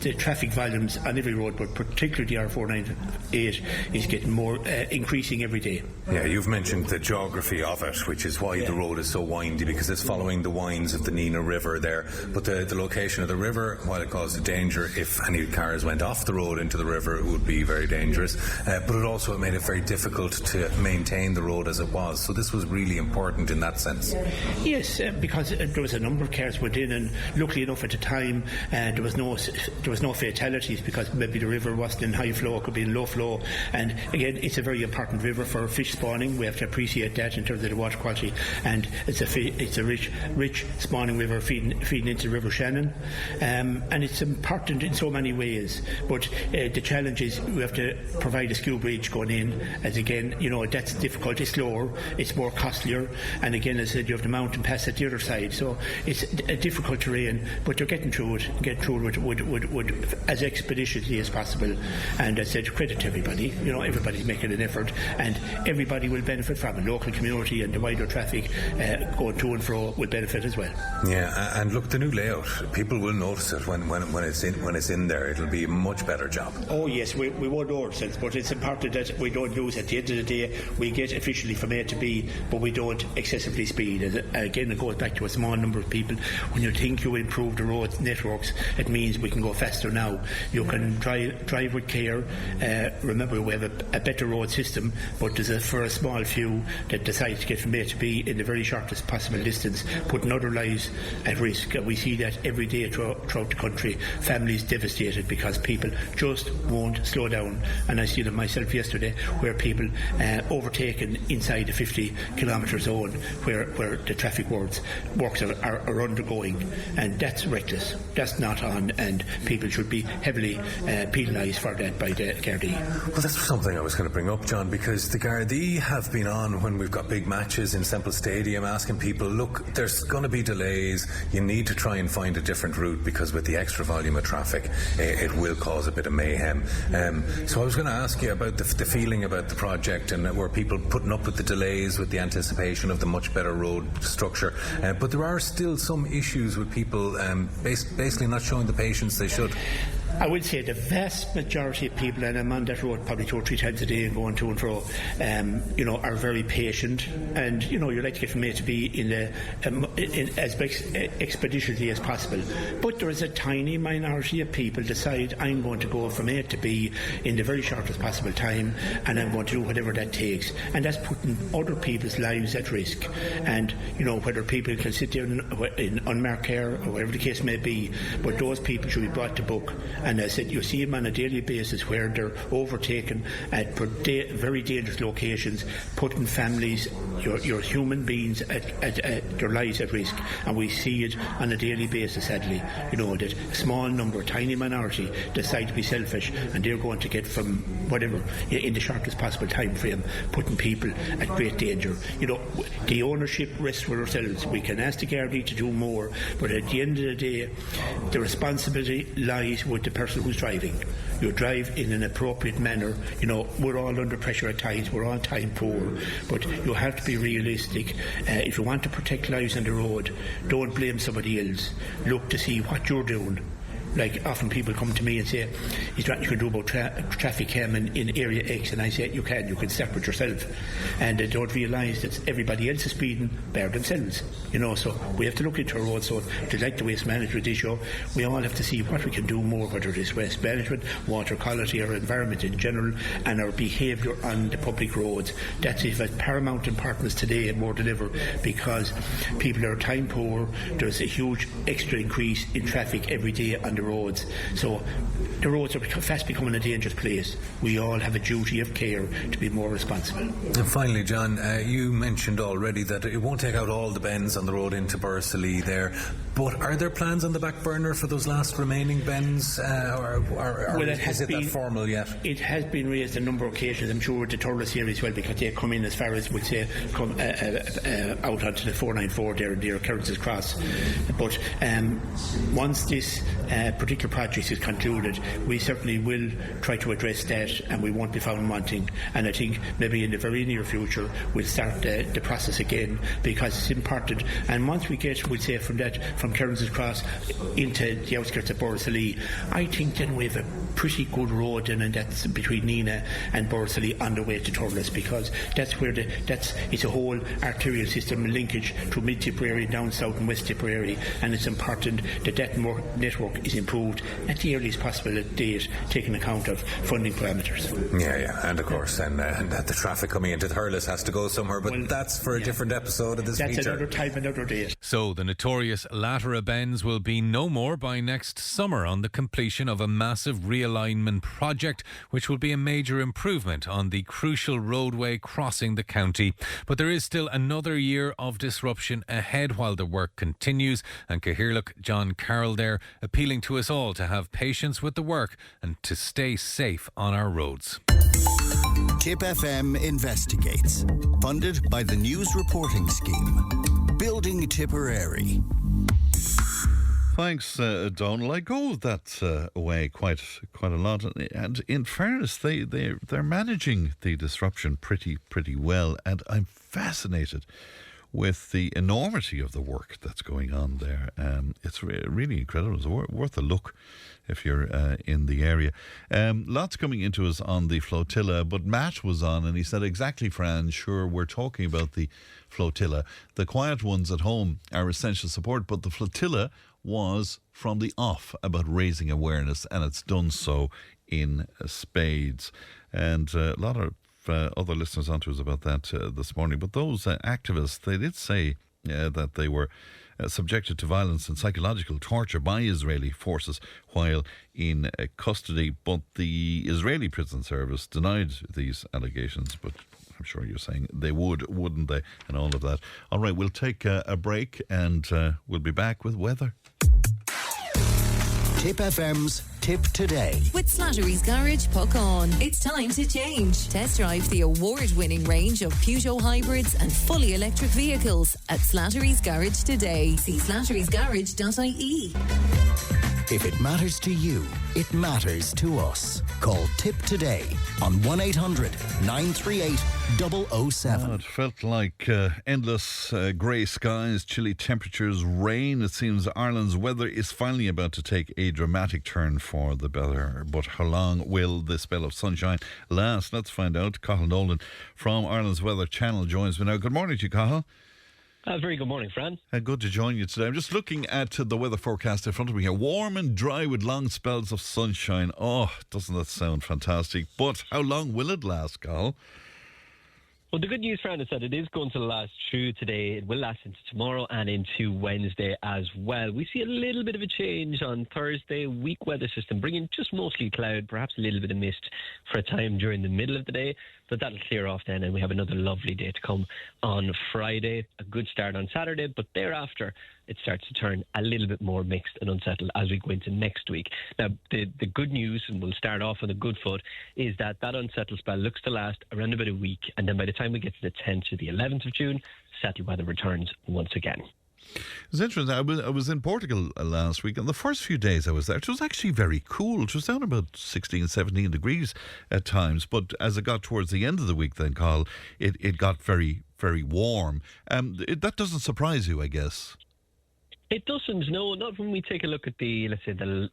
the traffic volumes on every road, but particularly the R498, is getting more increasing every day. Yeah, you've mentioned the geography of it, which is why the road is so windy, because it's following the winds of the Nina River there. But the location of the river, while it caused a danger, if any cars went off the road into the river, it would be very dangerous, but it also made it very difficult to maintain the road as it was. So this was really important in that sense. Yes, because there was a number of cars went in, and luckily enough at the time there was no fatalities, because maybe the river wasn't in high flow, it could be in low flow. And again, it's a very important river for fish spawning. We have to appreciate that in terms of the water quality, and it's a rich spawning river feeding into the River Shannon, and it's important in so many ways. But the challenge is we have to provide a skew bridge going in, as again, that's difficult. It's slower, it's more costlier, and again, as I said, you have the mountain pass at the other side, so it's a difficult terrain, but you're getting through it with as expeditiously as possible. And as I said, credit to everybody. Everybody's making an effort, and everybody will benefit from it. Local community and the wider traffic going to and fro will benefit as well. Yeah, and look, the new layout, people will notice it when it's in there. It'll be a much better job. Oh yes, we won't know ourselves, but it's important that we don't lose. At the end of the day, we get efficiently from A to B, but we don't excessively speed. And again, it goes back to a small number of people. When you think you improve the road networks, it means we can go faster now. You can drive with care. Remember, we have a better road system, but for a small few that decide to get from A to B in the very shortest possible distance, putting other lives at risk. We see that every day throughout the country. Families devastated because people just won't slow down. And I see them myself yesterday, where people overtaken inside the 50 kilometre zone where the traffic works are undergoing, and that's reckless. That's not on, and people should be heavily penalised for that by the Gardaí. Well, that's something I was going to bring up, John, because the Gardaí have been on when we've got big matches in Semple Stadium asking people, look, there's going to be delays, you need to try and find a different route, because with the extra volume of traffic it will cause a bit of mayhem. So I was going to ask you about the feeling about the project, and were people putting up with the delays with the anticipation of the much better road structure, but there are still some issues with people basically not showing the patience they should. I would say the vast majority of people, and I'm on that road probably 2 or 3 times a day and going to and fro, are very patient, and you like to get from A to B in as expeditiously as possible. But there is a tiny minority of people decide, I'm going to go from A to B in the very shortest possible time, and I'm going to do whatever that takes, and that's putting other people's lives at risk. And whether people can sit there in unmarked care or whatever the case may be, but those people should be brought to book. And as I said, you see them on a daily basis where they're overtaken at very dangerous locations, putting families, your human beings, at their lives at risk. And we see it on a daily basis, sadly. That a small number, tiny minority, decide to be selfish, and they're going to get from whatever in the shortest possible time frame, putting people at great danger. The ownership rests with ourselves. We can ask the Gardaí to do more, but at the end of the day, the responsibility lies with the person who's driving. You drive in an appropriate manner. We're all under pressure at times, we're all time poor, but you have to be realistic. If you want to protect lives on the road, don't blame somebody else. Look to see what you're doing. Like, often people come to me and say, "Is there what you can do about traffic cam in area X?" And I say, you can stop it yourself. And they don't realise that everybody else is speeding, bar themselves. So we have to look into our roads. So to like the waste management issue, we all have to see what we can do more, whether it is waste management, water quality, our environment in general, and our behaviour on the public roads. That's of paramount importance today and more than ever, because people are time poor. There's a huge extra increase in traffic every day on the roads. So the roads are fast becoming a dangerous place. We all have a duty of care to be more responsible. And finally, John, you mentioned already that it won't take out all the bends on the road into Borrisoleigh there, but are there plans on the back burner for those last remaining bens, or is it that formal yet? It has been raised a number of occasions, I'm sure, with the Thurles area as well, because they come in as far as, we'd say, come out onto the 494 there near Clarence's Cross. But once this particular project is concluded, we certainly will try to address that, and we won't be found wanting. And I think maybe in the very near future we'll start the process again, because it's important. And once we get, we'd say, from Clarence's Cross into the outskirts of Borrisoleigh, I think then we have a pretty good road, and that's between Nina and Borrisoleigh on the way to Thurles, because that's where it's a whole arterial system linkage to mid Tipperary, down south and west Tipperary, and it's important that network is improved at the earliest possible date, taking account of funding parameters. Yeah, and of course, and the traffic coming into Thurles has to go somewhere, but that's for a different episode of this feature. That's another time, another day. So the notorious Latera bends will be no more by next summer on the completion of a massive realignment project, which will be a major improvement on the crucial roadway crossing the county. But there is still another year of disruption ahead while the work continues, and Cathaoirleach John Carroll there appealing to us all to have patience with the work and to stay safe on our roads. Tipp FM Investigates, funded by the News Reporting Scheme. Building Tipperary. Thanks, Donal. I go that way quite a lot, and in fairness, they're managing the disruption pretty well, and I'm fascinated with the enormity of the work that's going on there. It's really incredible. It's worth a look if you're in the area. Lots coming into us on the flotilla, but Matt was on and he said, exactly, Fran, sure, we're talking about the flotilla. The quiet ones at home are essential support, but the flotilla was from the off about raising awareness, and it's done so in spades. And a lot of other listeners onto us about that this morning. But those activists, they did say that they were subjected to violence and psychological torture by Israeli forces while in custody. But the Israeli prison service denied these allegations. But I'm sure you're saying they would, wouldn't they? And all of that. All right, we'll take a break and we'll be back with weather. Tipp FM's Tipp Today. With Slattery's Garage, puck on. It's time to change. Test drive the award-winning range of Peugeot hybrids and fully electric vehicles at Slattery's Garage today. See slatterysgarage.ie. If it matters to you, it matters to us. Call Tipp today on 1-800-938-007. It felt like endless grey skies, chilly temperatures, rain. It seems Ireland's weather is finally about to take a dramatic turn for the better. But how long will this spell of sunshine last? Let's find out. Cathal Nolan from Ireland's Weather Channel joins me now. Good morning to you, Cathal. Very good morning, Fran. Good to join you today. I'm just looking at the weather forecast in front of me here. Warm and dry with long spells of sunshine. Oh, doesn't that sound fantastic? But how long will it last, Cathal? Well, the good news, Fran, is that it is going to last through today. It will last into tomorrow and into Wednesday as well. We see a little bit of a change on Thursday. Weak weather system bringing just mostly cloud, perhaps a little bit of mist for a time during the middle of the day. But that'll clear off then, and we have another lovely day to come on Friday. A good start on Saturday, but thereafter it starts to turn a little bit more mixed and unsettled as we go into next week. Now, the good news, and we'll start off on a good foot, is that unsettled spell looks to last around about a week, and then by the time we get to the 10th to the 11th of June, settled weather returns once again. It's interesting. I was in Portugal last week, and the first few days I was there, it was actually very cool. It was down about 16, 17 degrees at times. But as it got towards the end of the week then, Carl, it got very, very warm. That doesn't surprise you, I guess. It doesn't, no, not when we take a look at the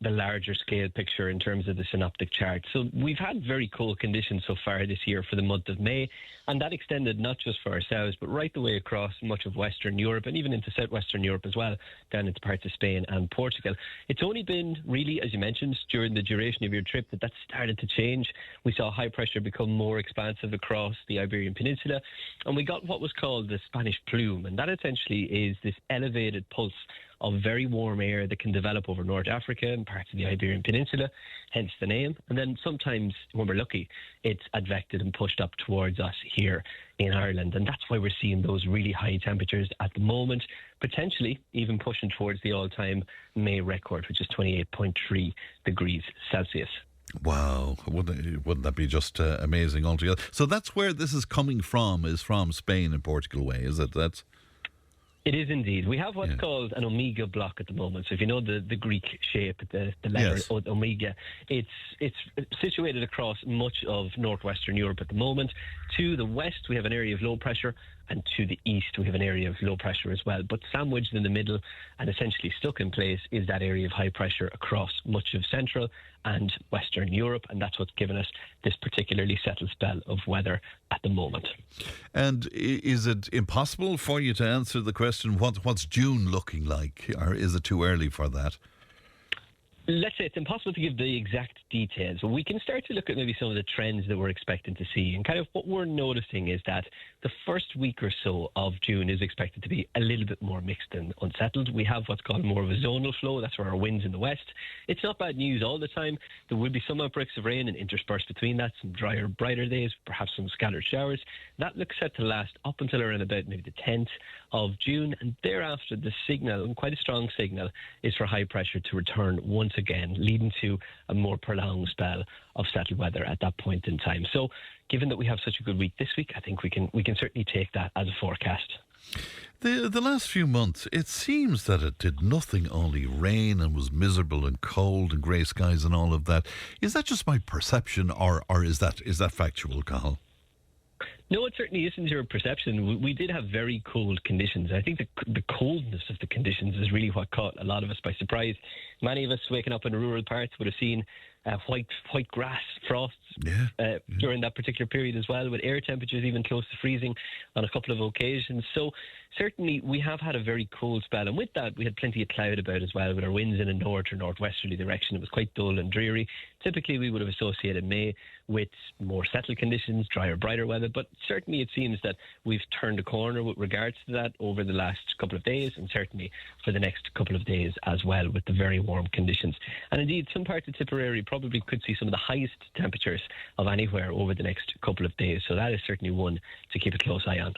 larger scale picture in terms of the synoptic chart. So we've had very cold conditions so far this year for the month of May, and that extended not just for ourselves, but right the way across much of Western Europe and even into Southwestern Europe as well, down into parts of Spain and Portugal. It's only been really, as you mentioned, during the duration of your trip that started to change. We saw high pressure become more expansive across the Iberian Peninsula, and we got what was called the Spanish plume, and that essentially is this elevated pulse of very warm air that can develop over North Africa and parts of the Iberian Peninsula, hence the name. And then sometimes, when we're lucky, it's advected and pushed up towards us here in Ireland. And that's why we're seeing those really high temperatures at the moment, potentially even pushing towards the all-time May record, which is 28.3 degrees Celsius. Wow, wouldn't that be just amazing altogether? So that's where this is coming from, is from Spain and Portugal way, is it? It is indeed. We have what's called an omega block at the moment. So if you know the Greek shape, the letter omega, it's situated across much of northwestern Europe at the moment. To the west, we have an area of low pressure, and to the east, we have an area of low pressure as well. But sandwiched in the middle and essentially stuck in place is that area of high pressure across much of central and western Europe, and that's what's given us this particularly settled spell of weather at the moment. And is it impossible for you to answer the question, what's June looking like, or is it too early for that? Let's say it's impossible to give the exact details, but we can start to look at maybe some of the trends that we're expecting to see. And kind of what we're noticing is that the first week or so of June is expected to be a little bit more mixed and unsettled. We have what's called more of a zonal flow. That's where our winds in the west. It's not bad news all the time. There will be some outbreaks of rain and interspersed between that, some drier, brighter days, perhaps some scattered showers. That looks set to last up until around about maybe the 10th of June. And thereafter, the signal, and quite a strong signal, is for high pressure to return once again, leading to a more prolonged spell of settled weather at that point in time. So given that we have such a good week this week, I think we can certainly take that as a forecast. The last few months, it seems that it did nothing, only rain, and was miserable and cold and grey skies and all of that. Is that just my perception, or is that factual, Cathal? No, it certainly isn't your perception. We did have very cold conditions. I think the coldness of the conditions is really what caught a lot of us by surprise. Many of us waking up in rural parts would have seen white grass frosts during that particular period as well, with air temperatures even close to freezing on a couple of occasions. So certainly we have had a very cold spell, and with that we had plenty of cloud about as well, with our winds in a north or northwesterly direction. It was quite dull and dreary. Typically we would have associated May with more settled conditions, drier, brighter weather, but certainly it seems that we've turned a corner with regards to that over the last couple of days, and certainly for the next couple of days as well, with the very warm conditions. And indeed, some parts of Tipperary probably could see some of the highest temperatures of anywhere over the next couple of days. So that is certainly one to keep a close eye on.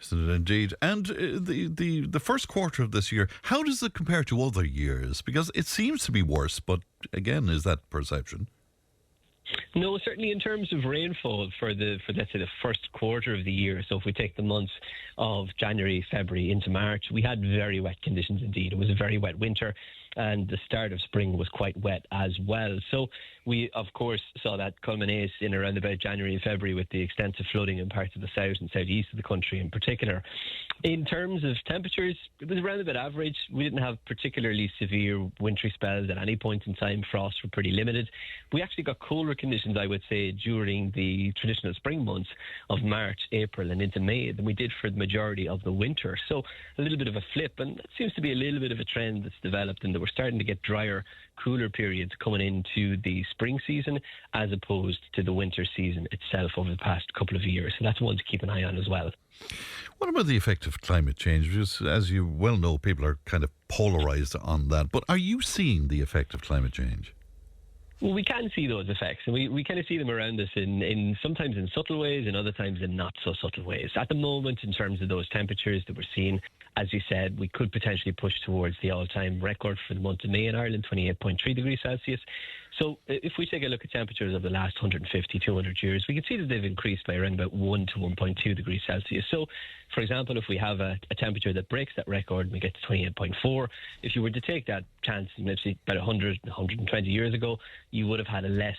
Isn't it indeed? And the first quarter of this year, how does it compare to other years? Because it seems to be worse, but again, is that perception? No, certainly in terms of rainfall for let's say the first quarter of the year. So if we take the months of January, February into March, we had very wet conditions indeed. It was a very wet winter, and the start of spring was quite wet as well. So we, of course, saw that culminate in around about January and February with the extensive flooding in parts of the south and southeast of the country in particular. In terms of temperatures, it was around about average. We didn't have particularly severe wintry spells at any point in time. Frosts were pretty limited. We actually got colder conditions, I would say, during the traditional spring months of March, April and into May than we did for the majority of the winter. So a little bit of a flip, and it seems to be a little bit of a trend that's developed, and that we're starting to get drier, cooler periods coming into the spring season as opposed to the winter season itself over the past couple of years. So that's one to keep an eye on as well. What about the effect of climate change? Because, as you well know, people are kind of polarised on that. But are you seeing the effect of climate change? Well, we can see those effects, and we kind of see them around us in sometimes in subtle ways, and other times in not so subtle ways. At the moment, in terms of those temperatures that we're seeing, as you said, we could potentially push towards the all-time record for the month of May in Ireland, 28.3 degrees Celsius. So if we take a look at temperatures of the last 150, 200 years, we can see that they've increased by around about 1 to 1.2 degrees Celsius. So, for example, if we have a temperature that breaks that record and we get to 28.4, if you were to take that chance, let's say about 100, 120 years ago, you would have had a less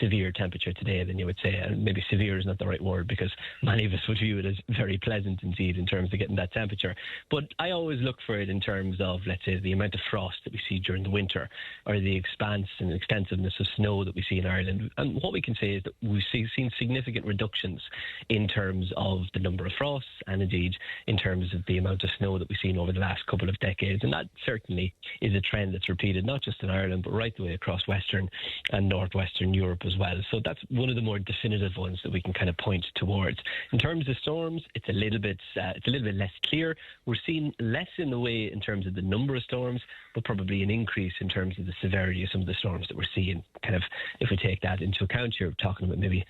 severe temperature today than you would say. And maybe severe is not the right word, because many of us would view it as very pleasant indeed in terms of getting that temperature. But I always look for it in terms of, let's say, the amount of frost that we see during the winter, or the expanse and extensiveness of snow that we see in Ireland. And what we can say is that we've seen significant reductions in terms of the number of frosts, and indeed in terms of the amount of snow that we've seen over the last couple of decades. And that certainly is a trend that's repeated not just in Ireland, but right the way across Western and Northwestern Europe as well. So that's one of the more definitive ones that we can kind of point towards. In terms of storms, it's a little bit less clear. We're seeing less in the way in terms of the number of storms, but probably an increase in terms of the severity of some of the storms that we're seeing. Kind of, if we take that into account, you're talking about maybe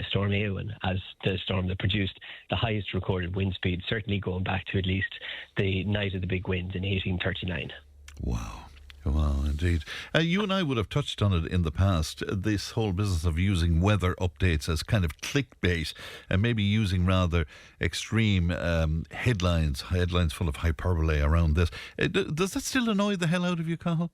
Storm Eowyn as the storm that produced the highest recorded wind speed, certainly going back to at least the night of the big winds in 1839. Wow. Wow, indeed. You and I would have touched on it in the past, this whole business of using weather updates as kind of clickbait, and maybe using rather extreme headlines full of hyperbole around this. Does that still annoy the hell out of you, Cathal?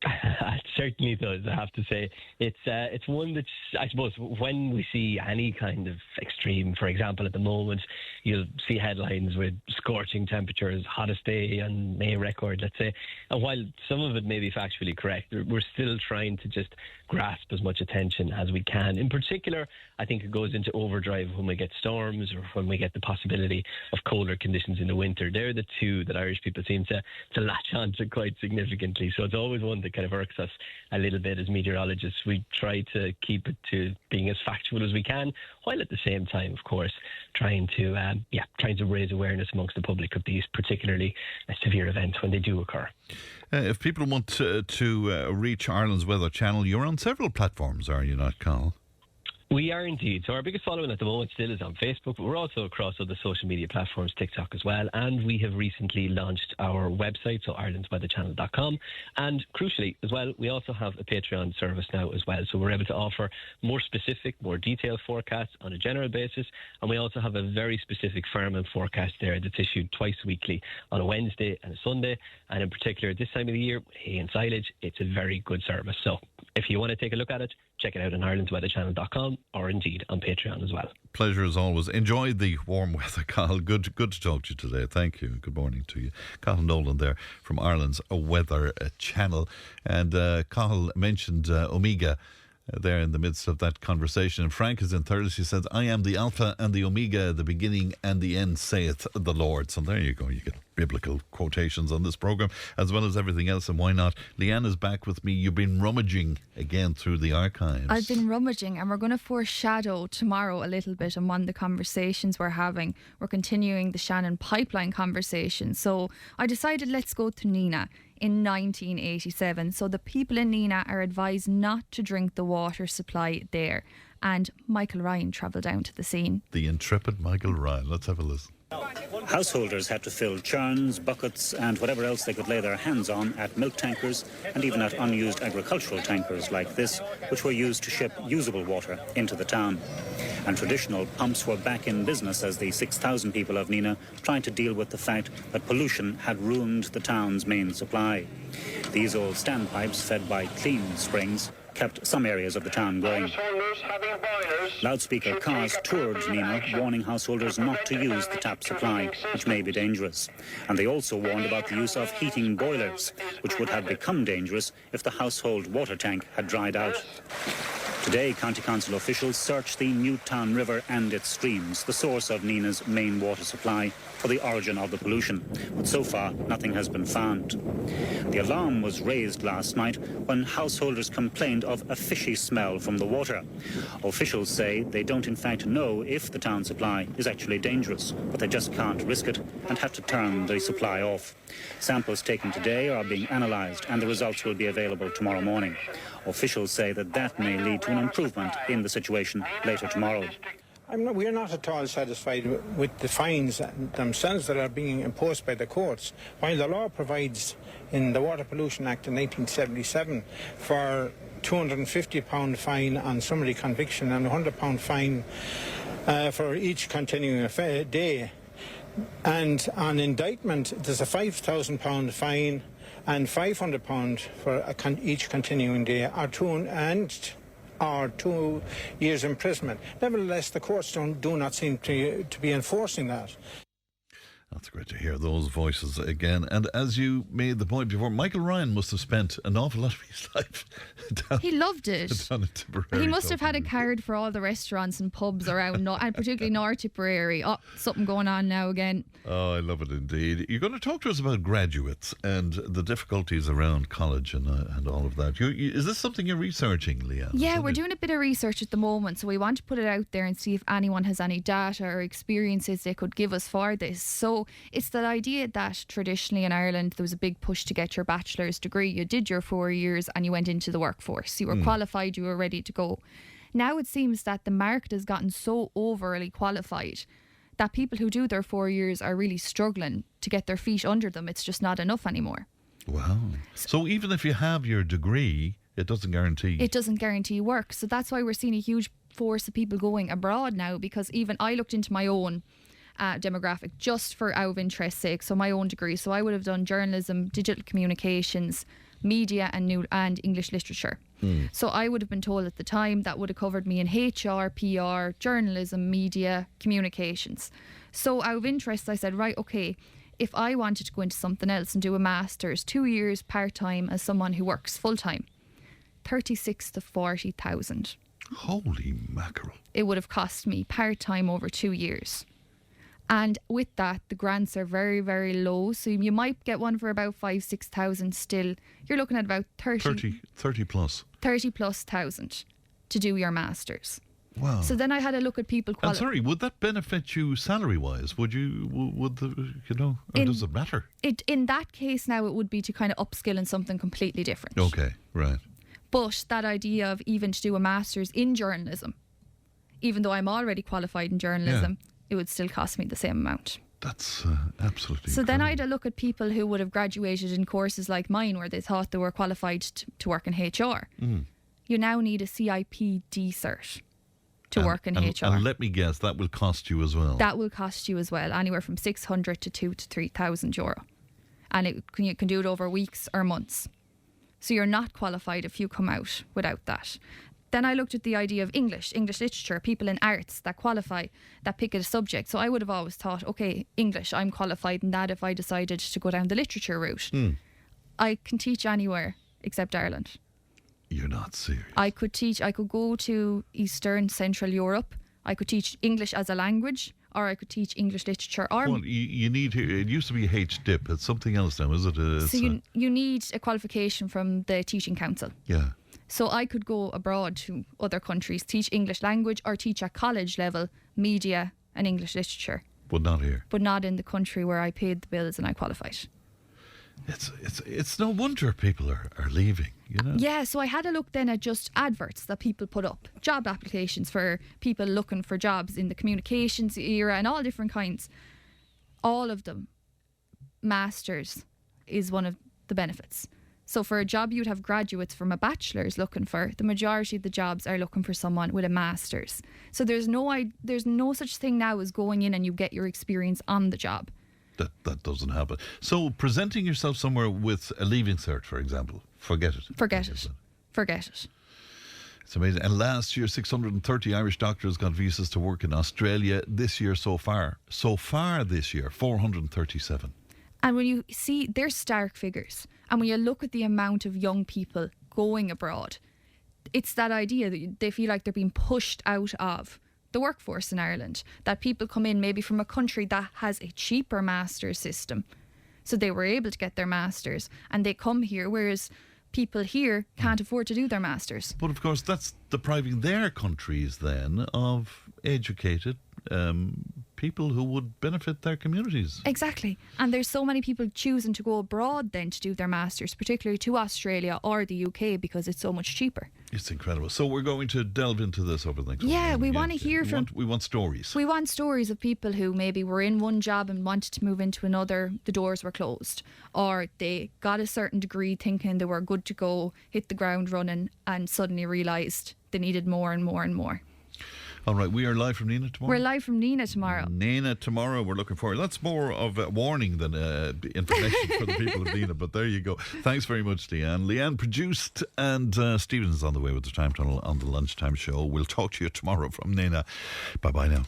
It certainly does, I have to say. It's one that's, I suppose, when we see any kind of extreme, for example, at the moment, you'll see headlines with scorching temperatures, hottest day on May record, let's say. And while some of it may be factually correct, we're still trying to just grasp as much attention as we can. In particular, I think it goes into overdrive when we get storms, or when we get the possibility of colder conditions in the winter. They're the two that Irish people seem to latch on to quite significantly. So it's always one to that kind of irks us a little bit as meteorologists. We try to keep it to being as factual as we can, while at the same time, of course, trying to raise awareness amongst the public of these particularly severe events when they do occur. If people want to reach Ireland's Weather Channel, you're on several platforms, are you not, Carl? We are indeed. So our biggest following at the moment still is on Facebook, but we're also across other social media platforms, TikTok as well. And we have recently launched our website, so irelandsweatherchannel.com. And crucially as well, we also have a Patreon service now as well. So we're able to offer more specific, more detailed forecasts on a general basis. And we also have a very specific farming forecast there that's issued twice weekly on a Wednesday and a Sunday. And in particular, this time of the year, hay and silage, it's a very good service. So if you want to take a look at it, check it out on irelandsweatherchannel.com or indeed on Patreon as well. Pleasure as always. Enjoy the warm weather, Carl. Good to talk to you today. Thank you. Good morning to you. Carl Nolan there from Ireland's Weather Channel. And Carl mentioned Omega there in the midst of that conversation. And Frank is in third. She says, I am the Alpha and the Omega, the beginning and the end, saith the Lord. So there you go. You get biblical quotations on this programme as well as everything else. And why not? Leanne is back with me. You've been rummaging again through the archives. I've been rummaging, and we're going to foreshadow tomorrow a little bit on one of the conversations we're having. We're continuing the Shannon pipeline conversation. So I decided let's go to Nina in 1987. So the people in Nina are advised not to drink the water supply there. And Michael Ryan travelled down to the scene. The intrepid Michael Ryan. Let's have a listen. Householders had to fill churns, buckets and whatever else they could lay their hands on at milk tankers and even at unused agricultural tankers like this, which were used to ship usable water into the town. And traditional pumps were back in business as the 6,000 people of Nina tried to deal with the fact that pollution had ruined the town's main supply. These old standpipes, fed by clean springs, kept some areas of the town going. Loudspeaker cars toured Nina, warning householders not to use the tap supply, which may be dangerous. And they also warned about the use of heating boilers, which would have become dangerous if the household water tank had dried out. Today, County Council officials search the Newtown River and its streams, the source of Nina's main water supply, for the origin of the pollution. But so far, nothing has been found. The alarm was raised last night when householders complained of a fishy smell from the water. Officials say they don't in fact know if the town supply is actually dangerous, but they just can't risk it and have to turn the supply off. Samples taken today are being analysed and the results will be available tomorrow morning. Officials say that may lead to an improvement in the situation later tomorrow. We're not at all satisfied with the fines themselves that are being imposed by the courts. While the law provides in the Water Pollution Act in 1977 for £250 fine on summary conviction and £100 fine for each continuing day. And on indictment, there's a £5,000 fine and £500 for each continuing day, or 2 years imprisonment. Nevertheless, the courts do not seem to be enforcing that. That's great to hear those voices again. And as you made the point before, Michael Ryan must have spent an awful lot of his life down. He loved it. Down in Tipperary. He must have had a card for all the restaurants and pubs around, and particularly North Tipperary. Oh, something going on now again. Oh, I love it indeed. You're going to talk to us about graduates and the difficulties around college and all of that. Is this something you're researching, Leanne? Yeah, we're doing a bit of research at the moment, so we want to put it out there and see if anyone has any data or experiences they could give us for this. So it's that idea that traditionally in Ireland there was a big push to get your bachelor's degree. You did your 4 years and you went into the workforce. You were qualified, you were ready to go. Now it seems that the market has gotten so overly qualified that people who do their 4 years are really struggling to get their feet under them. It's just not enough anymore. Wow. So even if you have your degree, it doesn't guarantee work. So that's why we're seeing a huge force of people going abroad now, because even I looked into my own demographic just for out of interest's sake, so my own degree. So I would have done journalism, digital communications, media and English literature. So I would have been told at the time that would have covered me in HR, PR, journalism, media, communications. So out of interest I said, right, okay, if I wanted to go into something else and do a master's, 2 years part-time as someone who works full-time, 36 to 40,000. Holy mackerel. It would have cost me part-time over 2 years. And with that, the grants are very, very low. So you might get one for about 5,000-6,000 still. You're looking at about 30 plus. 30 plus thousand to do your masters. Wow. So then I had a look at people. I'm sorry, would that benefit you salary-wise? Or does it matter? In that case now, it would be to kind of upskill in something completely different. Okay, right. But that idea of even to do a master's in journalism, even though I'm already qualified in journalism, it would still cost me the same amount. That's absolutely So incredible. then I had a look at people who would have graduated in courses like mine where they thought they were qualified to work in HR. You now need a CIPD cert to work in HR. And let me guess, that will cost you as well. That will cost you as well, anywhere from 600 to 2,000 to 3,000 euro. And you can do it over weeks or months. So you're not qualified if you come out without that. Then I looked at the idea of English literature, people in arts that qualify, that pick a subject. So I would have always thought, okay, English, I'm qualified in that if I decided to go down the literature route. I can teach anywhere except Ireland. You're not serious. I could go to Eastern, Central Europe. I could teach English as a language, or I could teach English literature. Or well, you need to, it used to be HDIP. It's something else now, is it? You need a qualification from the Teaching Council. Yeah. So I could go abroad to other countries, teach English language, or teach at college level media and English literature. But not here. But not in the country where I paid the bills and I qualified. It's no wonder people are leaving, you know. Yeah, so I had a look then at just adverts that people put up, job applications for people looking for jobs in the communications era and all different kinds. All of them, masters is one of the benefits. So for a job you'd have graduates from a bachelor's looking for. The majority of the jobs are looking for someone with a master's. So there's no such thing now as going in and you get your experience on the job. That doesn't happen. So presenting yourself somewhere with a leaving cert, for example, forget it. Forget it. It's amazing. And last year, 630 Irish doctors got visas to work in Australia. This year so far this year, 437. And when you see, they're stark figures. And when you look at the amount of young people going abroad, it's that idea that they feel like they're being pushed out of the workforce in Ireland, that people come in maybe from a country that has a cheaper master's system. So they were able to get their masters and they come here, whereas people here can't afford to do their masters. But of course, that's depriving their countries then of educated people who would benefit their communities. Exactly. And there's so many people choosing to go abroad then to do their masters, particularly to Australia or the UK, because it's so much cheaper. It's incredible. So we're going to delve into this over the next we want to hear from... We want stories. We want stories of people who maybe were in one job and wanted to move into another, the doors were closed, or they got a certain degree thinking they were good to go, hit the ground running, and suddenly realised they needed more and more and more. All right, we are live from Nina tomorrow. We're live from Nina tomorrow. We're looking forward. That's more of a warning than information for the people of Nina, but there you go. Thanks very much, Leanne. Leanne produced, and Stephen is on the way with the Time Tunnel on the Lunchtime Show. We'll talk to you tomorrow from Nina. Bye-bye now.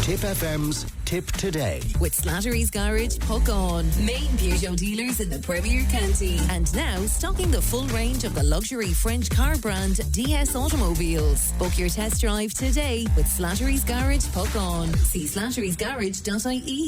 Tipp FM's Tip Today. With Slattery's Garage, Puckon. Main Peugeot dealers in the Premier County. And now stocking the full range of the luxury French car brand DS Automobiles. Book your test drive today with Slattery's Garage, Puckon. See slatterysgarage.ie.